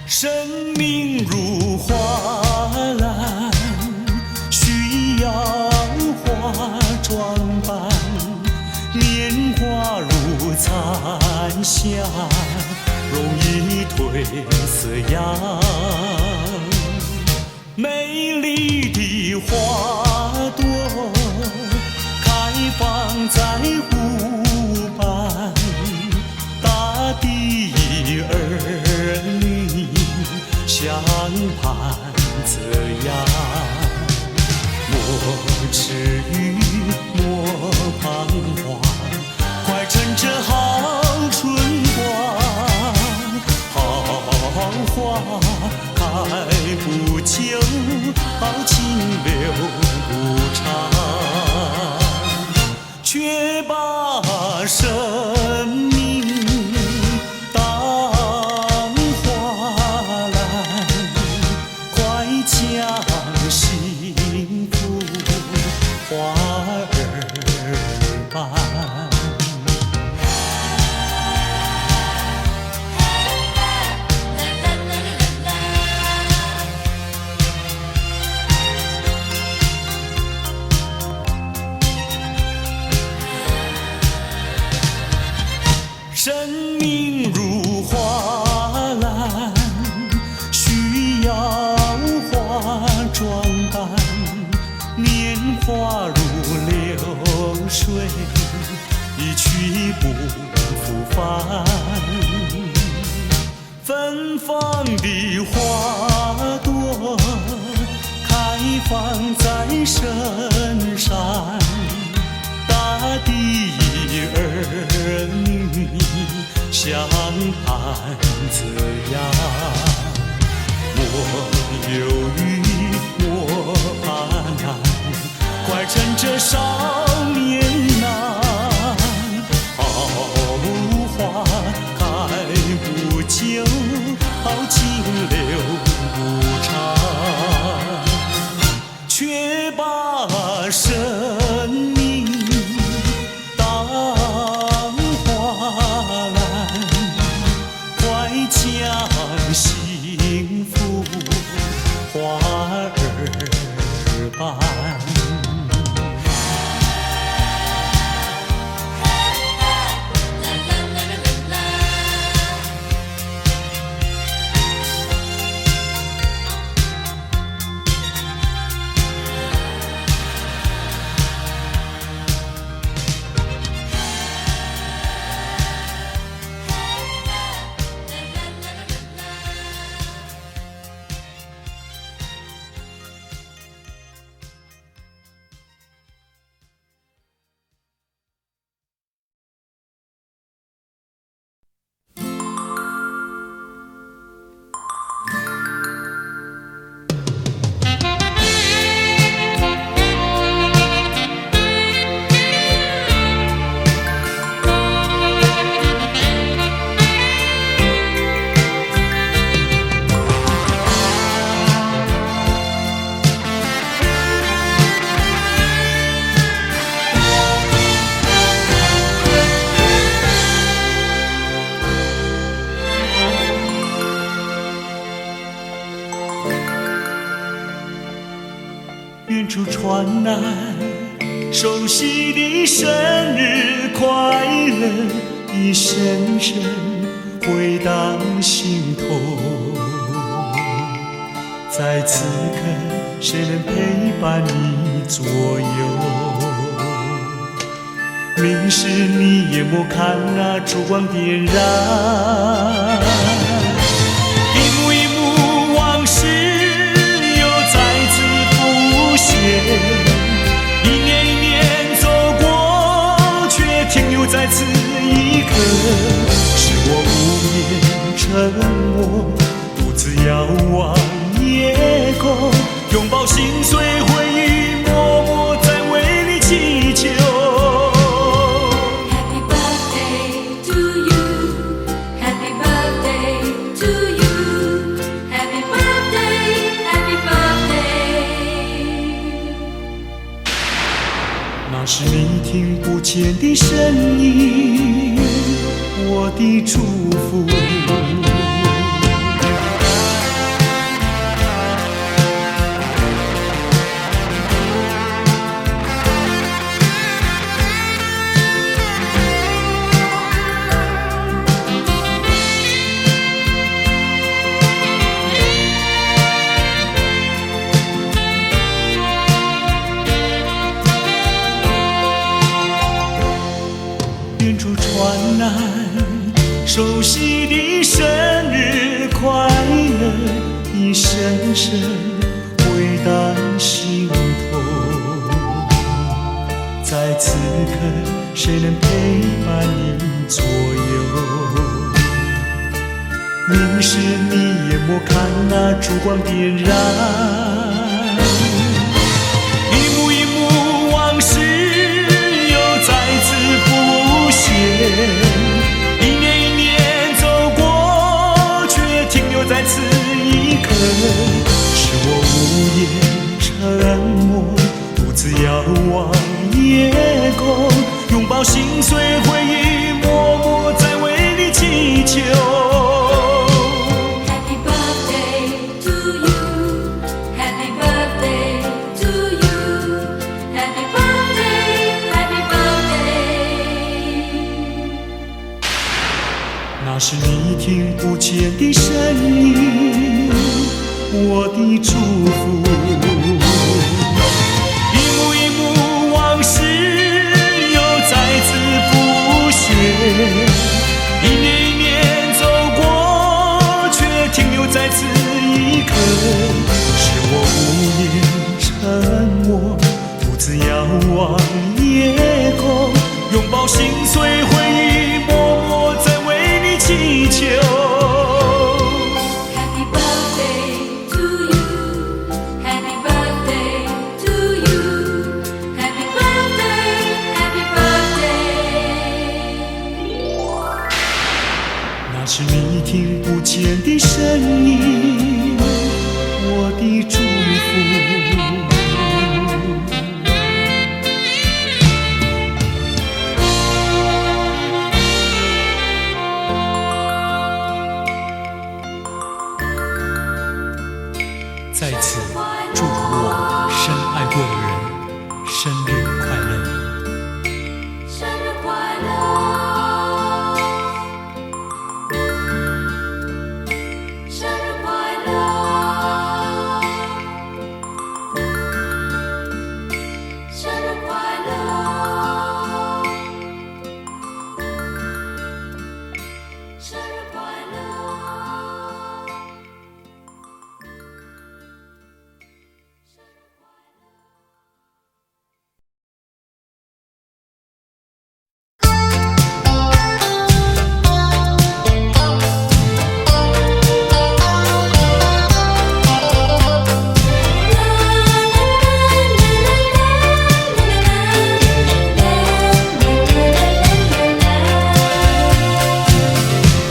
生命如花篮，需要花装扮。年华如残霞，容易褪色样。美丽的花朵开放在湖畔，大地儿女相伴这样，莫迟疑，莫彷徨，快趁着好春光。好花开不久，好情留不长，却把生命将幸福花儿伴。生命如花篮，需要花装扮，年华如流水，一去不复返。芬芳的花朵开放在深山，大地儿女相伴这样。莫犹豫，莫怕难，快趁着少年郎。好花开不久，好情留不长，却把生命当花篮，快将幸福花儿伴。出传来熟悉的生日快乐的声声回荡心头。在此刻，谁能陪伴你左右？明时你也莫看那烛光点燃，一幕一幕往事又再次浮现。一年一年走过，却停留在此一刻。是我无言沉默，独自遥望夜空，拥抱心碎回忆，默默在为你祈求。Happy birthday to you, Happy birthday to you, Happy birthday, Happy birthday。那是你听不见的声音，我的祝福。远处传来熟悉的生日快乐的声声回荡心头。在此刻，谁能陪伴你左右？明时你也莫看那烛光点燃，一幕一幕往事又再次浮现。一年一年走过，却停留在此一刻。是我无言沉默，独自遥望夜空，拥抱心碎回忆，默默在为你祈求。Happy birthday to you, Happy birthday to you, Happy birthday, Happy birthday。那是你听不见的声音，我的祝福。一幕一幕往事又再次浮现，一年一年走过，却停留在此一刻。是我无言沉默，独自遥望夜空，拥抱心碎回忆，默默在为你祈求。Happy birthday to you, Happy birthday to you, Happy birthday, Happy birthday。那是你听不见的声音，我的祝福。在此祝福我深爱过的人生日快乐。生日快乐，生日快乐，生日快乐，生日快乐。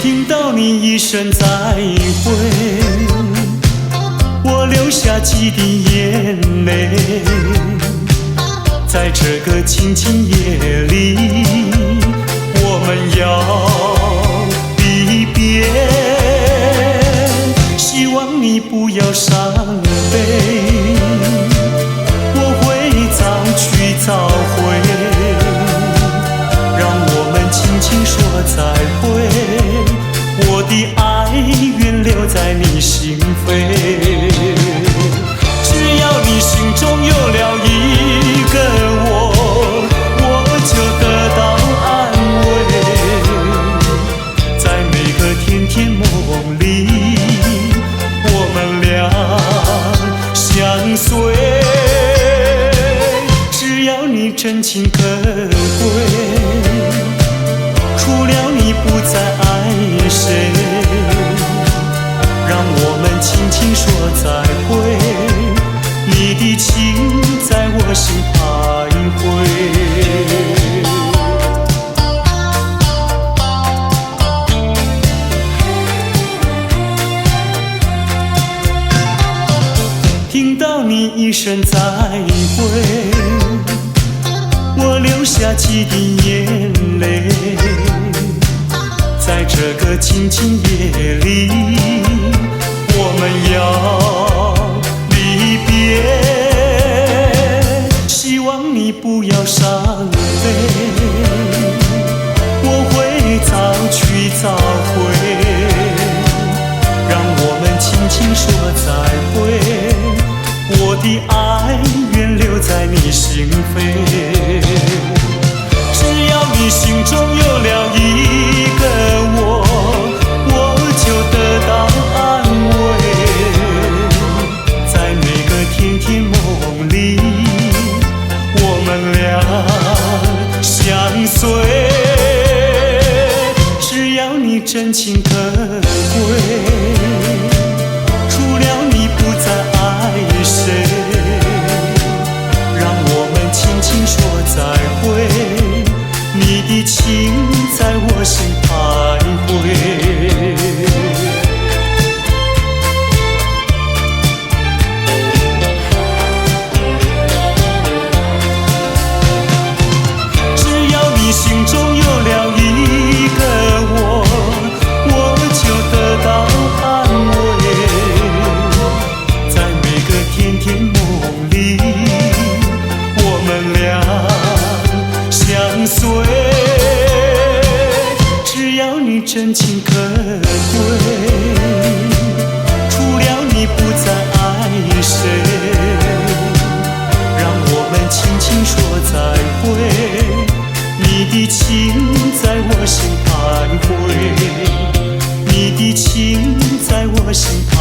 听到你一声再会，我流下几滴眼泪。在这个清清夜里，我们要离别。希望你不要伤悲，我轻说再会，我的爱愿留在你心扉。只要你心中有了一个我，我就得到安慰。在每个甜甜梦里，我们俩相随。只要你真情可贵，除了你不再爱谁，让我们轻轻说再会，你的情在我心徘徊。听到你一声再会，我流下几滴眼泪。在这个静静夜里，我们要离别。希望你不要伤悲，我会早去早回，让我们轻轻说再会，我的爱愿留在你心扉。只要你心中有了一个我，我就得到安慰。在每个甜甜梦里，我们俩相随。只要你真情可贵，除了你不再爱谁，让我们轻轻说再会，你的情在我心徘徊。只要你心中有了一个我，我就得到安慰。在每个甜甜梦里，我们俩相随。只要你真情可贵，除了你不再爱谁，让我们轻轻说再会，你的情在我心徘徊，你的情在我心徘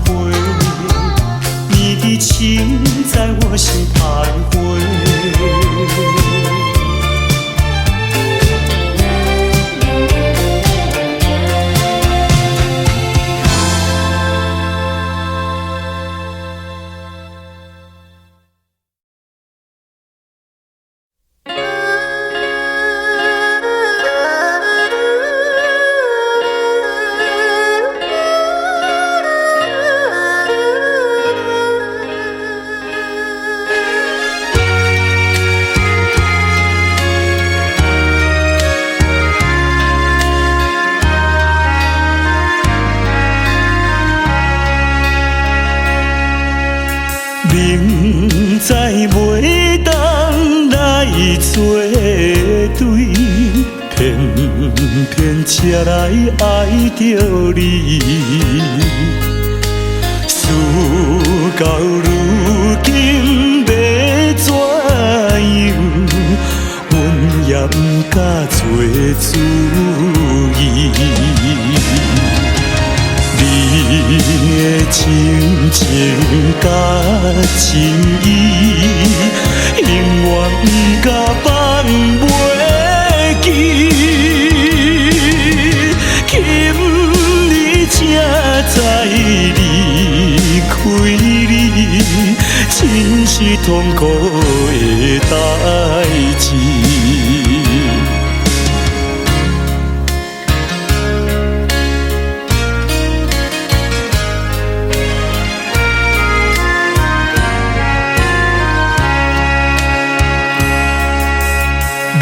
徊，你的情在我心徘徊。明知袂当来作对，偏偏才来爱着你。事到如今要怎样？阮也不敢做主意。你的情情甲情意，永远不甲放袂记。今日才知离开你，真是痛苦的代志。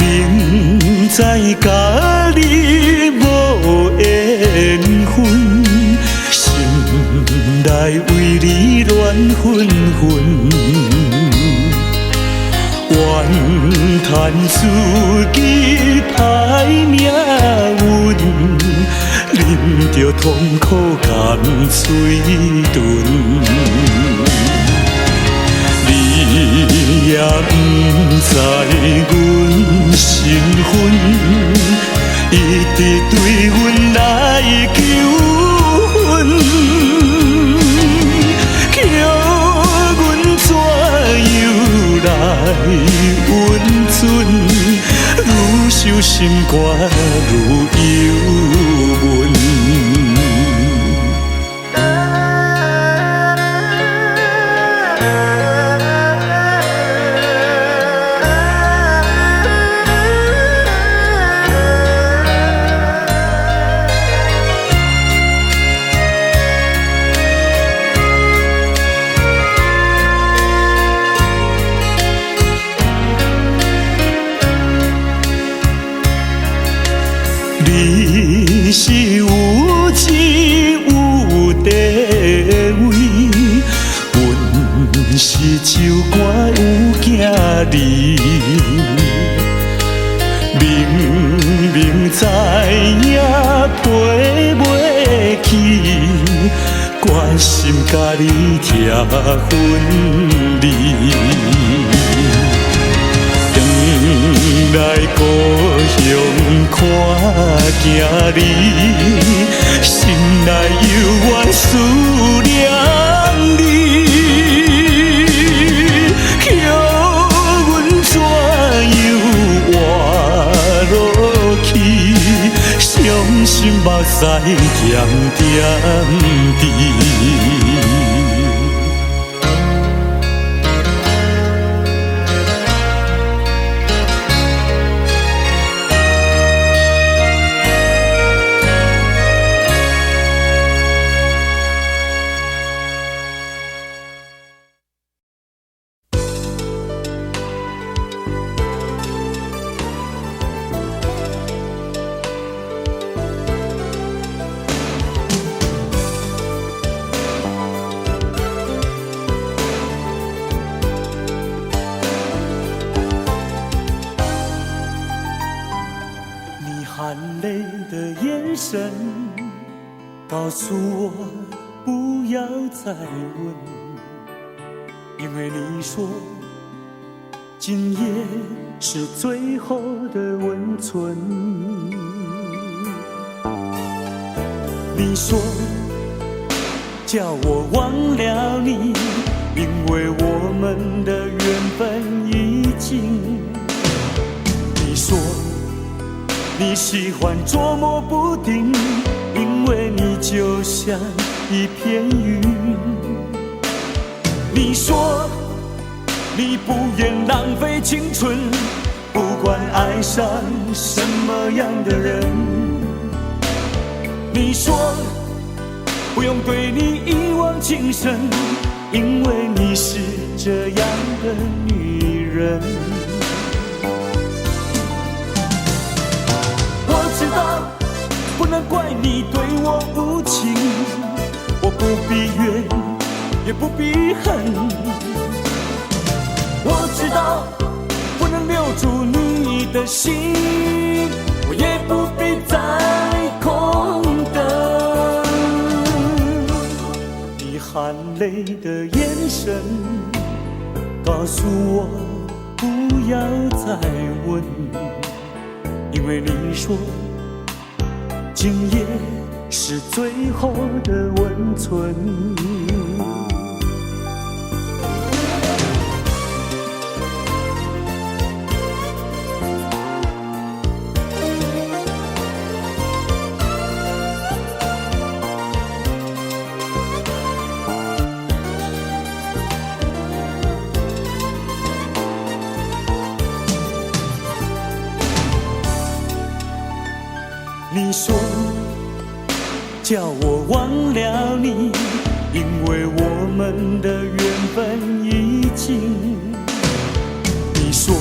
明知甲你无缘分，心内为你乱纷纷，怨叹自己歹命运，忍着痛苦含嘴唇。你也不知阮身份，一直对阮来求婚，叫阮怎样来温存？愈想心肝愈忧闷。你是有钱有地位，阮是酒馆有囝儿，明明知影赔袂起，决心甲你拆分离。来故乡看囝儿，心内犹原思念你，叫阮怎样活落去？伤心目屎咸点滴。含泪的眼神告诉我不要再问，因为你说今夜是最后的温存。你说叫我忘了你，因为我们的缘分已经。你说你喜欢捉摸不定，因为你就像一片云。你说你不愿浪费青春，不管爱上什么样的人。你说不用对你一往情深，因为你是这样的女人。不能怪你对我无情，我不必怨，也不必恨。我知道不能留住你的心，我也不必再空等。你含泪的眼神告诉我不要再问，因为你说今夜是最后的温存。你说叫我忘了你，因为我们的缘分已经。你说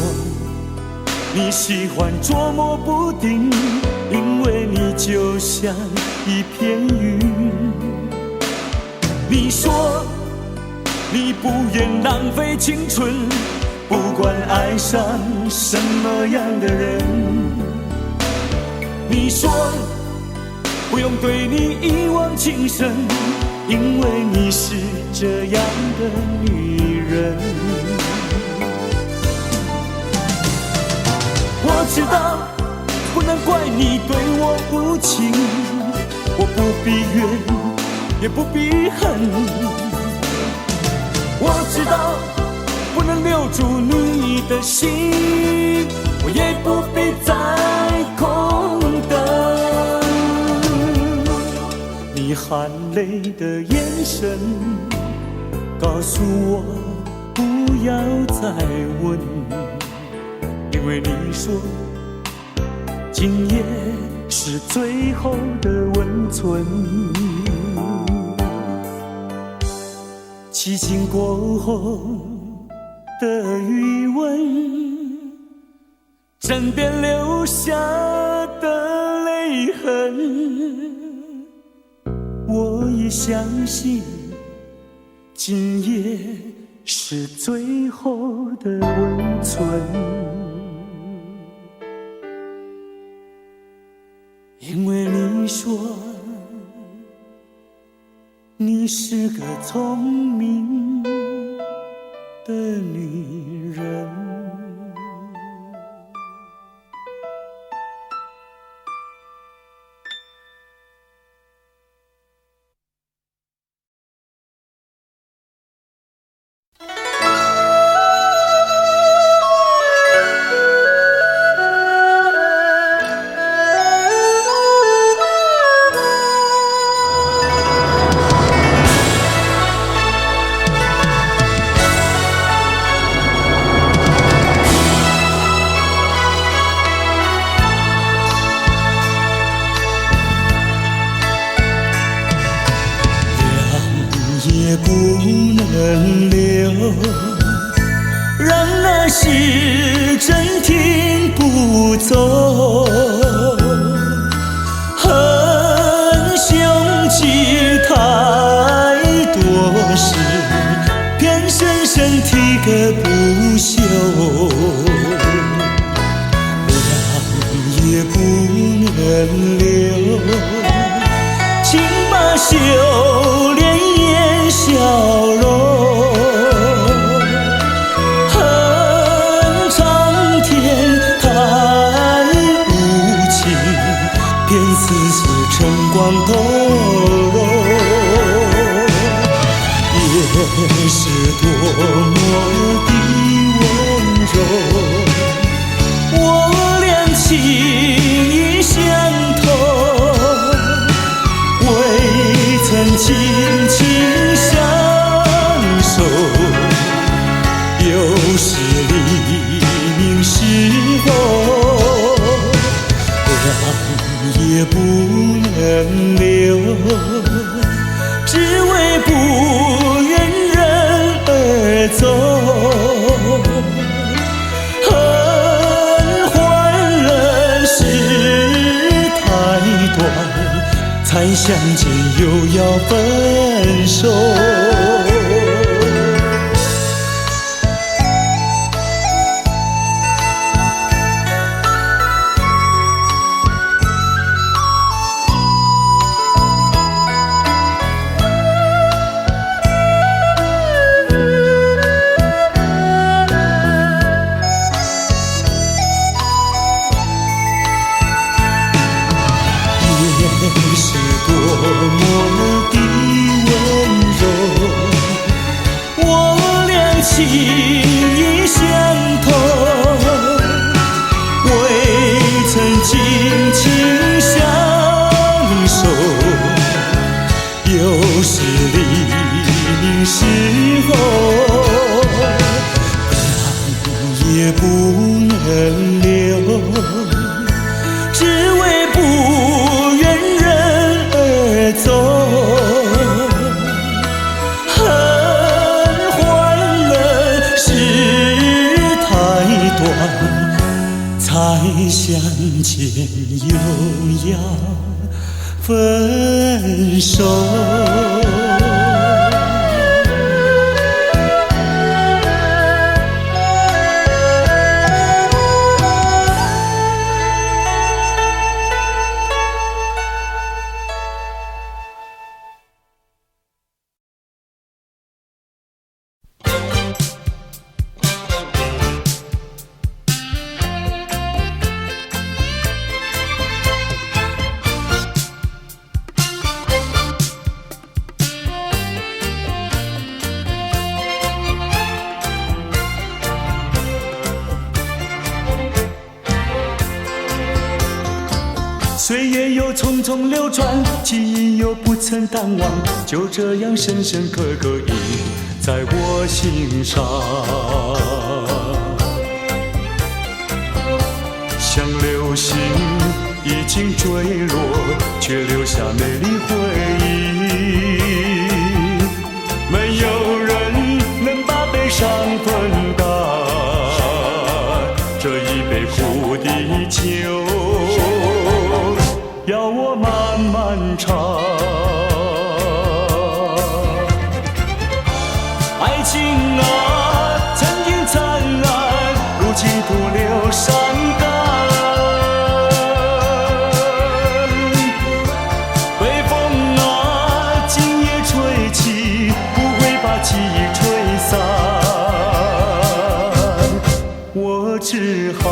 你喜欢捉摸不定，因为你就像一片云。你说你不愿浪费青春，不管爱上什么样的人。你说不用对你一往情深，因为你是这样的女人。我知道不能怪你对我无情，我不必怨也不必恨。我知道不能留住你的心，我也不必再空等。你含泪的眼神告诉我不要再问，因为你说今夜是最后的温存。激情过后的余温，枕边留下的泪痕。我也相信今夜是最后的温存，因为你说你是个聪明的女人。也不能留，让那时针停不走。恨凶吉太多事，偏深深提个不休。凉也不能留，请把修炼笑容，恨苍天太无情，偏丝丝晨光透融。也是多么的温柔，我俩情意相投，未曾轻轻相守，又是黎明时候，凉也不能留，只为不愿人而走。恨换了时太短，才相见又要分手。也是多么的温柔，我俩情意相投，未曾紧紧相守，又是黎明时候，凉也不能留，只为不愿人而走。恨换了时太短，才相见又要分手。匆匆流转，记忆又不曾淡忘，就这样深深刻刻印在我心上。像流星已经坠落，却留下美丽回忆。没有人能把悲伤分担，这一杯苦的酒，要我慢慢尝。爱情啊，曾经灿烂，如今徒留伤感。北风啊，今夜吹起，不会把记忆吹散。我只好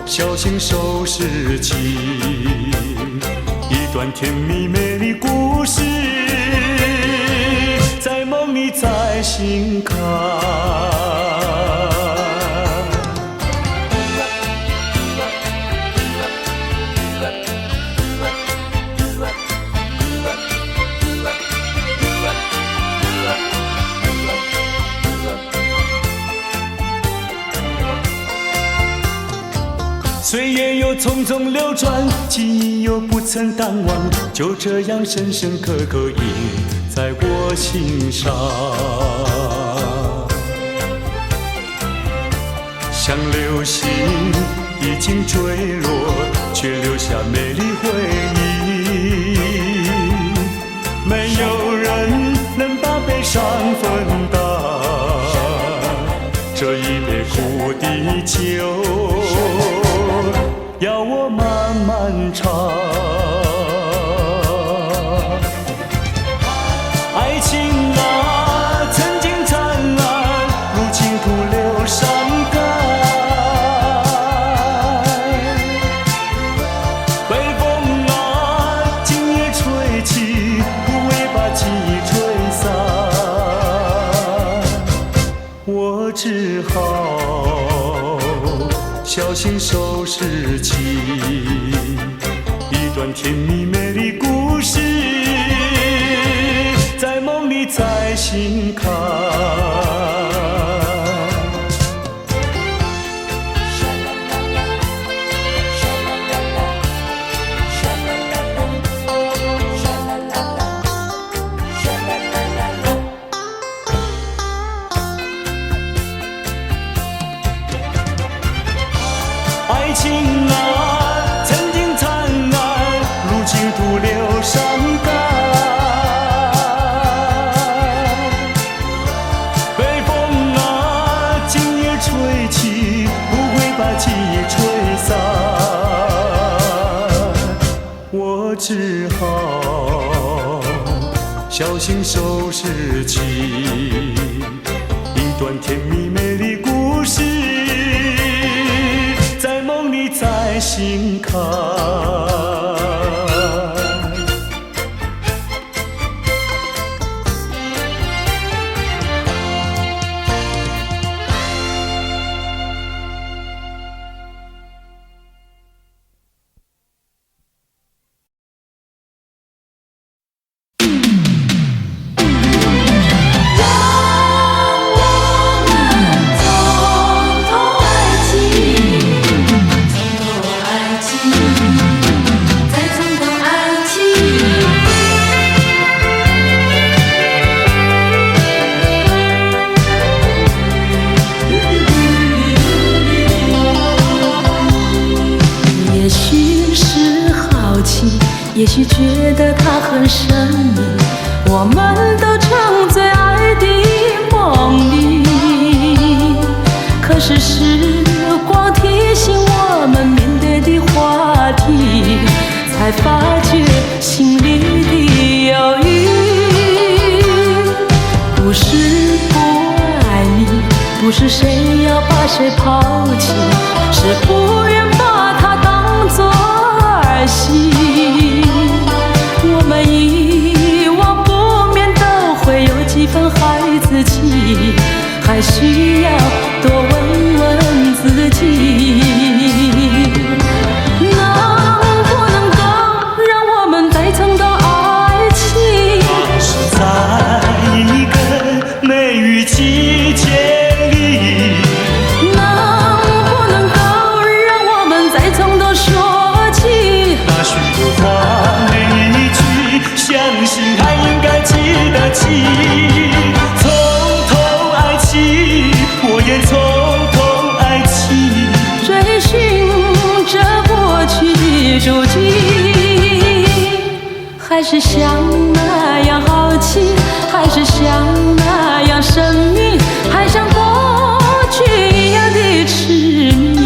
小心收拾起一段甜蜜美丽故事，在梦里再醒看。岁月又匆匆流转，记忆又不曾淡忘，就这样深深刻刻印在我心上。像流星已经坠落，却留下美丽回忆。没有人能把悲伤分担，这一杯苦的酒，要我慢慢尝。爱情啊，曾经灿烂，如今徒留伤感。北风啊，今夜吹起，不会把记忆吹散。我只好小心收拾起一段甜蜜美丽故事，在梦里再醒看。爱情啊，曾经灿烂，如今徒留伤感。北风啊，今夜吹起，不会把记忆吹散。我只好小心收拾起一段甜蜜美丽故事，在梦里再醒看。也许觉得它很神秘，我们都沉醉爱的梦里。可是时光提醒我们面对的话题，才发觉心里的犹豫。不是不爱你，不是谁要把谁抛弃，是不愿把它当作儿戏。我们遗忘不免都会有几分孩子气，还需要多问问自己。能住进，还是像那样好奇，还是像那样神秘，还像过去一样的痴迷。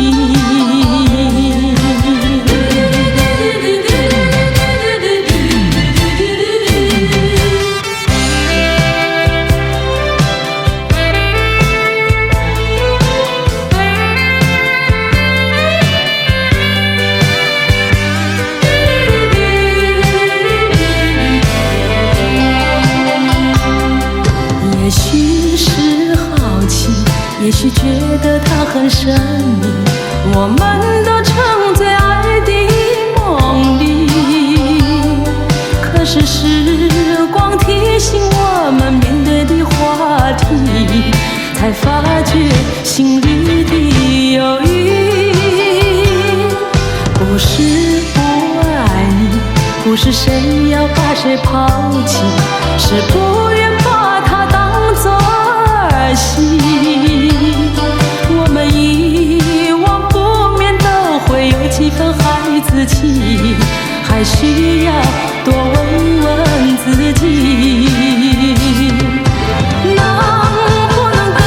也许是好奇，也许觉得它很神秘，我们都沉醉爱的梦里。可是时光提醒我们面对的话题，才发觉心里的犹豫。不是不爱你，不是谁要把谁抛弃，是不愿把它当作儿戏。我们遗忘不免都会有几分孩子气，还需要多问问自己，能不能够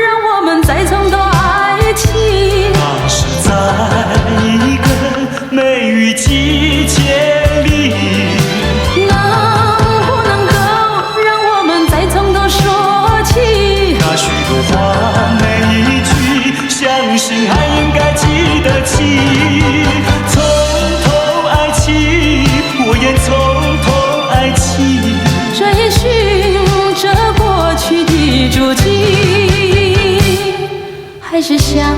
让我们再从头爱起？那是在一个梅雨季节里，能不能够让我们再从头说起？那许多话每一句，相信还应该记得起。从头爱起，我也从头爱起。追寻着过去的足迹，还是像